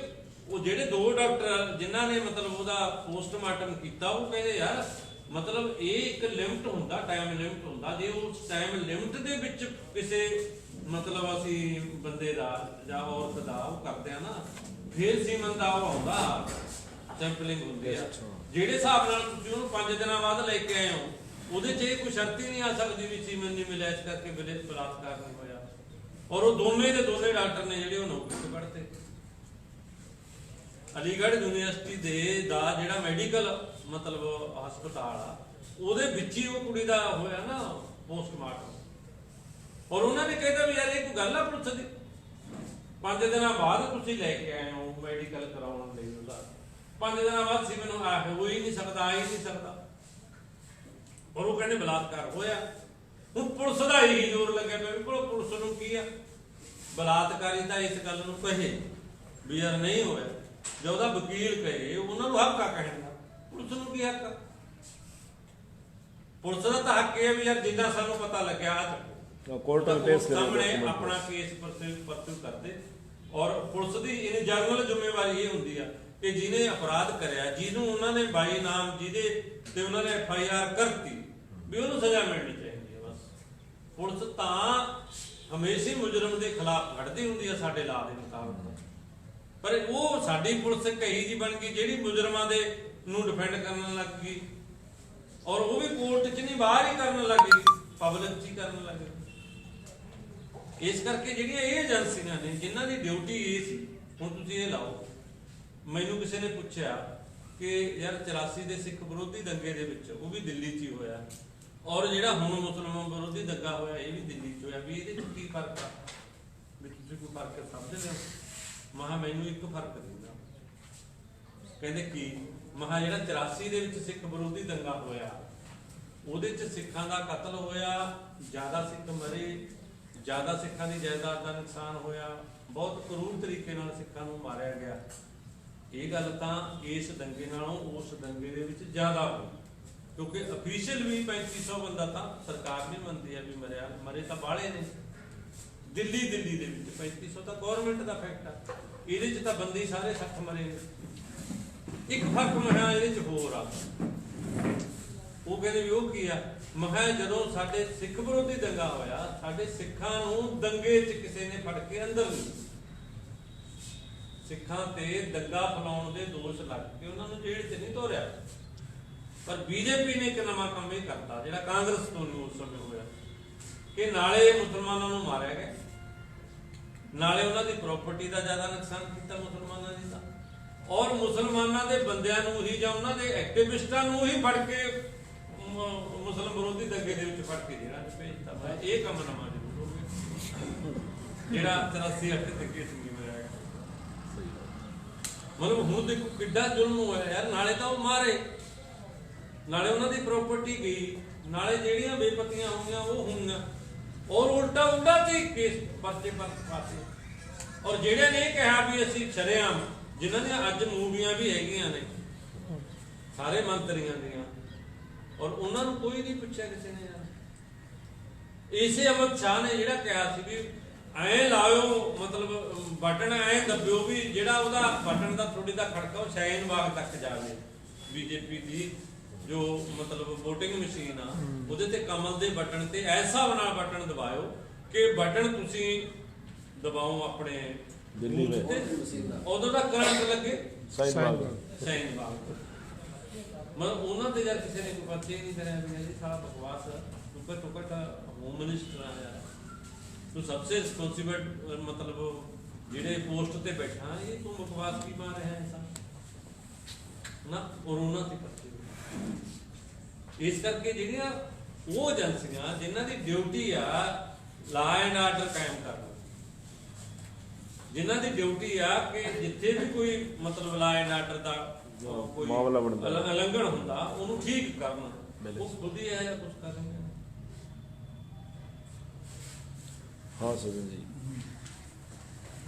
Speaker 3: ਉਹ ਜਿਹੜੇ 2 ਡਾਕਟਰ ਜਿਨ੍ਹਾਂ ਨੇ ਮਤਲਬ ਉਹਦਾ ਪੋਸਟਮਾਰਟਮ ਕੀਤਾ, ਉਹ ਕਹਿੰਦੇ ਯਾਰ ਮਤਲਬ ਇਹ ਇੱਕ ਲਿਮਟ ਹੁੰਦਾ, ਟਾਈਮ ਲਿਮਟ ਹੁੰਦਾ। ਜੇ ਉਸ ਟਾਈਮ ਲਿਮਟ ਦੇ ਵਿੱਚ ਕਿਸੇ ਮਤਲਬ ਅਸੀਂ ਬੰਦੇ ਦਾ ਜਾਂ ਔਰਤ ਦਾ ਉਹ ਕਰਦੇ ਆ ਨਾ, ਫਿਰ ਸੀਮਨ ਦਾ ਉਹ ਆਉਂਦਾ, ਸੈਂਪਲਿੰਗ ਹੁੰਦੀ ਆ। ਜਿਹੜੇ ਹਿਸਾਬ ਨਾਲ ਤੁਸੀਂ ਉਹਨੂੰ 5 ਦਿਨਾਂ ਬਾਅਦ ਲੈ ਕੇ ਆਏ ਹੋ, ਉਹਦੇ 'ਚ ਇਹ ਕੋਈ ਸ਼ਰਤ ਹੀ ਨਹੀਂ ਆ ਸਕਦੀ ਵੀ ਸੀਮਨ ਨਹੀਂ ਮਿਲਿਆ ਇਸ ਕਰਕੇ ਬਲਾਤਕਾਰ ਨਹੀਂ ਹੋਇਆ। ਔਰ ਉਹ ਦੋਨੇ ਦੇ ਦੋਨੇ ਡਾਕਟਰ ਨੇ ਜਿਹੜੇ ਉਹ ਨੌਕਰੀ ਤੋਂ ਕੱਢਤੇ। ਅਲੀਗੜ੍ਹ ਯੂਨੀਵਰਸਿਟੀ ਦਾ ਜਿਹੜਾ ਮੈਡੀਕਲ ਮਤਲਬ ਹਸਪਤਾਲ ਆ, ਉਹਦੇ ਵਿੱਚ ਹੀ ਉਹ ਕੁੜੀ ਦਾ ਹੋਇਆ ਨਾ ਪੋਸਟਮਾਰਟਮ। ਔਰ ਉਹਨਾਂ ਨੇ ਕਹਿੰਦਾ ਵੀ ਯਾਰ ਇਹ ਕੋਈ ਗੱਲ ਆ ਪੁਲਿਸ ਦੀ? 5 ਦਿਨਾਂ ਬਾਅਦ ਤੁਸੀਂ ਲੈ ਕੇ ਆਏ ਹੋ ਮੈਡੀਕਲ ਕਰਾਉਣ ਲਈ ਉਹਦਾ, 5 ਦਿਨਾਂ ਬਾਅਦ ਸੀ ਮੈਨੂੰ ਆ ਹੋ ਹੀ ਨਹੀਂ ਸਕਦਾ, ਆ ਹੀ ਨਹੀਂ ਸਕਦਾ। ਔਰ ਉਹ ਕਹਿੰਦੇ ਬਲਾਤਕਾਰ ਹੋਇਆ। ਹੁਣ ਪੁਲਿਸ ਦਾ ਇਹੀ ਜ਼ੋਰ ਲੱਗਿਆ ਪਿਆ ਵੀ ਪੁਲਿਸ ਨੂੰ ਕੀ ਆ, ਬਲਾਤਕਾਰੀ ਤਾਂ ਇਸ ਗੱਲ ਨੂੰ ਕਹੇ ਵੀ ਯਾਰ ਨਹੀਂ ਹੋਇਆ, ਜੇ ਉਹਦਾ ਵਕੀਲ ਕਹੇ ਉਹਨਾਂ ਨੂੰ ਹੱਕ ਆ ਕਹਿਣ ਦਾ, ਪੁਲਿਸ ਨੂੰ ਕੀ ਹੱਕ ਆ? ਪੁਲਿਸ ਦਾ ਤਾਂ ਹੱਕ ਇਹ ਹੈ ਵੀ ਯਾਰ ਜਿੱਦਾਂ ਸਾਨੂੰ ਪਤਾ ਲੱਗਿਆ
Speaker 5: ਕੋਰਟ ਨੂੰ ਪੇਸ਼ ਕਰੇ,
Speaker 3: ਸਾਹਮਣੇ ਆਪਣਾ ਕੇਸ ਪਰਸੂ ਕਰਦੇ। ਔਰ ਪੁਲਿਸ ਦੀ ਇਹ ਜਨਰਲ ਜ਼ਿੰਮੇਵਾਰੀ ਇਹ ਹੁੰਦੀ ਆ ਕਿ ਜਿਹਨੇ ਅਪਰਾਧ ਕਰਿਆ, ਜਿਹਨੂੰ ਉਹਨਾਂ ਨੇ ਬਾਈ ਨਾਮ ਜਿਹਦੇ ਤੇ ਉਹਨਾਂ ਨੇ FIR ਕਰਤੀ ਵੀ ਉਹਨੂੰ ਸਜ਼ਾ ਮਿਲਣੀ ਚਾਹੀਦੀ ਹੈ। ਬਸ ਪੁਲਿਸ ਤਾਂ ਹਮੇਸ਼ਾ ਹੀ ਮੁਜਰਮ ਦੇ ਖਿਲਾਫ ਖੜਦੀ ਹੁੰਦੀ ਹੈ ਸਾਡੇ ਲਾਅ ਦੇ ਮੁਤਾਬਕ, ਪਰ ਉਹ ਸਾਡੀ ਪੁਲਿਸ ਕਹੀ ਜੀ ਬਣ ਗਈ ਜਿਹੜੀ ਮੁਜਰਮਾਂ ਦੇ ਨੂੰ ਡਿਫੈਂਡ ਕਰਨ ਲੱਗ ਗਈ। ਔਰ ਉਹ ਵੀ ਕੋਰਟ 'ਚ ਨਹੀਂ, ਬਾਹਰ ਹੀ ਕਰਨ ਲੱਗ ਗਈ, ਪਬਲਿਕ 'ਚ ਹੀ ਕਰਨ ਲੱਗ ਗਈ। ਇਸ ਕਰਕੇ ਜਿਹੜੀਆਂ ਇਹ ਏਜੰਸੀਆਂ ਨੇ ਜਿਨ੍ਹਾਂ ਦੀ ਡਿਊਟੀ ਇਹ ਸੀ, ਹੁਣ ਤੁਸੀਂ ਇਹ ਲਾਓ, ਮੈਨੂੰ ਕਿਸੇ ਨੇ ਪੁੱਛਿਆ ਕਿ ਯਾਰ 84 ਦੇ ਸਿੱਖ ਵਿਰੋਧੀ ਦੰਗੇ ਦੇ ਵਿੱਚ ਉਹ ਵੀ ਦਿੱਲੀ 'ਚ ਹੀ ਹੋਇਆ, ਔਰ ਜਿਹੜਾ ਹੁਣ ਮੁਸਲਮਾਨ ਵਿਰੋਧੀ ਦੰਗਾ ਹੋਇਆ ਇਹ ਵੀ ਦਿੱਲੀ 'ਚ ਹੋਇਆ, ਵੀ ਇਹਦੇ 'ਚ ਕੀ ਫਰਕ ਆ? ਵੀ ਤੁਸੀਂ ਕੋਈ ਫਰਕ ਸਮਝਦੇ ਹੋ? ਮਹਾ ਮੈਨੂੰ ਇੱਕ ਫਰਕ ਦਿੰਦਾ। ਕਹਿੰਦੇ ਕੀ? ਮਹਾ ਜਿਹੜਾ 84 ਦੇ ਵਿੱਚ ਸਿੱਖ ਵਿਰੋਧੀ ਦੰਗਾ ਹੋਇਆ ਉਹਦੇ 'ਚ ਸਿੱਖਾਂ ਦਾ ਕਤਲ ਹੋਇਆ, ਜ਼ਿਆਦਾ ਸਿੱਖ ਮਰੇ, ਜ਼ਿਆਦਾ ਸਿੱਖਾਂ ਦੀ ਜਾਇਦਾਦ ਦਾ ਨੁਕਸਾਨ ਹੋਇਆ, ਬਹੁਤ ਕਰੂਰ ਤਰੀਕੇ ਨਾਲ ਸਿੱਖਾਂ ਨੂੰ ਮਾਰਿਆ ਗਿਆ। ਇਹ ਗੱਲ ਤਾਂ ਇਸ ਦੰਗੇ ਨਾਲੋਂ ਉਸ ਦੰਗੇ ਦੇ ਵਿੱਚ ਜ਼ਿਆਦਾ ਹੋਈ, ਕਿਉਂਕਿ ਅਫੀਸ਼ੀਅਲ ਵੀ 3500 ਬੰਦਾ ਤਾਂ ਸਰਕਾਰ ਵੀ ਮੰਨਦੀ ਹੈ ਵੀ ਮਰਿਆ, ਮਰੇ ਤਾਂ ਬਾਹਲੇ ਨੇ। ਦਿੱਲੀ ਦੇ ਵਿੱਚ 3500 ਤਾਂ ਗਵਰਨਮੈਂਟ ਦਾ ਫੈਕਟ ਆ, ਇਹਦੇ 'ਚ ਤਾਂ ਬੰਦੇ ਸਾਰੇ 60 ਮਰੇ ਨੇ। ਇੱਕ ਫਰਕ ਮਹਾ ਇਹਦੇ 'ਚ ਹੋਰ ਆ, ਉਹ ਕਹਿੰਦੇ ਵੀ ਉਹ ਕੀ ਆ? ਮਹਾ ਜਦੋਂ ਸਾਡੇ ਸਿੱਖ ਵਿਰੋਧੀ ਦੰਗਾ ਹੋਇਆ, ਸਾਡੇ ਸਿੱਖਾਂ ਨੂੰ ਦੰਗੇ 'ਚ ਕਿਸੇ ਨੇ ਫੜ ਕੇ ਅੰਦਰ ਨਹੀਂ, ਸਿੱਖਾਂ ਤੇ ਦੰਗਾ ਫੈਲਾਉਣ ਦੇ ਦੋਸ਼ ਲੱਗ ਕੇ ਉਹਨਾਂ ਨੂੰ ਜੇਲ੍ਹ 'ਚ ਨਹੀਂ ਤੋਰਿਆ। ਪਰ ਬੀਜੇਪੀ ਨੇ ਇੱਕ ਨਵਾਂ ਕੰਮ ਇਹ ਕਰਤਾ ਜਿਹੜਾ ਕਾਂਗਰਸ ਤੋਂ ਨਹੀਂ ਉਸ ਸਮੇਂ ਹੋਇਆ, ਕਿ ਨਾਲੇ ਮੁਸਲਮਾਨਾਂ ਨੂੰ ਮਾਰਿਆ ਗਿਆ, ਨਾਲੇ ਉਹਨਾਂ ਦੀ ਪ੍ਰਾਪਰਟੀ ਦਾ ਜ਼ਿਆਦਾ ਨੁਕਸਾਨ ਕੀਤਾ ਮੁਸਲਮਾਨਾਂ ਦੀ ਦਾ, ਔਰ ਮੁਸਲਮਾਨਾਂ ਦੇ ਬੰਦਿਆਂ ਨੂੰ ਹੀ ਜਾਂ ਉਹਨਾਂ ਦੇ ਐਕਟਿਵਿਸਟਾਂ ਨੂੰ ਹੀ ਫੜ ਕੇ ਮੁਸਲਮ ਵਿਰੋਧੀ ਦੰਗੇ ਦੇ ਵਿੱਚ ਫੜ ਕੇ ਜਿਹੜਾ ਭੇਜਤਾ। ਇਹ ਕੰਮ ਨਵਾਂ ਜ਼ਰੂਰ ਹੋ ਗਿਆ ਜਿਹੜਾ 83 ਦੇ ਕੇਸ ਨਹੀਂ ਹੋਇਆ। ਮਤਲਬ ਹੁਣ ਦੇਖੋ ਕਿੱਡਾ ਜ਼ੁਲਮ ਹੋਇਆ ਯਾਰ, ਨਾਲੇ ਤਾਂ ਉਹ ਮਾਰੇ, ਨਾਲੇ ਉਹਨਾਂ ਦੀ ਪ੍ਰਾਪਰਟੀ ਗਈ, ਨਾਲੇ ਜਿਹੜੀਆਂ ਬੇਪਤੀਆਂ ਹੋਈਆਂ ਉਹ ਹੋਈਆਂ, ਔਰ ਉਲਟਾ ਤੇ ਕੇਸ ਪਰਚੇ ਪਾਸੇ। ਔਰ ਜਿਹੜੇ ਨੇ ਇਹ ਕਿਹਾ ਵੀ ਅਸੀਂ ਸ਼ਰੇਆਮ, ਜਿਨ੍ਹਾਂ ਦੀਆਂ ਅੱਜ ਮੂਵੀਆਂ ਵੀ ਹੈਗੀਆਂ ਨੇ ਸਾਰੇ ਮੰਤਰੀਆਂ ਦੀਆਂ, ਔਰ ਉਹਨਾਂ ਨੂੰ ਕੋਈ ਨਹੀਂ ਪੁੱਛਿਆ ਕਿਸੇ ਨੇ ਯਾਰ। ਇਸੇ ਅਮਿਤ ਸ਼ਾਹ ਨੇ ਜਿਹੜਾ ਕਿਹਾ ਸੀ ਵੀ ਐਂ ਲਾਇਓ, ਮਤਲਬ ਬਟਨ ਐਂ ਦੱਬਿਓ ਵੀ ਜਿਹੜਾ ਉਹਦਾ ਬਟਨ ਦਾ ਥੋੜੀ ਦਾ ਖੜਕਾ ਉਹ ਸ਼ਾਹੀਨ ਬਾਗ ਤੱਕ ਜਾਵੇ। ਬੀਜੇਪੀ ਦੀ ਜੋ ਮਤਲਬ VOTING ਮਸ਼ੀਨ ਆ ਉਹਦੇ ਤੇ ਕਮਲ ਦੇ ਬਟਨ ਤੇ ਐਸਾ ਨਾਲ ਬਟਨ ਦਬਾਇਓ ਕਿ ਬਟਨ ਤੁਸੀਂ ਦਬਾਓ ਆਪਣੇ
Speaker 5: ਦਿੱਲੀ ਵਿੱਚ
Speaker 3: ਉਦੋਂ ਦਾ ਕਰੰਟ ਲੱਗੇ
Speaker 5: ਸ਼ਾਹੀਨ
Speaker 3: ਬਾਗ। ਮਤਲਬ ਉਹਨਾਂ ਤੇ ਯਾਰ ਕਿਸੇ ਨੇ ਕੋਈ ਪਰਚੇ ਨਹੀਂ ਕਰਿਆ ਵੀ ਜੀ ਸਾਰਾ ਬਕਵਾਸ ਟੁਕਟ ਹੋਮ ਮਿਨਿਸਟਰ ਆ ਯਾਰ, ਤੂੰ ਸਭਸੇ ਰਿਸਪੌਂਸਿਬਲ ਮਤਲਬ ਜਿਹੜੇ ਪੋਸਟ ਤੇ ਬੈਠਾ ਇਹ ਤੂੰ ਬਕਵਾਸ ਕੀ ਮਾਰ ਰਿਹਾ ਹੈ ਨਾ। ਔਰ ਉਹਨਾਂ ਤੇ ਪਰਚੇ ਇਸ ਕਰਕੇ ਜਿਹੜੀਆਂ ਉਹ ਏਜੰਸੀਆਂ ਜਿਨ੍ਹਾਂ ਦੀ ਡਿਊਟੀ ਆ ਲਾ ਐਂਡ ਆਰਡਰ ਕਾਇਮ ਕਰਨਾ, ਜਿਨ੍ਹਾਂ ਦੀ ਡਿਊਟੀ ਆ ਕਿ ਜਿੱਥੇ ਵੀ ਕੋਈ ਮਤਲਬ ਲਾ ਐਂਡ ਆਰਡਰ ਦਾ ਕੋਈ
Speaker 5: ਮਾਮਲਾ ਬਣਦਾ
Speaker 3: ਉਲੰਘਣ ਹੁੰਦਾ ਉਹਨੂੰ ਠੀਕ ਕਰਨਾ, ਉਹ ਖੁਦ ਹੀ ਹੈ ਕੁਝ ਕਰ ਰਹੇ।
Speaker 5: हाँ सजन जी।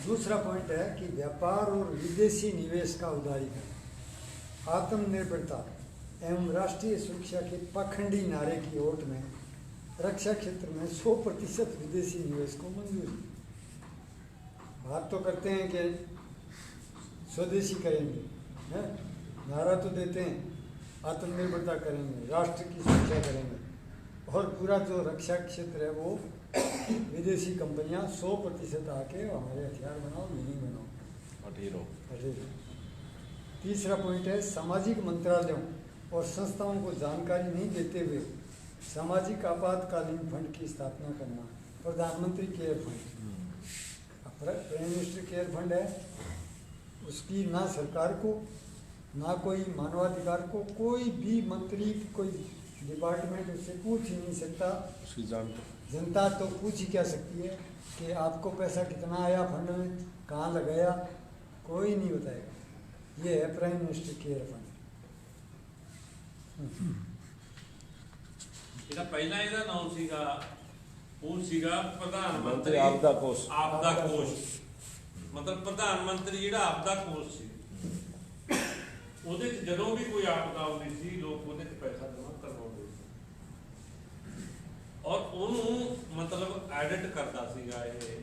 Speaker 1: दूसरा पॉइंट है कि व्यापार और विदेशी निवेश का उदारीकरण, आत्मनिर्भरता एवं राष्ट्रीय सुरक्षा के पाखंडी नारे की ओट में रक्षा क्षेत्र में 100% विदेशी निवेश को मंजूरी। बात तो करते हैं कि स्वदेशी करेंगे, है नारा तो देते हैं आत्मनिर्भरता करेंगे, राष्ट्र की सुरक्षा करेंगे, और पूरा जो रक्षा क्षेत्र है वो विदेशी कंपनियां 100% आके हमारे हथियार बनाओ, नहीं बनाओ। तीसरा पॉइंट है सामाजिक मंत्रालयों और संस्थाओं को जानकारी नहीं देते हुए सामाजिक आपातकालीन फंड की स्थापना करना। प्रधानमंत्री care fund, prime minister care fund है, उसकी ना सरकार को ना कोई मानवाधिकार को कोई भी मंत्री कोई डिपार्टमेंट उससे पूछ ही नहीं सकता।
Speaker 5: उसकी जान
Speaker 1: जनता तो पूछ ही क्या सकती है कि आपको पैसा कितना आया फंड में, कहाँ लगाया, कोई नहीं बताएगा। ये है प्राइम मिनिस्टर केयर फंड।
Speaker 3: ਜਿਹੜਾ ਪਹਿਲਾਂ ਇਹਦਾ ਨਾਮ ਸੀਗਾ ਉਹ ਸੀਗਾ ਪ੍ਰਧਾਨ
Speaker 5: ਮੰਤਰੀ
Speaker 3: ਮੰਤਰੀ
Speaker 5: ਆਪਦਾ ਕੋਸ਼।
Speaker 3: ਆਪਦਾ ਕੋਸ਼, ਮਤਲਬ ਪ੍ਰਧਾਨ ਮੰਤਰੀ ਜਿਹੜਾ ਆਪਦਾ ਕੋਸ਼ ਸੀ, ਉਹਦੇ 'ਚ ਜਦੋਂ ਵੀ ਕੋਈ ਆਪਦਾ ਆਉਂਦੀ ਸੀ ਲੋਕ ਉਹਦੇ 'ਚ ਪੈਸਾ ਜਮ੍ਹਾਂ ਕਰਵਾਉਂਦੇ ਸੀ ਔਰ ਉਹਨੂੰ ਮਤਲਬ ਐਡਿਟ ਕਰਦਾ ਸੀਗਾ ਇਹ,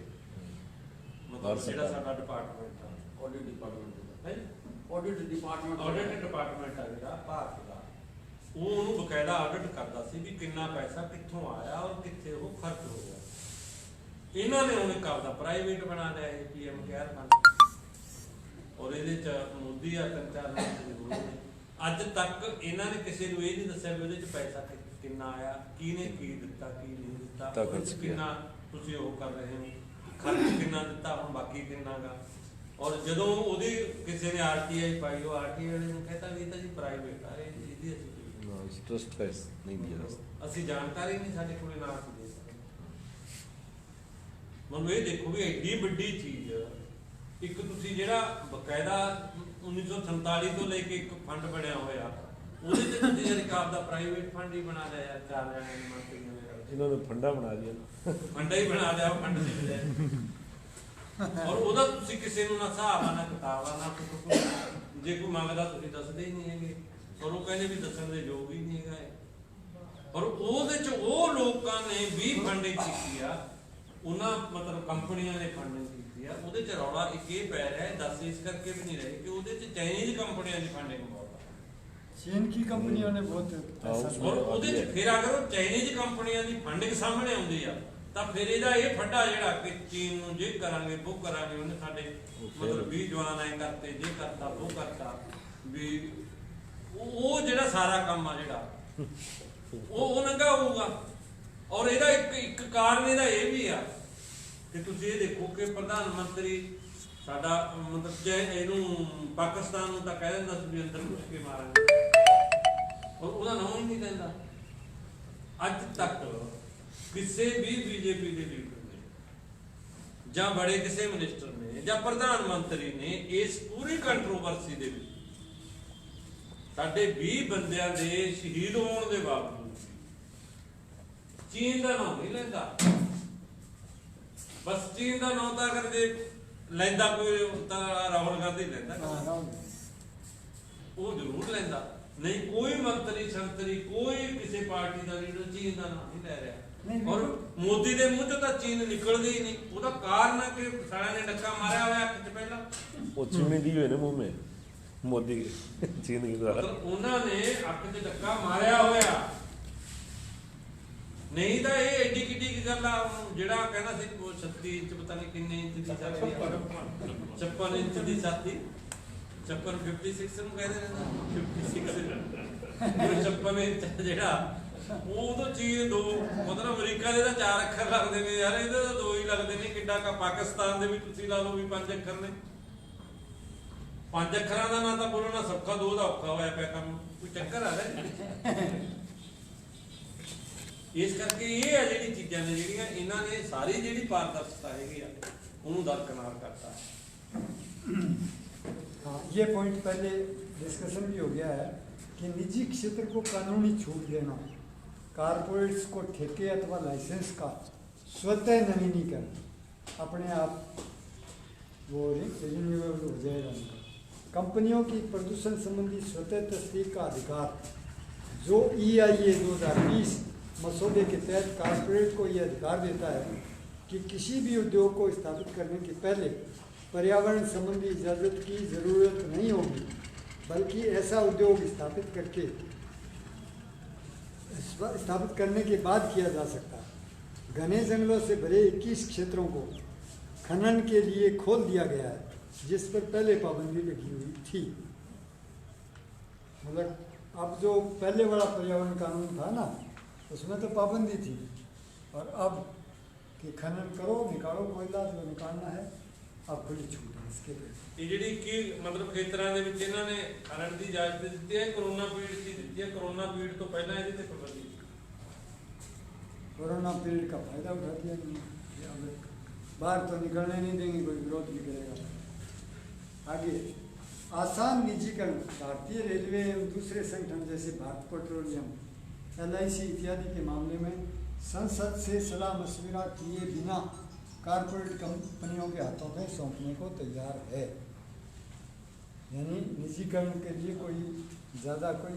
Speaker 3: ਮਤਲਬ ਜਿਹੜਾ ਸਾਡਾ ਡਿਪਾਰਟਮੈਂਟ ਆ,
Speaker 4: ऑडिट डिपार्टमेंट
Speaker 3: ਹੈ
Speaker 4: ऑडिट डिपार्टमेंट
Speaker 3: ਆਡਿਟ ਡਿਪਾਰਟਮੈਂਟ ਆ ਜਿਹੜਾ ਭਾਰਤ ਦਾ, ਉਹ ਉਹਨੂੰ ਬਕਾਇਦਾ ਆਡਿਟ ਕਰਦਾ ਸੀ ਵੀ ਕਿੰਨਾ ਪੈਸਾ ਕਿੱਥੋਂ ਆਇਆ ਔਰ ਕਿੱਥੇ ਉਹ ਖਰਚ ਹੋ ਗਿਆ। ਇਹਨਾਂ ਨੇ ਹੁਣ ਇੱਕ ਆਪਦਾ ਪ੍ਰਾਈਵੇਟ ਬਣਾ ਲਿਆ ਇਹ ਪੀਐਮ ਕੇਅਰ ਫੰਡ, ਔਰ ਇਹਦੇ ਚ ਮੋਦੀ ਆ 3-4 ਲੱਖ ਦੇ ਹੋਏ ਨੇ। ਅੱਜ ਤੱਕ ਇਹਨਾਂ ਨੇ ਕਿਸੇ ਨੂੰ ਇਹ ਨਹੀਂ ਦੱਸਿਆ ਵੀ ਉਹਦੇ ਚ ਪੈਸਾ ਕਿੰਨਾ ਆਇਆ, ਕਿਹਨੇ ਕੀ ਦਿੱਤਾ ਕੀ ਨਹੀਂ ਦਿੱਤਾ, ਉਹਦੇ ਚ ਕਿੰਨਾ ਤੁਸੀਂ ਉਹ ਕਰ ਰਹੇ ਹੋ, ਖਰਚ ਕਿੰਨਾ ਦਿੱਤਾ, ਹੁਣ ਬਾਕੀ ਕਿੰਨਾ ਗਾ। ਔਰ ਜਦੋਂ ਉਹਦੀ ਕਿਸੇ ਨੇ ਆਰਟੀਆਈ ਪਾਈ, ਉਹ ਆਰਟੀਆਈ ਵਾਲੇ ਨੂੰ ਕਹਿੰਦਾ ਵੀ ਇਹ ਤਾਂ ਜੀ ਪ੍ਰਾਈਵੇਟ ਆ, ਇਹਦੀ ਅਸੀਂ
Speaker 5: ट्रस्ट का नहीं दिया जा सकता।
Speaker 3: ਅਸੀਂ ਜਾਣਕਾਰੀ ਨਹੀਂ ਸਾਡੇ ਕੋਲੇ ਨਾ ਸੀ ਦੇ ਸਕਦੇ। ਮੈਨੂੰ ਇਹ ਦੇਖੋ ਵੀ ਐਡੀ ਵੱਡੀ ਚੀਜ਼ ਇੱਕ ਤੁਸੀਂ ਜਿਹੜਾ ਬਕਾਇਦਾ 1947 ਤੋਂ ਲੈ ਕੇ ਇੱਕ ਫੰਡ ਬਣਿਆ ਹੋਇਆ, ਉਹਦੇ ਤੇ ਤੁਸੀਂ ਜਦ ਇੱਕ ਆਪਦਾ ਪ੍ਰਾਈਵੇਟ ਫੰਡ ਹੀ ਬਣਾ ਲਿਆ ਯਾਰ, 4 ਜਣਿਆਂ ਨੇ ਮੰਤਰੀਆਂ ਨੇ
Speaker 5: इन्होंने फंडा बना दिया ना।
Speaker 3: ਫੰਡਾ ਹੀ ਬਣਾ ਲਿਆ, ਫੰਡ ਦੇ ਲਿਆ। ਔਰ ਉਹਦਾ ਤੁਸੀਂ ਕਿਸੇ ਨੂੰ ਨਾ ਹਿਸਾਬ ਆ ਨਾ ਕਿਤਾਬ ਆ ਨਾ ਕੁਛ, ਜੇ ਕੋਈ ਮੰਗਦਾ ਤੁਸੀਂ ਦੱਸਦੇ ਹੀ ਨਹੀਂ ਹੈਗੇ, ਔਰ ਉਹ ਕਹਿੰਦੇ ਵੀ ਦੱਸਣ ਦੇ ਯੋਗ ਹੀ ਨਹੀਂ ਹੈਗਾ ਇਹ। ਔਰ ਉਹਦੇ ਚ ਉਹ ਲੋਕਾਂ ਨੇ ਵੀ ਫੰਡਿੰਗ ਕੀਤੀ ਆ, ਉਹਨਾਂ ਮਤਲਬ ਕੰਪਨੀਆਂ ਨੇ ਫੰਡਿੰਗ ਕੀਤੀ ਆ। ਉਹਦੇ ਚ ਰੌਲਾ ਇੱਕ ਇਹ ਪੈ ਰਿਹਾ ਹੈ, ਦੱਸ ਇਸ ਕਰਕੇ ਵੀ ਨਹੀਂ ਰਹੇ ਕਿ ਉਹਦੇ ਚ ਚਾਈਨੀਜ਼ ਕੰਪਨੀਆਂ ਦੀ ਫੰਡਿੰਗ ਬਹੁਤ ਆ,
Speaker 1: चीन की कंपनियों ने बहुत पैसा
Speaker 3: ਔਰ ਉਹਦੇ ਚ ਫਿਰ ਅਗਰ ਉਹ ਚਾਈਨੀਜ਼ ਕੰਪਨੀਆਂ ਦੀ ਫੰਡਿੰਗ ਸਾਹਮਣੇ ਆਉਂਦੀ ਆ ਤਾਂ ਫਿਰ ਇਹਦਾ ਇਹ ਫੰਡਾ ਜਿਹੜਾ ਕਿ ਚੀਨ ਨੂੰ ਜੇ ਕਰਾਂਗੇ ਉਹ ਕਰਾਂਗੇ, ਉਹਨੇ ਸਾਡੇ ਮਤਲਬ 20 ਜਵਾਨ ਐ ਕਰਤੇ, ਜੇ ਕਰਤਾ ਉਹ ਕਰਤਾ, ਵੀ ਉਹ ਜਿਹੜਾ ਸਾਰਾ ਕੰਮ ਆ ਜਿਹੜਾ ਉਹ ਨੰਗਾ ਹੋਊਗਾ। ਔਰ ਇਹਦਾ ਇੱਕ ਕਾਰਨ ਇਹਦਾ ਇਹ ਵੀ ਆ ਕਿ ਤੁਸੀਂ ਇਹ ਦੇਖੋ ਕਿ ਪ੍ਰਧਾਨ ਮੰਤਰੀ ਸਾਡਾ ਮਤਲਬ ਜੇ ਇਹਨੂੰ ਪਾਕਿਸਤਾਨ ਨੂੰ ਤਾਂ ਕਹਿ ਦਿੰਦਾ ਸੀ ਵੀ ਅੰਦਰ ਘੁਸ ਕੇ ਮਾਰਾਂਗੇ, ਔਰ ਉਹਦਾ ਨਾਮ ਹੀ ਨਹੀਂ ਲੈਂਦਾ। ਅੱਜ ਤੱਕ ਕਿਸੇ ਵੀ ਬੀਜੇਪੀ ਦੇ ਲੀਡਰ ਨੇ ਜਾਂ ਬੜੇ ਕਿਸੇ ਮਿਨਿਸਟਰ ਨੇ ਜਾਂ ਪ੍ਰਧਾਨ ਮੰਤਰੀ ਨੇ ਇਸ ਪੂਰੀ ਕੰਟਰੋਵਰਸੀ ਦੇ ਵਿੱਚ ਸਾਡੇ 20 ਬੰਦਿਆਂ ਦੇ ਸ਼ਹੀਦ ਹੋਣ ਦੇ ਬਾਵਜੂਦ ਚੀਨ ਦਾ ਨਾਮ ਨਹੀਂ ਲੈਂਦਾ। ਬਸ ਚੀਨ ਦਾ ਨਾਮ ਤਾਂ ਅਗਰ ਜੇ ਲੈਂਦਾ ਕੋਈ ਤਾਂ ਰਾਹੁਲ ਗਾਂਧੀ ਲੈਂਦਾ, ਉਹ ਜ਼ਰੂਰ ਲੈਂਦਾ, ਨਹੀਂ ਕੋਈ ਮੰਤਰੀ ਸੰਤਰੀ ਕੋਈ ਕਿਸੇ ਪਾਰਟੀ ਦਾ ਲੀਡਰ ਚੀਨ ਦਾ ਨਾਮ ਨਹੀਂ ਲੈ ਰਿਹਾ। ਔਰ ਮੋਦੀ ਦੇ ਮੂੰਹ ਚੋਂ ਤਾਂ ਚੀਨ ਨਿਕਲਦੀ ਹੀ ਨਹੀਂ। ਉਹਦਾ ਕਾਰਨ ਹੈ ਕਿ ਸਾਰਿਆਂ ਨੇ ਡੱਕਾ ਮਾਰਿਆ ਹੋਇਆ ਅੱਖ 'ਚ ਪਹਿਲਾਂ,
Speaker 5: वो चीनी दी हुई ना मुंह में मोदी के चीन के द्वारा।
Speaker 3: ਮਤਲਬ ਉਹਨਾਂ ਨੇ ਅੱਖ 'ਚ ਡੱਕਾ ਮਾਰਿਆ ਹੋਇਆ। ਨਹੀਂ ਤਾਂ ਇਹ ਐਡੀ ਕਿੱਡੀ ਕੀ ਗੱਲ ਆ, ਜਿਹੜਾ ਕਹਿੰਦਾ ਸੀ 36 ਇੰਚ ਪਤਾ ਨਹੀਂ ਕਿੰਨੇ ਇੰਚ ਦੀ ਛਾਤੀ ਆ, 56 ਇੰਚ ਦੀ ਛਾਤੀ, 56 ਨੂੰ ਕਹਿੰਦੇ ਨੇ 56 ਇੰਚ ਜਿਹੜਾ ਉਹ ਤਾਂ ਚੀਜ਼ ਦੋ, ਮਤਲਬ ਅਮਰੀਕਾ ਦੇ ਤਾਂ 4 ਅੱਖਰ ਲੱਗਦੇ ਨੇ ਯਾਰ, ਇਹਦੇ ਤਾਂ 2 ਹੀ ਲੱਗਦੇ ਨੇ। ਕਿੱਡਾ ਕਾ ਪਾਕਿਸਤਾਨ ਦੇ ਵੀ ਤੁਸੀਂ ਲਾ ਲਓ ਵੀ 5 ਅੱਖਰ ਨੇ, 5 ਅੱਖਰਾਂ ਦਾ ਨਾ ਤਾਂ ਬੋਲਣਾ ਸੌਖਾ, 2 ਦਾ ਔਖਾ ਹੋਇਆ ਪਿਆ ਕੰਮ, ਕੋਈ ਚੱਕਰ ਆ ਰਿਹਾ। ਇਸ ਕਰਕੇ ਇਹ ਆ ਜਿਹੜੀ ਚੀਜ਼ਾਂ ਨੇ ਜਿਹੜੀਆਂ ਇਹਨਾਂ ਨੇ ਸਾਰੀ ਜਿਹੜੀ ਪਾਰਦਰਸ਼ਤਾ ਹੈਗੀ ਆ ਉਹਨੂੰ ਦਰਕਨਾਰ ਕਰਤਾ।
Speaker 1: हाँ, ये पॉइंट पहले डिस्कशन भी हो गया है कि निजी क्षेत्र को कानूनी छूट देना, कारपोरेट्स को ठेके अथवा लाइसेंस का स्वतः नवीनीकरण, अपने आप वो रिन्यूएबल हो जाएगा उनका। कंपनियों की प्रदूषण संबंधी स्वतः तस्दीक का अधिकार, जो EIA 2020 मसौदे के तहत कारपोरेट को यह अधिकार देता है कि किसी भी उद्योग को स्थापित करने के पहले पर्यावरण संबंधी इजाज़त की ज़रूरत नहीं होगी, बल्कि ऐसा उद्योग स्थापित करने के बाद किया जा सकता है। घने जंगलों से भरे 21 क्षेत्रों को खनन के लिए खोल दिया गया है, जिस पर पहले पाबंदी लगी हुई थी। मतलब अब जो पहले वाला पर्यावरण कानून था ना, उसमें तो पाबंदी थी, और अब कि खनन करो, निकालो कोयला जो निकालना है, अब खुली छूट है। इसके पे
Speaker 3: ਇਹ ਜਿਹੜੀ ਕੀ ਮਤਲਬ ਖੇਤਰਾਂ ਦੇ ਵਿੱਚ ਇਹਨਾਂ ਨੇ ਖਨਨ ਦੀ ਇਜਾਜ਼ਤ ਦਿੱਤੀ ਹੈ, ਕਰੋਨਾ ਪੀਰੀਅਡ ਦੀ ਦਿੱਤੀ ਹੈ, ਕਰੋਨਾ ਪੀਰੀਅਡ ਤੋਂ ਪਹਿਲਾਂ ਇਹਦੇ ਤੇ ਪਾਬੰਦੀ ਸੀ।
Speaker 1: कोरोना पीरियड का फायदा उठा दिया इन्होंने। अब बाहर तो निकलने नहीं देंगे, कोई विरोध नहीं करेगा। आगे आसान निजीकरण, भारतीय रेलवे एवं दूसरे संगठन जैसे भारत पेट्रोलियम, LIC इत्यादि के मामले में संसद से सलाह मशविरा किए बिना कारपोरेट कंपनियों के हाथों में सौंपने को तैयार है। यानी निजीकरण के लिए कोई ज़्यादा कोई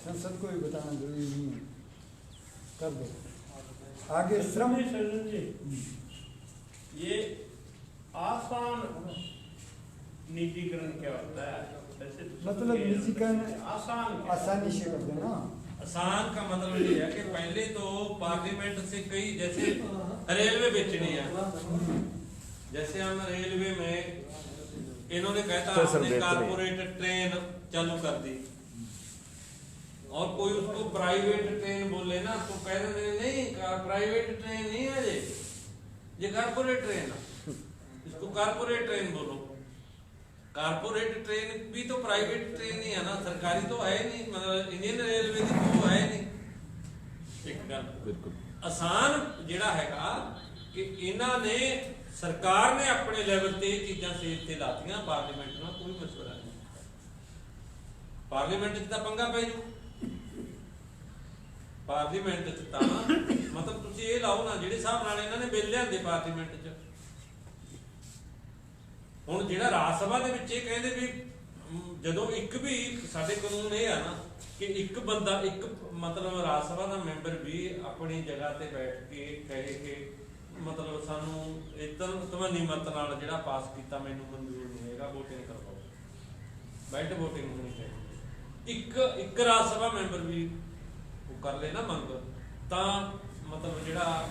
Speaker 1: संसद को भी बताना जरूरी नहीं है, कर दो। आगे श्रम
Speaker 2: सज्जन जी, ये आसान निजीकरण क्या होता है? वैसे तो
Speaker 1: मतलब निजीकरण
Speaker 2: आसान
Speaker 1: आसानी से कर देना।
Speaker 3: आसान का मतलब ये है कि पहले तो पार्लियामेंट से कई, जैसे रेलवे बेचनी है, जैसे हम रेलवे में इन्होंने कहता हमने कारपोरेट ट्रेन चालू कर दी, और कोई उसको प्राइवेट ट्रेन बोले ना तो कह रहे नहीं प्राइवेट ट्रेन नहीं है, ये कारपोरेट ट्रेन है, इसको कारपोरेट ट्रेन बोलो। कारपोरेट ट्रेन भी तो प्राइवेट ट्रेन ही है ना, सरकारी तो है नहीं, मतलब इंडियन रेलवे की तो है नहीं। एक गल
Speaker 5: बिल्कुल
Speaker 3: आसान जिहड़ा हैगा कि इन्हां ने सरकार ने अपने लेवल ते चीज़ां सेज ते लातियां, पार्लीमेंट नाल कोई मशवरा नहीं। पार्लीमेंट च तां पंगा पै जू, पार्लीमेंट च तां मतलब तुसीं ये लाओ ना जिहड़े हिसाब नाल इन्हां ने बिल लिआंदे पार्लीमेंट च, हुण जिहड़ा राज सभा दे विच इह कहंदे भी ਜਦੋਂ ਇੱਕ ਵੀ ਸਾਡੇ ਕਾਨੂੰਨ ਇਹ ਆ ਨਾ ਕਿ ਇੱਕ ਬੰਦਾ ਇੱਕ ਮਤਲਬ ਰਾਜ ਸਭਾ ਦਾ ਮੈਂਬਰ ਵੀ ਆਪਣੀ ਜਗ੍ਹਾ ਤੇ ਬੈਠ ਕੇ ਕਹੇ ਕਿ ਮਤਲਬ ਸਾਨੂੰ ਇਤਨ ਤਵਨੀ ਮਤ ਨਾਲ ਜਿਹੜਾ ਪਾਸ ਕੀਤਾ ਮੈਨੂੰ ਮਨਜ਼ੂਰ ਨਹੀਂ ਹੈਗਾ, ਵੋਟਿੰਗ ਕਰਵਾਓ, ਬੈਠ ਵੋਟਿੰਗ ਹੋਣੀ ਚਾਹੀਦੀ। ਇੱਕ ਰਾਜ ਸਭਾ ਮੈਂਬਰ ਵੀ ਉਹ ਕਰ ਲੈ ਨਾ ਮੰਗ, ਤਾਂ ਮਤਲਬ ਜਿਹੜਾ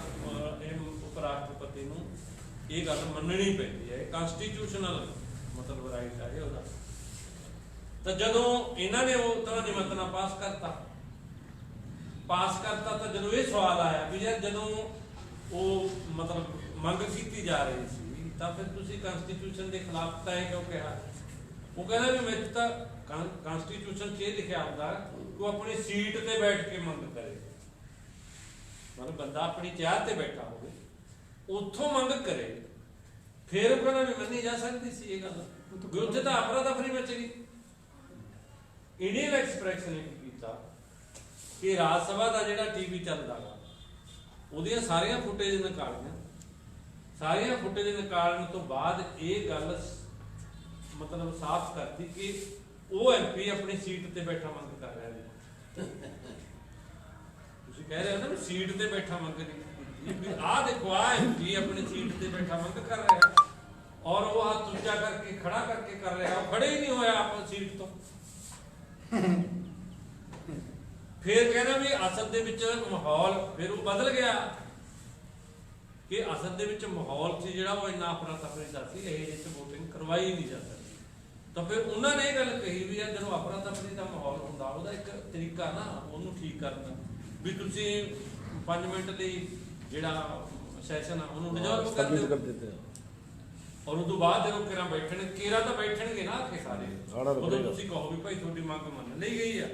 Speaker 3: ਇਹ ਉਪ ਰਾਸ਼ਟਰਪਤੀ ਨੂੰ ਇਹ ਗੱਲ ਮੰਨਣੀ ਪੈਂਦੀ ਹੈ, ਕਨਸਟੀਟਿਊਸ਼ਨਲ ਮਤਲਬ ਰਾਈਟ ਹੈ ਉਹਦਾ। ਤਾਂ ਜਦੋਂ ਇਹਨਾਂ ਨੇ ਉਹ ਤਰ੍ਹਾਂ ਨਿਮੰਤਰਣ ਪਾਸ ਕਰਤਾ ਤਾਂ ਜਦੋਂ ਇਹ ਸਵਾਲ ਆਇਆ ਵੀ ਯਾਰ ਜਦੋਂ ਉਹ ਮਤਲਬ ਮੰਗ ਕੀਤੀ ਜਾ ਰਹੀ ਸੀ ਤਾਂ ਫਿਰ ਤੁਸੀਂ ਕਨਸਟੀਟਿਊਸ਼ਨ ਦੇ ਖਿਲਾਫ ਤਾਂ ਇਹ ਕਿਉਂ ਕਿਹਾ? ਉਹ ਕਹਿੰਦਾ ਵੀ ਮੇਰੇ ਤਾਂ ਕਨਸਟੀਟਿਊਸ਼ਨ 'ਚ ਇਹ ਲਿਖਿਆ ਹੁੰਦਾ ਕਿ ਉਹ ਆਪਣੀ ਸੀਟ ਤੇ ਬੈਠ ਕੇ ਮੰਗ ਕਰੇ, ਮਤਲਬ ਬੰਦਾ ਆਪਣੀ ਚੇਅਰ ਤੇ ਬੈਠਾ ਹੋਵੇ ਉੱਥੋਂ ਮੰਗ ਕਰੇ, ਫਿਰ ਉਹ ਕਹਿੰਦਾ ਵੀ ਮੰਨੀ ਜਾ ਸਕਦੀ ਸੀ ਇਹ ਗੱਲ, ਉੱਥੇ ਤਾਂ ਅਫਰਾ ਤਫਰੀ ਮਚ ਗਈ। ਇੰਡੀਅਨ ਐਕਸਪ੍ਰੈਸ ਨੇ ਕੀਤਾ ਕਿ ਰਾਜ ਸਭਾ ਦਾ ਜਿਹੜਾ ਟੀਵੀ ਚੱਲਦਾ ਵਾ ਉਹਦੀਆਂ ਸਾਰੀਆਂ ਫੁਟੇਜ ਨਿਕਾਲੀਆਂ, ਸਾਰੀਆਂ ਫੁਟੇਜ ਨਿਕਾਲਣ ਤੋਂ ਬਾਅਦ ਇਹ ਗੱਲ ਮਤਲਬ ਸਾਫ਼ ਕਰਤੀ ਕਿ ਉਹ ਐਮਪੀ ਆਪਣੀ ਸੀਟ ਤੇ ਬੈਠਾ ਮੰਗ ਕਰ ਰਿਹਾ ਜੀ। ਤੁਸੀਂ ਕਹਿ ਰਹੇ ਹੋ ਨਾ ਵੀ ਸੀਟ ਤੇ ਬੈਠਾ ਮੰਗ ਨਹੀਂ, ਆਹ ਦੇਖੋ ਆਹ ਐਮਪੀ ਆਪਣੀ ਸੀਟ ਤੇ ਬੈਠਾ ਮੰਗ ਕਰ ਰਿਹਾ, ਔਰ ਉਹ ਹੱਥ ਉੱਚਾ ਕਰਕੇ ਖੜਾ ਕਰਕੇ ਕਰ ਰਿਹਾ, ਉਹ ਖੜੇ ਹੀ ਨਹੀਂ ਹੋਇਆ ਆਪਣੀ ਸੀਟ ਤੋਂ। ਫਿਰ ਕਹਿੰਦਾ ਵੀ ਅਸਲ ਦੇ ਵਿੱਚ ਮਾਹੌਲ ਫਿਰ ਉਹ ਬਦਲ ਗਿਆ ਕਿ ਅਸਲ ਦੇ ਵਿੱਚ ਮਾਹੌਲ ਸੀ ਜਿਹੜਾ ਉਹ ਇੰਨਾ ਅਫਰਾ ਤਫਰੀ ਦਾ ਸੀ, ਇਹ ਜਿੱਥੇ ਵੋਟਿੰਗ ਕਰਵਾਈ ਨਹੀਂ ਜਾ ਸਕਦੀ। ਤਾਂ ਫਿਰ ਉਹਨਾਂ ਨੇ ਇਹ ਗੱਲ ਕਹੀ ਵੀ ਯਾਰ ਜਦੋਂ ਅਫਰਾ ਤਫਰੀ ਦਾ ਮਾਹੌਲ ਹੁੰਦਾ ਉਹਦਾ ਇੱਕ ਤਰੀਕਾ ਨਾ ਉਹਨੂੰ ਠੀਕ ਕਰਨਾ ਵੀ ਤੁਸੀਂ 5 ਮਿੰਟ ਲਈ ਜਿਹੜਾ ਸੈਸ਼ਨ ਆ ਉਹਨੂੰ ਰਿਜ਼ਰਵ ਕਰ ਦਿਓ, ਔਰ ਉਦੋਂ ਬਾਅਦ ਜਦੋਂ ਕਿਰਾਂ ਤਾਂ ਬੈਠਣਗੇ ਨਾ ਆਖੇ ਸਾਰੇ, ਉਦੋਂ ਤੁਸੀਂ ਕਹੋ ਵੀ ਭਾਈ ਤੁਹਾਡੀ ਮੰਗ ਮੰਨ ਲਈ ਗਈ ਆ,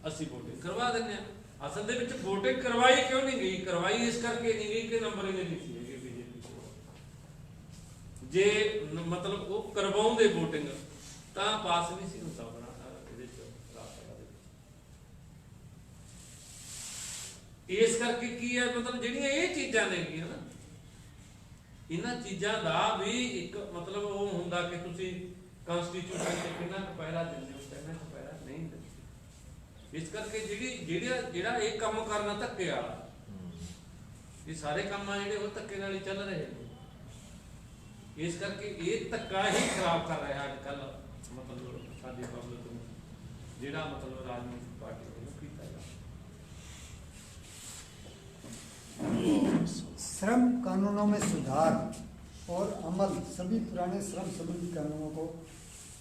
Speaker 3: ਅਸੀਂ ਵੋਟਿੰਗ ਕਰਵਾ ਦਿੰਦੇ ਆ। ਅਸਲ ਦੇ ਵਿੱਚ ਵੋਟਿੰਗ ਕਰਵਾਈ ਕਿਉਂ ਨਹੀਂ ਗਈ? ਕਰਵਾਈ ਇਸ ਕਰਕੇ ਨਹੀਂ ਗਈ ਕਿ ਨੰਬਰ ਇਹਨੇ ਨਹੀਂ ਸੀ ਹੈਗੇ ਬੀਜੇਪੀ ਕੋਲ। ਜੇ ਮਤਲਬ ਉਹ ਕਰਵਾਉਂਦੇ ਵੋਟਿੰਗ ਤਾਂ ਪਾਸ ਨਹੀਂ ਸੀ ਹੁੰਦਾ ਬਣਾ ਇਹਦੇ ਚ ਰਾਜ ਸਭਾ ਦੇ ਵਿੱਚ। ਇਸ ਕਰਕੇ ਕੀ ਹੈ ਮਤਲਬ ਜਿਹੜੀਆਂ ਇਹ ਚੀਜ਼ਾਂ ਨੇਗੀਆਂ ਨਾ, ਇਹਨਾਂ ਚੀਜ਼ਾਂ ਦਾ ਵੀ ਇੱਕ ਮਤਲਬ ਉਹ ਹੁੰਦਾ ਕਿ ਤੁਸੀਂ ਕਨਸਟੀਟਿਊਸ਼ਨ ਤੇ ਕਿੰਨਾ ਕੁ ਪਹਿਰਾ ਦਿੰਦੇ ਹੋ, ਕਿੰਨਾ ਕੁ ਪਹਿਰਾ ਨਹੀਂ ਦਿੰਦੇ। ਇਸ ਕਰਕੇ ਜਿਹੜਾ ਇਹ ਕੰਮ ਕਰਨਾ ਧੱਕੇ ਵਾਲਾ, ਇਹ ਸਾਰੇ ਕੰਮ ਆ ਜਿਹੜੇ ਉਹ ਧੱਕੇ ਨਾਲ ਹੀ ਚੱਲ ਰਹੇ ਨੇ। ਇਸ ਕਰਕੇ ਇਹ ਧੱਕਾ ਹੀ ਖਰਾਬ ਕਰ ਰਿਹਾ ਅੱਜ ਕੱਲ ਮਤਲਬ ਸਾਡੀ ਪਬਲਿਕ ਨੂੰ, ਜਿਹੜਾ ਮਤਲਬ ਰਾਜਨੀਤਿਕ ਪਾਰਟੀ ਨੂੰ ਕੀਤਾ ਜਾ।
Speaker 1: श्रम कानूनों में सुधार और अमल, सभी पुराने श्रम संबंधी कानूनों को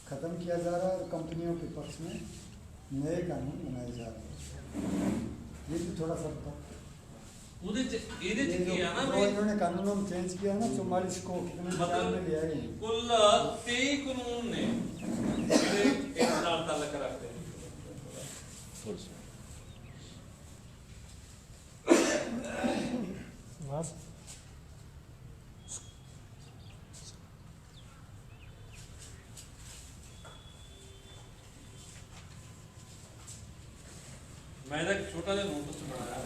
Speaker 1: खत्म किया जा रहा है और कंपनियों के पक्ष में नए कानून बनाए जा रहे हैं। ये भी थोड़ा सा
Speaker 3: ਉਹਦੇ ਚ ਇਹਦੇ
Speaker 1: ये
Speaker 3: ਚ ਕੀ ਆ ਨਾ
Speaker 1: जो
Speaker 3: ਵੀ
Speaker 1: इन्होंने कानूनों में चेंज किया ना 44 को कितने साल में लिया है
Speaker 3: ਕੁੱਲ 23 ਕਾਨੂੰਨ ਨੇ ਜਿਹੜੇ ਇਸ ਨਾਲ ਤਾਲੁਕ ਰੱਖਦੇ ਨੇ।
Speaker 5: ਬਸ
Speaker 3: ਮੈਂ ਤਾਂ ਇੱਕ ਛੋਟਾ ਜਿਹਾ ਨੋਟਿਸ ਬਣਾਇਆ